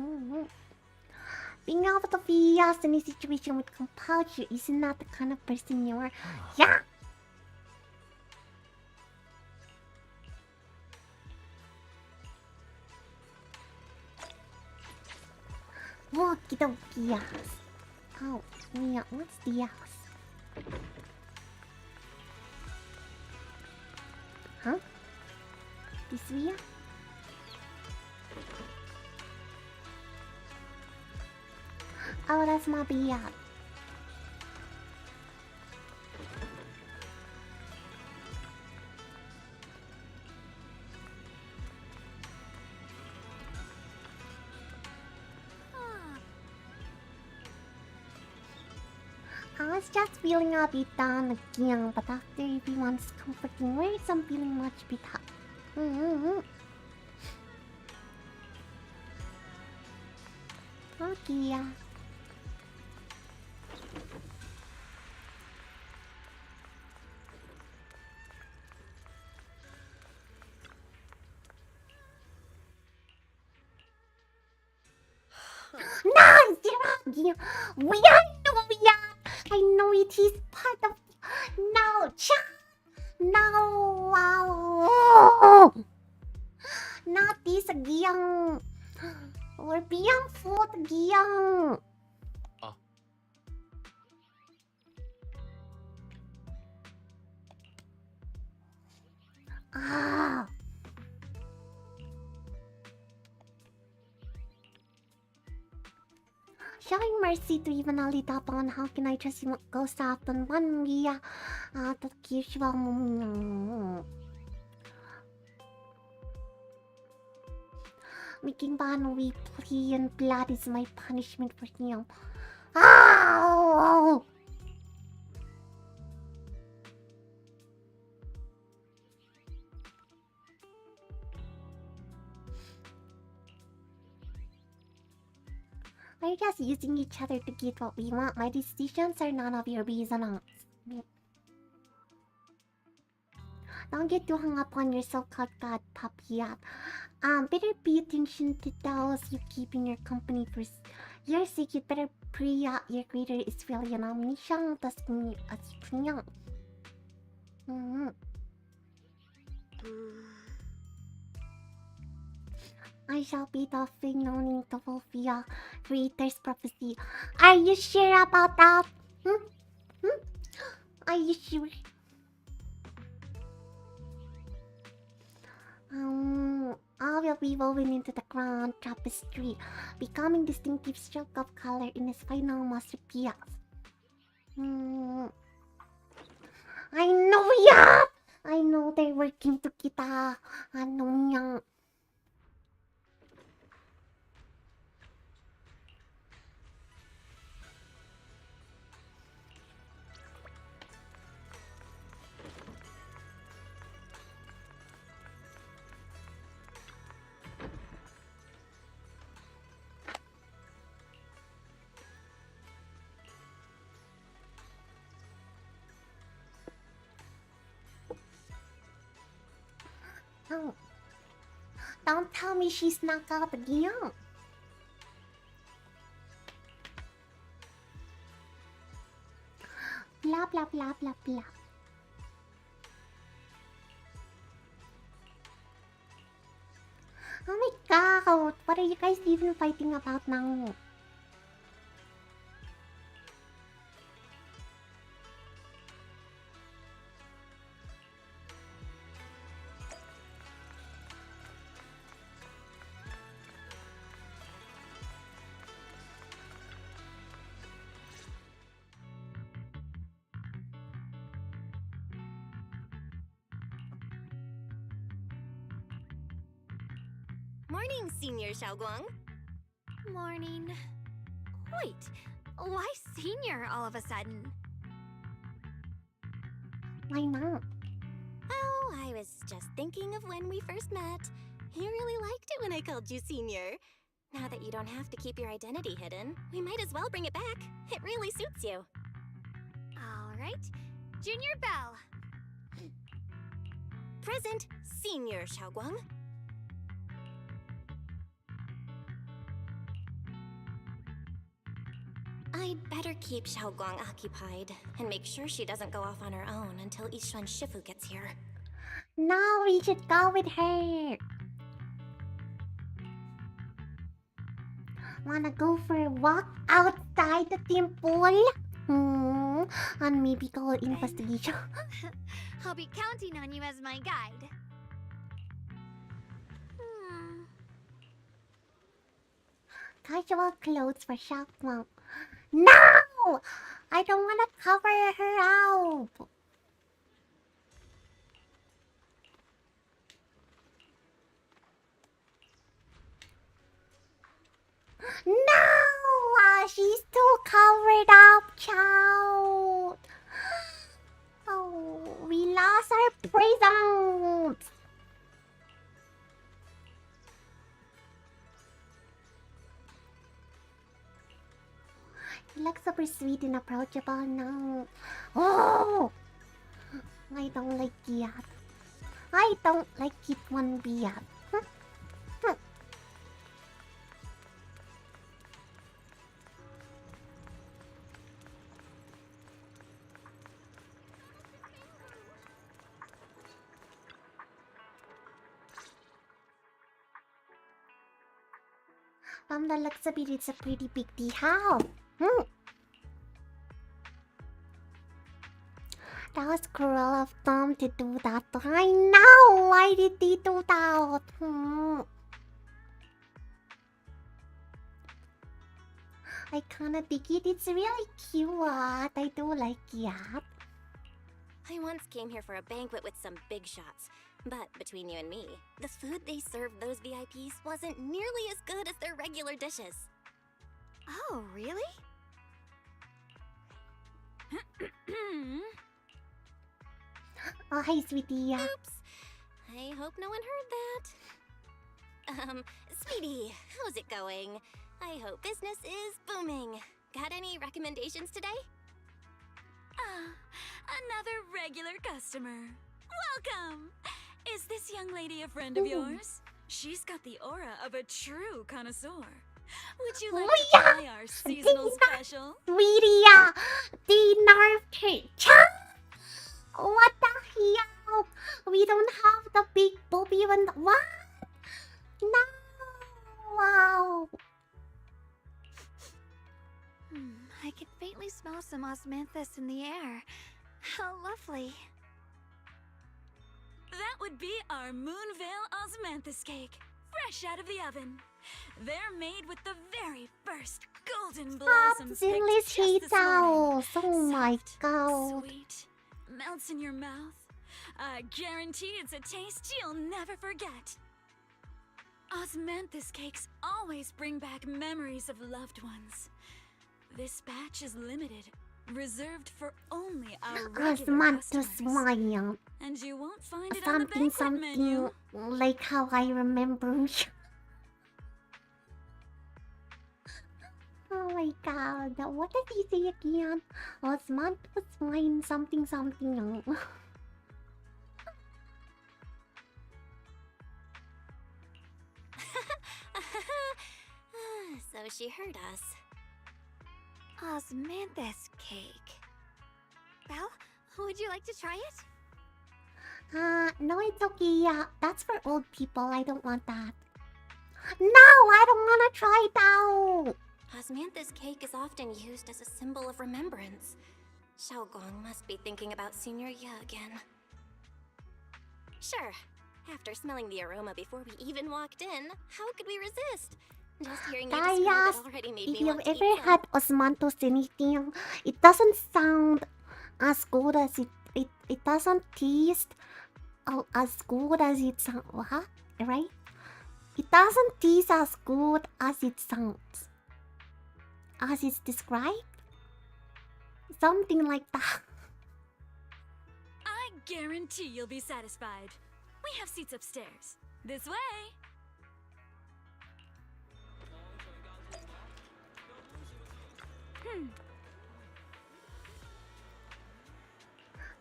Being able to face any situation with composure is not the kind of person you are. Yeah! Okie dokie, yes. Oh, yeah, what's the house? Huh? This way? Oh, that's my beard. I was just feeling a bit down again, but after everyone's comforting words, I'm feeling much better. Okay. No, we are. I know it is part of. No, no. Showing mercy to even a little upon how can I trust you go soft on one via the usual. Making Banui plea and blood is my punishment for him. Ow! We're just using each other to get what we want. My decisions are none of your business. Don't get too hung up on your so-called god puppy yet. Better pay attention to those you keep in your company for your sake. You better pray your creator is really an omniscient as young. I shall be the thing known to fulfill creator's prophecy. Are you sure about that? Are you sure? I will be woven into the grand tapestry, becoming distinctive stroke of color in its final masterpiece. I know ya! I know they're working to kita. I know ya. Oh. Don't tell me she snuck out again. Blah blah blah blah blah. Oh my god, what are you guys even fighting about now? Morning, Senior Xiaoguang. Morning. Wait, why senior all of a sudden? Why not? Oh, I was just thinking of when we first met. You really liked it when I called you Senior. Now that you don't have to keep your identity hidden, we might as well bring it back. It really suits you. All right, Junior Bell. Present, Senior Xiaoguang. I'd better keep Xiaoguang occupied and make sure she doesn't go off on her own until Yishuan Shifu gets here. Now we should go with her. Wanna go for a walk outside the temple? And maybe go investigation. I'll be counting on you as my guide. Casual clothes for Xiaoguang. No! I don't want to cover her out. No! She's too covered up, child. Oh, we lost our present. He looks super sweet and approachable now. Oh! I don't like it. I don't like it one bit. From the looks of it, it's a pretty big deal. That was cruel of them to do that. I know! Why did they do that? I kinda dig it. It's really cute. I do like it. I once came here for a banquet with some big shots, but between you and me, the food they served those VIPs wasn't nearly as good as their regular dishes. Oh, really? Oh, hi, sweetie. Oops. I hope no one heard that. Sweetie, how's it going? I hope business is booming. Got any recommendations today? Another regular customer. Welcome! Is this young lady a friend of yours? She's got the aura of a true connoisseur. Would you like to try our seasonal special? Sweetie, they nerfed her. What the hell? We don't have the big booby one. What? No. Wow. I can faintly smell some osmanthus in the air. How lovely. That would be our Moonveil Osmanthus cake, fresh out of the oven. They're made with the very first golden blossoms picked Zenless just hates this morning. owls. Oh my god. Sweet, melts in your mouth. I guarantee it's a taste you'll never forget. Osmanthus cakes always bring back memories of loved ones. This batch is limited, reserved for only our regular customers. And you won't find it on the banquet menu. Like how I remember. Oh my god, what did he say again? Osmanthus wine something something. So she heard us. Osmanthus cake. Well, would you like to try it? No, it's okay. That's for old people. I don't want that. No, I don't want to try it out. Osmanthus cake is often used as a symbol of remembrance. SHUANGUANG must be thinking about Senior Ye again. Sure. After smelling the aroma before we even walked in, how could we resist? Just hearing you describe it already made If me you've want to eat ever some. had osmanthus anything, it doesn't sound as good as it doesn't taste as good as it sounds. What? Right? It doesn't taste as good as it sounds. As it's described? Something like that. I guarantee you'll be satisfied. We have seats upstairs. This way.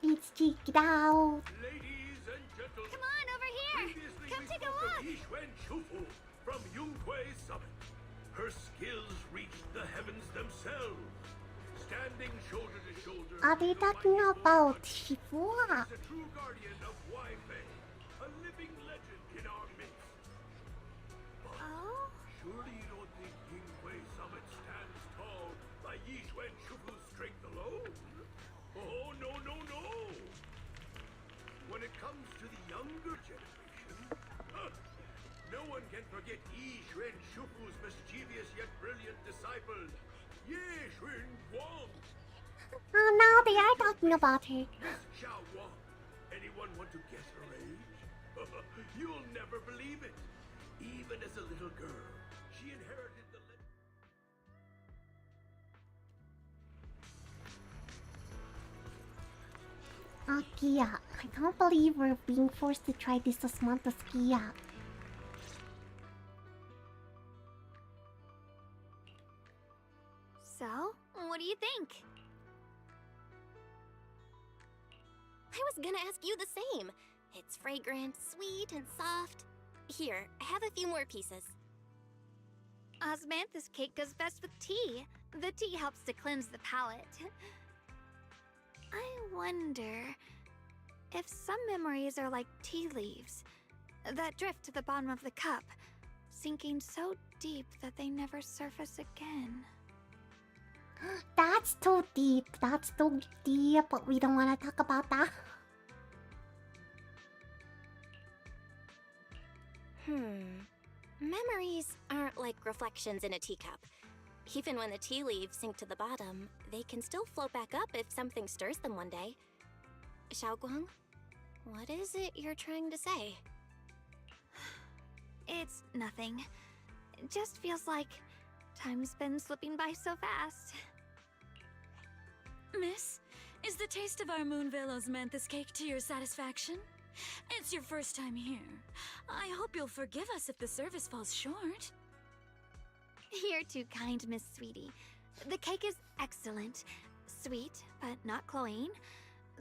Let's check it out. Come on, over here! Come take a look! SHUANGUANG from Yunkwei Summit. Her skills reached the heavens themselves. Standing shoulder to shoulder. Are they talking about Shifu? A true guardian of Waifei, a living legend in our midst. But surely you don't think Yunkwei Summit stands tall by SHUANGUANG's strength alone? Oh, no, no, no! When it comes to the younger generation, no one can forget SHUANG's mischievous yet brilliant disciple, SHUANGUANG. Oh, now they are talking about her. Miss Xiaowang. Anyone want to guess her age? You'll never believe it. Even as a little girl, she inherited the Kia, I can't believe we're being forced to try this osmanthus Kia. So, what do you think? I was gonna ask you the same. It's fragrant, sweet, and soft. Here, have a few more pieces. Osmanthus cake goes best with tea. The tea helps to cleanse the palate. I wonder if some memories are like tea leaves that drift to the bottom of the cup, sinking so deep that they never surface again. That's too deep. That's too deep. But we don't want to talk about that. Memories aren't like reflections in a teacup. Even when the tea leaves sink to the bottom, they can still float back up if something stirs them one day. Xiaoguang, what is it you're trying to say? It's nothing. It just feels like time's been slipping by so fast. Miss, is the taste of our Moonvale osmanthus cake to your satisfaction? It's your first time here. I hope you'll forgive us if the service falls short. You're too kind, Miss Sweetie. The cake is excellent. Sweet, but not cloying.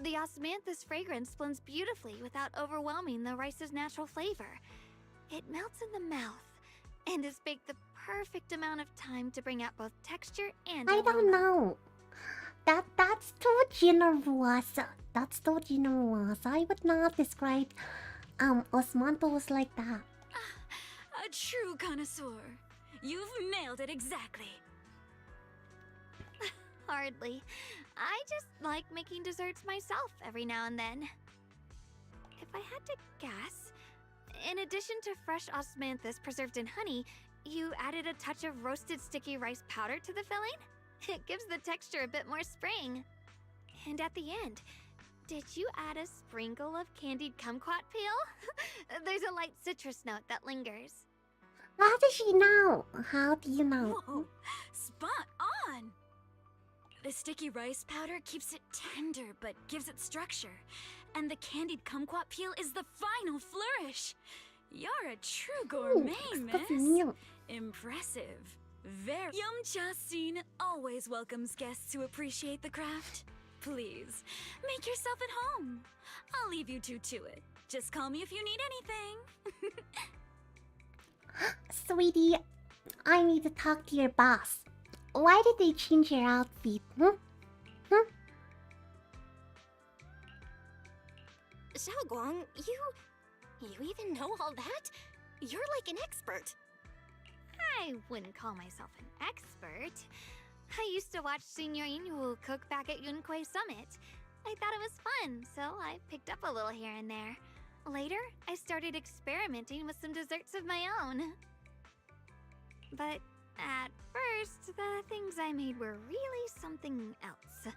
The osmanthus fragrance blends beautifully without overwhelming the rice's natural flavor. It melts in the mouth and is baked the perfect amount of time to bring out both texture and I aroma. don't know. That's too generous. That's too generous. I would not describe osmanthus like that. A true connoisseur. You've nailed it exactly. Hardly. I just like making desserts myself every now and then. If I had to guess, in addition to fresh osmanthus preserved in honey, you added a touch of roasted sticky rice powder to the filling? It gives the texture a bit more spring. And at the end, did you add a sprinkle of candied kumquat peel? There's a light citrus note that lingers. How does she know? How do you know? Whoa, spot on! The sticky rice powder keeps it tender but gives it structure. And the candied kumquat peel is the final flourish. You're a true gourmet, miss. Impressive. Very. Yum-cha scene always welcomes guests who appreciate the craft. Please, make yourself at home. I'll leave you two to it. Just call me if you need anything. Sweetie, I need to talk to your boss. Why did they change your outfit? Xiaoguang, you even know all that? You're like an expert. I wouldn't call myself an expert. I used to watch Senior Inhu cook back at Yunquay Summit. I thought it was fun, so I picked up a little here and there. Later, I started experimenting with some desserts of my own. But at first, the things I made were really something else.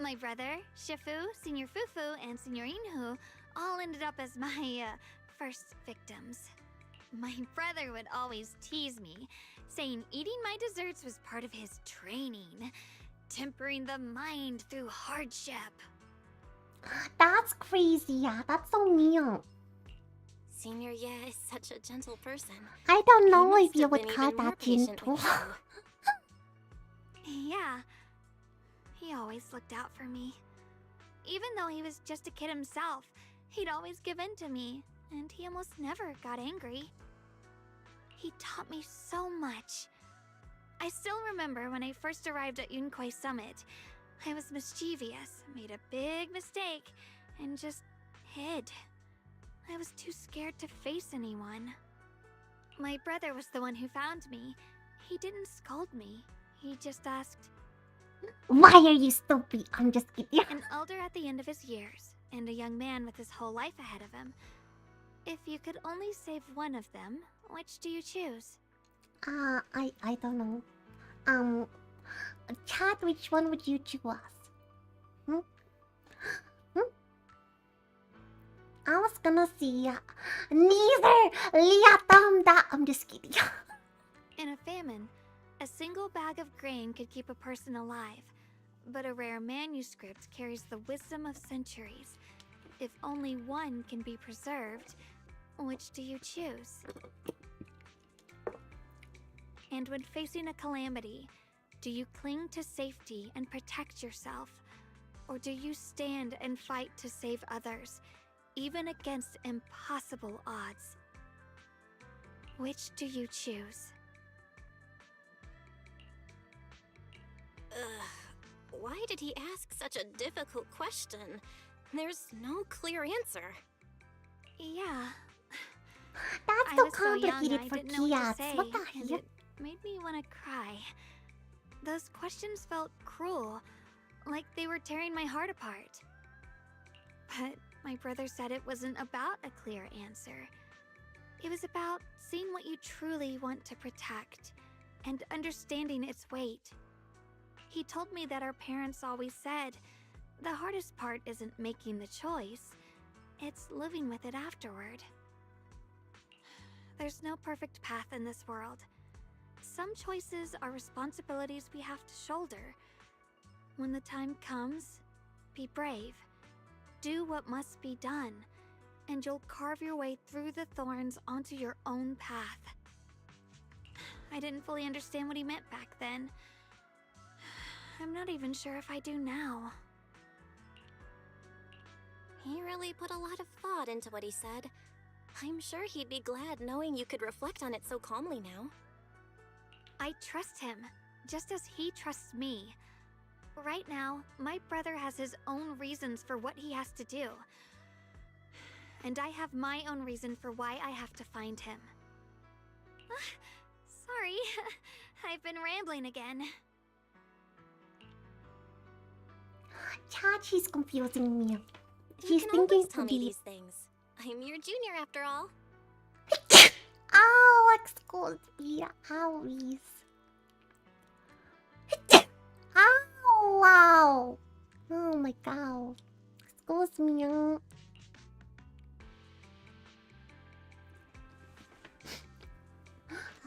My brother, Shifu, Senior Fufu, and Senior Inhu all ended up as my first victims. My brother would always tease me, saying eating my desserts was part of his training, tempering the mind through hardship. That's crazy, yeah. That's so mean. Senior Ye is such a gentle person. I don't know He if must you have would been call even more that patient gentle. with you. Yeah, he always looked out for me. Even though he was just a kid himself, he'd always give in to me, and he almost never got angry. He taught me so much. I still remember when I first arrived at Yunquay Summit. I was mischievous, made a big mistake, and just hid. I was too scared to face anyone. My brother was the one who found me. He didn't scold me. He just asked, Why are you stupid? I'm just kidding. an elder at the end of his years, and a young man with his whole life ahead of him. If you could only save one of them, which do you choose? I don't know. Chat, which one would you choose? I was gonna say neither. I'm just kidding. In a famine, a single bag of grain could keep a person alive, but a rare manuscript carries the wisdom of centuries. If only one can be preserved, which do you choose? And when facing a calamity, do you cling to safety and protect yourself? Or do you stand and fight to save others, even against impossible odds? Which do you choose? Why did he ask such a difficult question? There's no clear answer. Yeah. That's I so was so young, complicated I for didn't know what to kids. say, What the and heck? it made me want to cry. Those questions felt cruel, like they were tearing my heart apart. But my brother said it wasn't about a clear answer. It was about seeing what you truly want to protect, and understanding its weight. He told me that our parents always said, the hardest part isn't making the choice, it's living with it afterward. There's no perfect path in this world. Some choices are responsibilities we have to shoulder. When the time comes, be brave. Do what must be done, and you'll carve your way through the thorns onto your own path. I didn't fully understand what he meant back then. I'm not even sure if I do now. He really put a lot of thought into what he said. I'm sure he'd be glad knowing you could reflect on it so calmly now. I trust him, just as he trusts me. Right now, my brother has his own reasons for what he has to do. And I have my own reason for why I have to find him. Sorry, I've been rambling again. Chat, she's confusing me. You She's can thinking always to tell me be... these things. I'm your junior after all. Oh, excuse me. Owies. Oh, wow. Oh my god. Excuse me.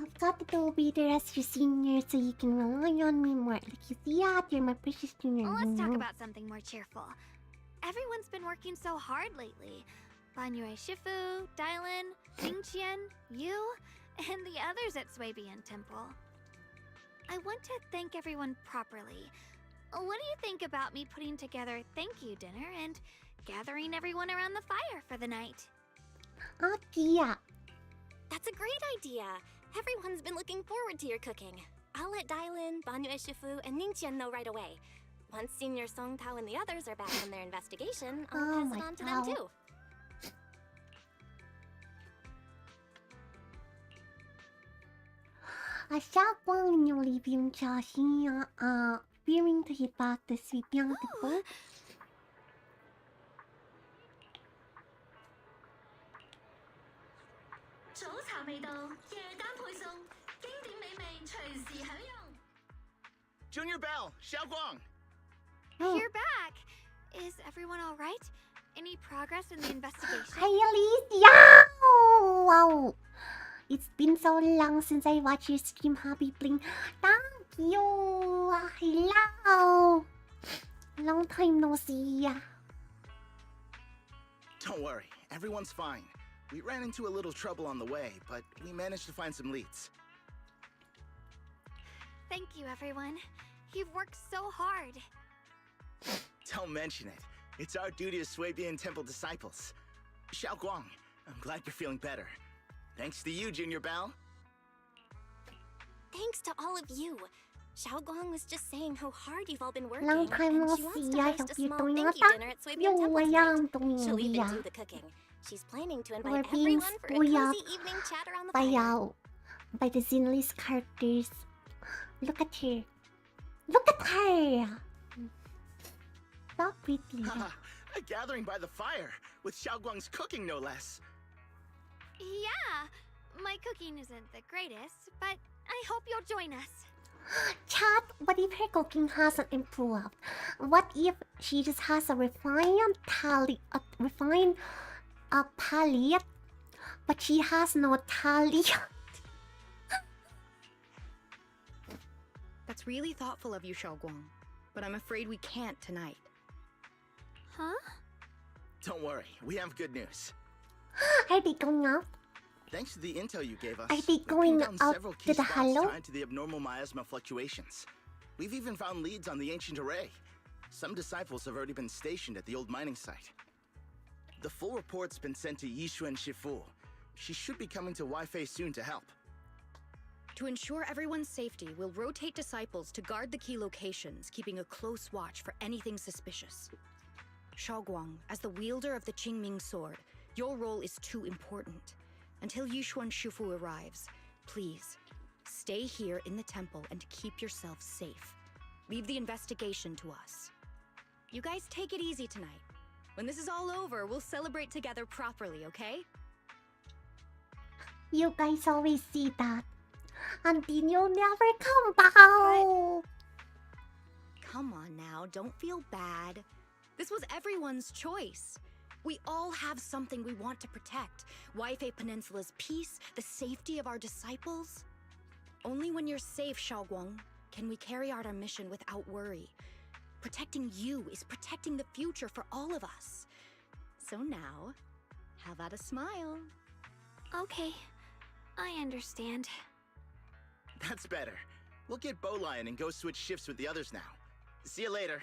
I've got to go be the rest of your senior so you can rely on me more. Like you see out there, my precious junior. Let's talk about something more cheerful. Everyone's been working so hard lately. Banyue Shifu, Dylan, Ningqian, you, and the others at Swabian Temple. I want to thank everyone properly. What do you think about me putting together a thank you dinner and gathering everyone around the fire for the night? Oh, yeah. That's a great idea. Everyone's been looking forward to your cooking. I'll let Dylan, Banyue Shifu, and Ningqian know right away. Once Senior Songtao and the others are back from their investigation, I'll pass it on to them too. SHUANGUANG newly viewed Joshia fearing to hit back the Sweepyang Temple. Junior Bell, SHUANGUANG! You're back! Is everyone alright? Any progress in the investigation? Hi, Alicia! Wow! It's been so long since I watched your stream, Happy Bling. Thank you! Hello! Long time no see. Don't worry, everyone's fine. We ran into a little trouble on the way, but we managed to find some leads. Thank you, everyone. You've worked so hard. Don't mention it. It's our duty as Swabian Temple disciples. SHUANGUANG, I'm glad you're feeling better. Thanks to you, Junior Bao. Thanks to all of you. SHUANGUANG was just saying how hard you've all been working. Long time no she wants see. to I host hope a you're small doing thank you dinner at Swabian Temple tonight. She'll even do the cooking. She's planning to invite everyone for a cozy evening chat around the fire. By the Zenless characters. Look at her. Look at her! So pretty. A gathering by the fire, with SHUANGUANG's cooking no less. Yeah, my cooking isn't the greatest, but I hope you'll join us. Chat, what if her cooking hasn't improved? What if she just has a refined palate, but she has no talent? That's really thoughtful of you, SHUANGUANG, but I'm afraid we can't tonight. Huh? Don't worry, we have good news. Are they going out? Thanks to the intel you gave us, Are they going out several key to the spots Halo? tied to the abnormal miasma fluctuations. We've even found leads on the ancient array. Some disciples have already been stationed at the old mining site. The full report's been sent to Yishuan Shifu. She should be coming to Wi-Fi soon to help. To ensure everyone's safety, we'll rotate disciples to guard the key locations, keeping a close watch for anything suspicious. SHUANGUANG, as the wielder of the Qingming sword, your role is too important. Until Yishuan Shifu arrives, please, stay here in the temple and keep yourself safe. Leave the investigation to us. You guys take it easy tonight. When this is all over, we'll celebrate together properly, okay? You guys always see that. and then you'll never come back. Come on now, don't feel bad. This was everyone's choice. We all have something we want to protect. Waifei Peninsula's peace, the safety of our disciples. Only when you're safe, SHUANGUANG, can we carry out our mission without worry. Protecting you is protecting the future for all of us. So now, how about a smile? Okay, I understand. That's better. We'll get Bowline and go switch shifts with the others now. See you later.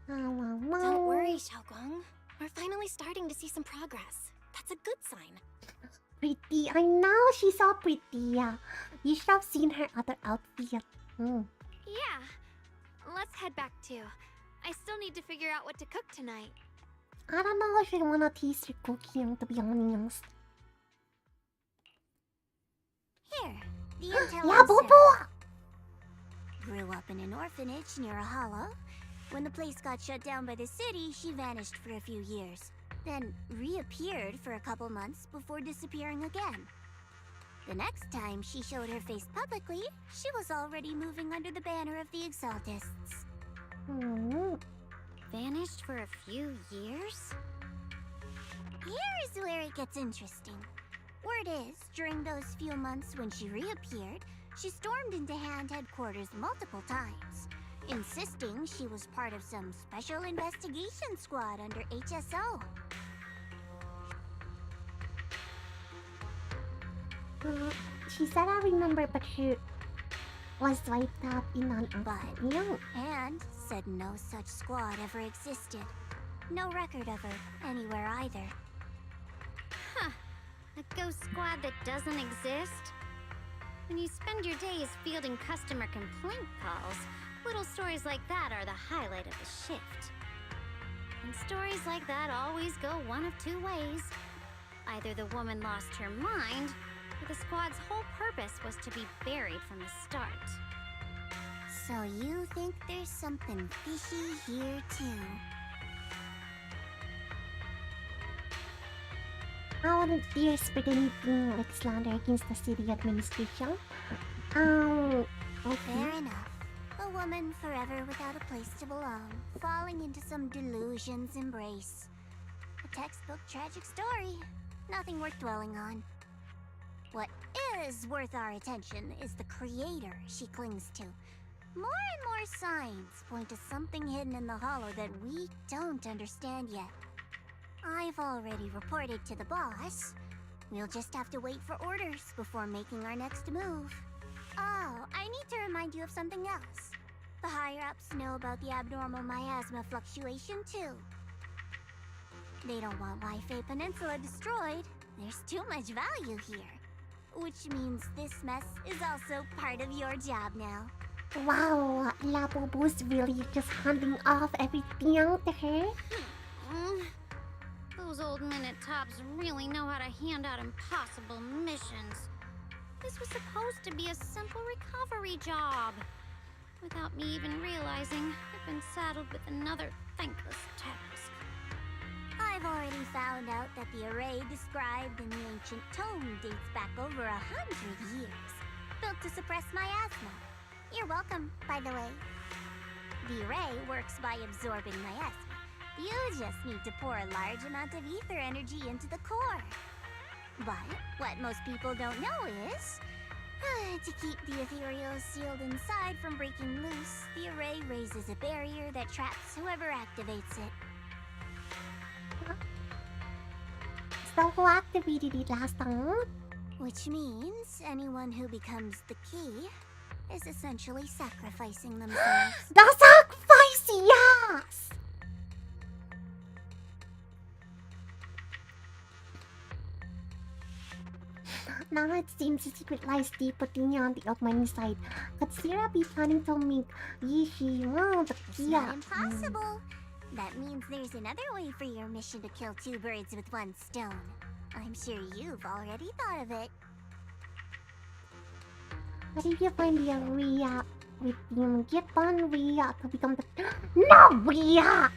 Don't worry, SHUANGUANG. We're finally starting to see some progress. That's a good sign. Pretty. I know she's so pretty. Yeah. You should have seen her other outfit. Yeah. Let's head back too. I still need to figure out what to cook tonight. I don't know if I wanna taste your cooking, to be honest. Here, the intel. Yeah, Bobo! Grew up in an orphanage near a hollow. When the place got shut down by the city, she vanished for a few years. Then reappeared for a couple months before disappearing again. The next time she showed her face publicly, she was already moving under the banner of the Exaltists. Vanished for a few years? Here's where it gets interesting. Word is, during those few months when she reappeared, she stormed into Hand headquarters multiple times, insisting she was part of some special investigation squad under HSO. She said I remember, but she was wiped out in an accident. And said no such squad ever existed. No record of her anywhere either. Huh. A ghost squad that doesn't exist? When you spend your days fielding customer complaint calls, little stories like that are the highlight of the shift. And stories like that always go one of two ways. Either the woman lost her mind, or the squad's whole purpose was to be buried from the start. So you think there's something fishy here too? I wouldn't dare spread anything like slander against the city administration. Okay. Fair enough. A woman forever without a place to belong, falling into some delusion's embrace. A textbook tragic story. Nothing worth dwelling on. What is worth our attention is the creator she clings to. More and more signs point to something hidden in the hollow that we don't understand yet. I've already reported to the boss. We'll just have to wait for orders before making our next move. Oh, I need to remind you of something else. The higher-ups know about the abnormal miasma fluctuation too. They don't want Waifei Peninsula destroyed. There's too much value here. Which means this mess is also part of your job now. Wow, Labubu's really just handing off everything to her. Those old minute tops really know how to hand out impossible missions. This was supposed to be a simple recovery job. Without me even realizing, I've been saddled with another thankless task. I've already found out that the array described in the ancient tome dates back over 100 years, built to suppress miasma. You're welcome, by the way. The array works by absorbing miasma. You just need to pour a large amount of ether energy into the core. But what most people don't know is, to keep the ethereal sealed inside from breaking loose, the array raises a barrier that traps whoever activates it. So who activated it last time? Which means anyone who becomes the key is essentially sacrificing themselves. The sacrifice, yes! Now it seems the secret lies deeper on the Oakman side. Could Sarah be planning to make Yishi the It's key? not impossible. That means there's another way for your mission to kill two birds with one stone. I'm sure you've already thought of it. What if you find the Rhea with him? Get on Rhea to become the... No, Rhea!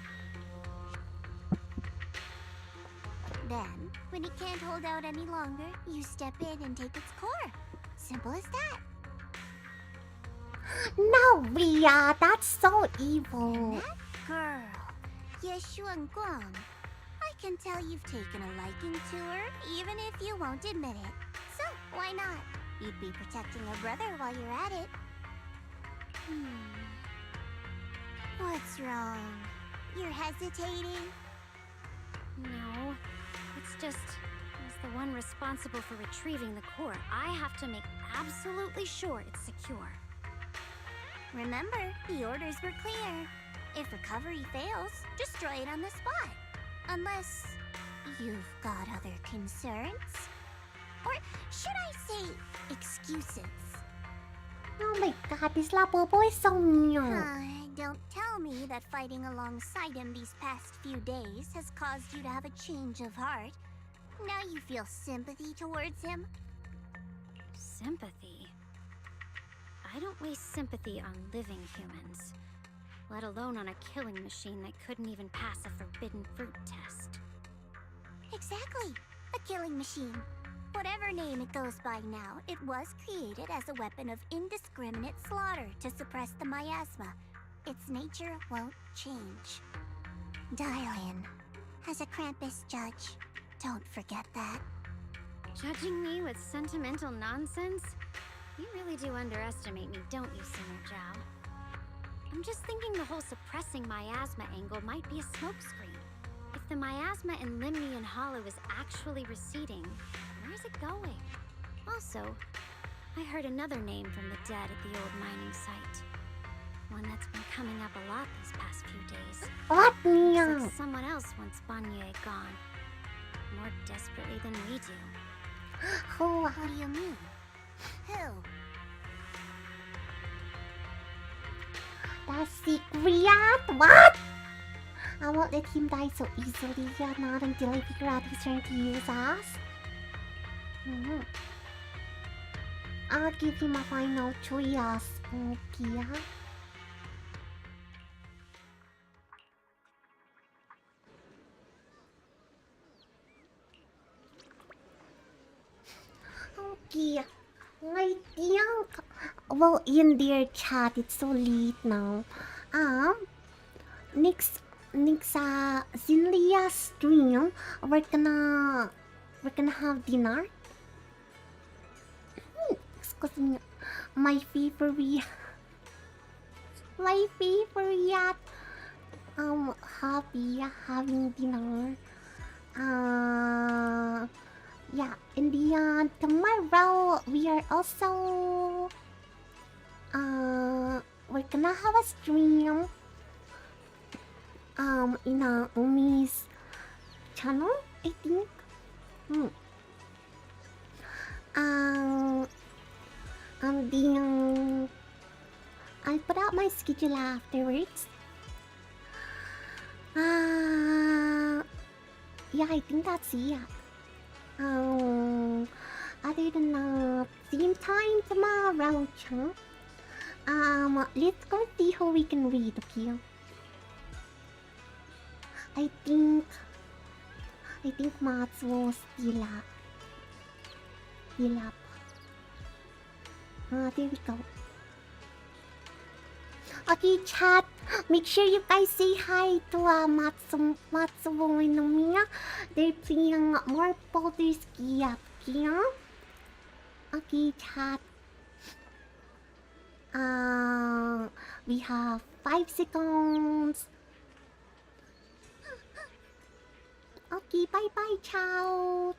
Then, When it can't hold out any longer, you step in and take its core. Simple as that. No, Ria, that's so evil. That girl, SHUANGUANG. I can tell you've taken a liking to her, even if you won't admit it. So, why not? You'd be protecting a brother while you're at it. What's wrong? You're hesitating? No, it's just, as the one responsible for retrieving the core, I have to make absolutely sure it's secure. Remember, the orders were clear. If recovery fails, destroy it on the spot. Unless you've got other concerns. Or should I say, excuses? Oh my god, this Labobo is so mean. Don't tell me that fighting alongside him these past few days has caused you to have a change of heart. Now you feel sympathy towards him? Sympathy? I don't waste sympathy on living humans, let alone on a killing machine that couldn't even pass a forbidden fruit test. Exactly, a killing machine. Whatever name it goes by now, it was created as a weapon of indiscriminate slaughter to suppress the miasma. Its nature won't change. Dial in. As a Krampus judge, don't forget that. Judging me with sentimental nonsense? You really do underestimate me, don't you, Senior Zhao? I'm just thinking the whole suppressing miasma angle might be a smokescreen. If the miasma in Limnian Hollow is actually receding, where's it going? Also, I heard another name from the dead at the old mining site. One that's been coming up a lot these past few days. What? Looks like someone else wants Banye gone. More desperately than we do. Who? What do you mean? Who? That's secret? What? I won't let him die so easily, not until I figure out he's trying to use us. I'll give him a final choice, Pia. Okay, I think, well, in their chat, it's so late now. Next Zenless stream, we're gonna have dinner. Excuse me, my favorite hobby, having dinner. Yeah, and then tomorrow we are also we're gonna have a stream in Umi's channel, I think. And then I'll put out my schedule afterwards. Yeah, I think that's it. Other than that, same time tomorrow, Chunk. Let's go see who we can read, okay? I think Mats will still up. There we go. Okay, chat. Make sure you guys say hi to Matsuo and Nomiya. They're playing more Baldur's Gate, okay? Okay, chat. We have 5 seconds. Okay, bye bye, ciao.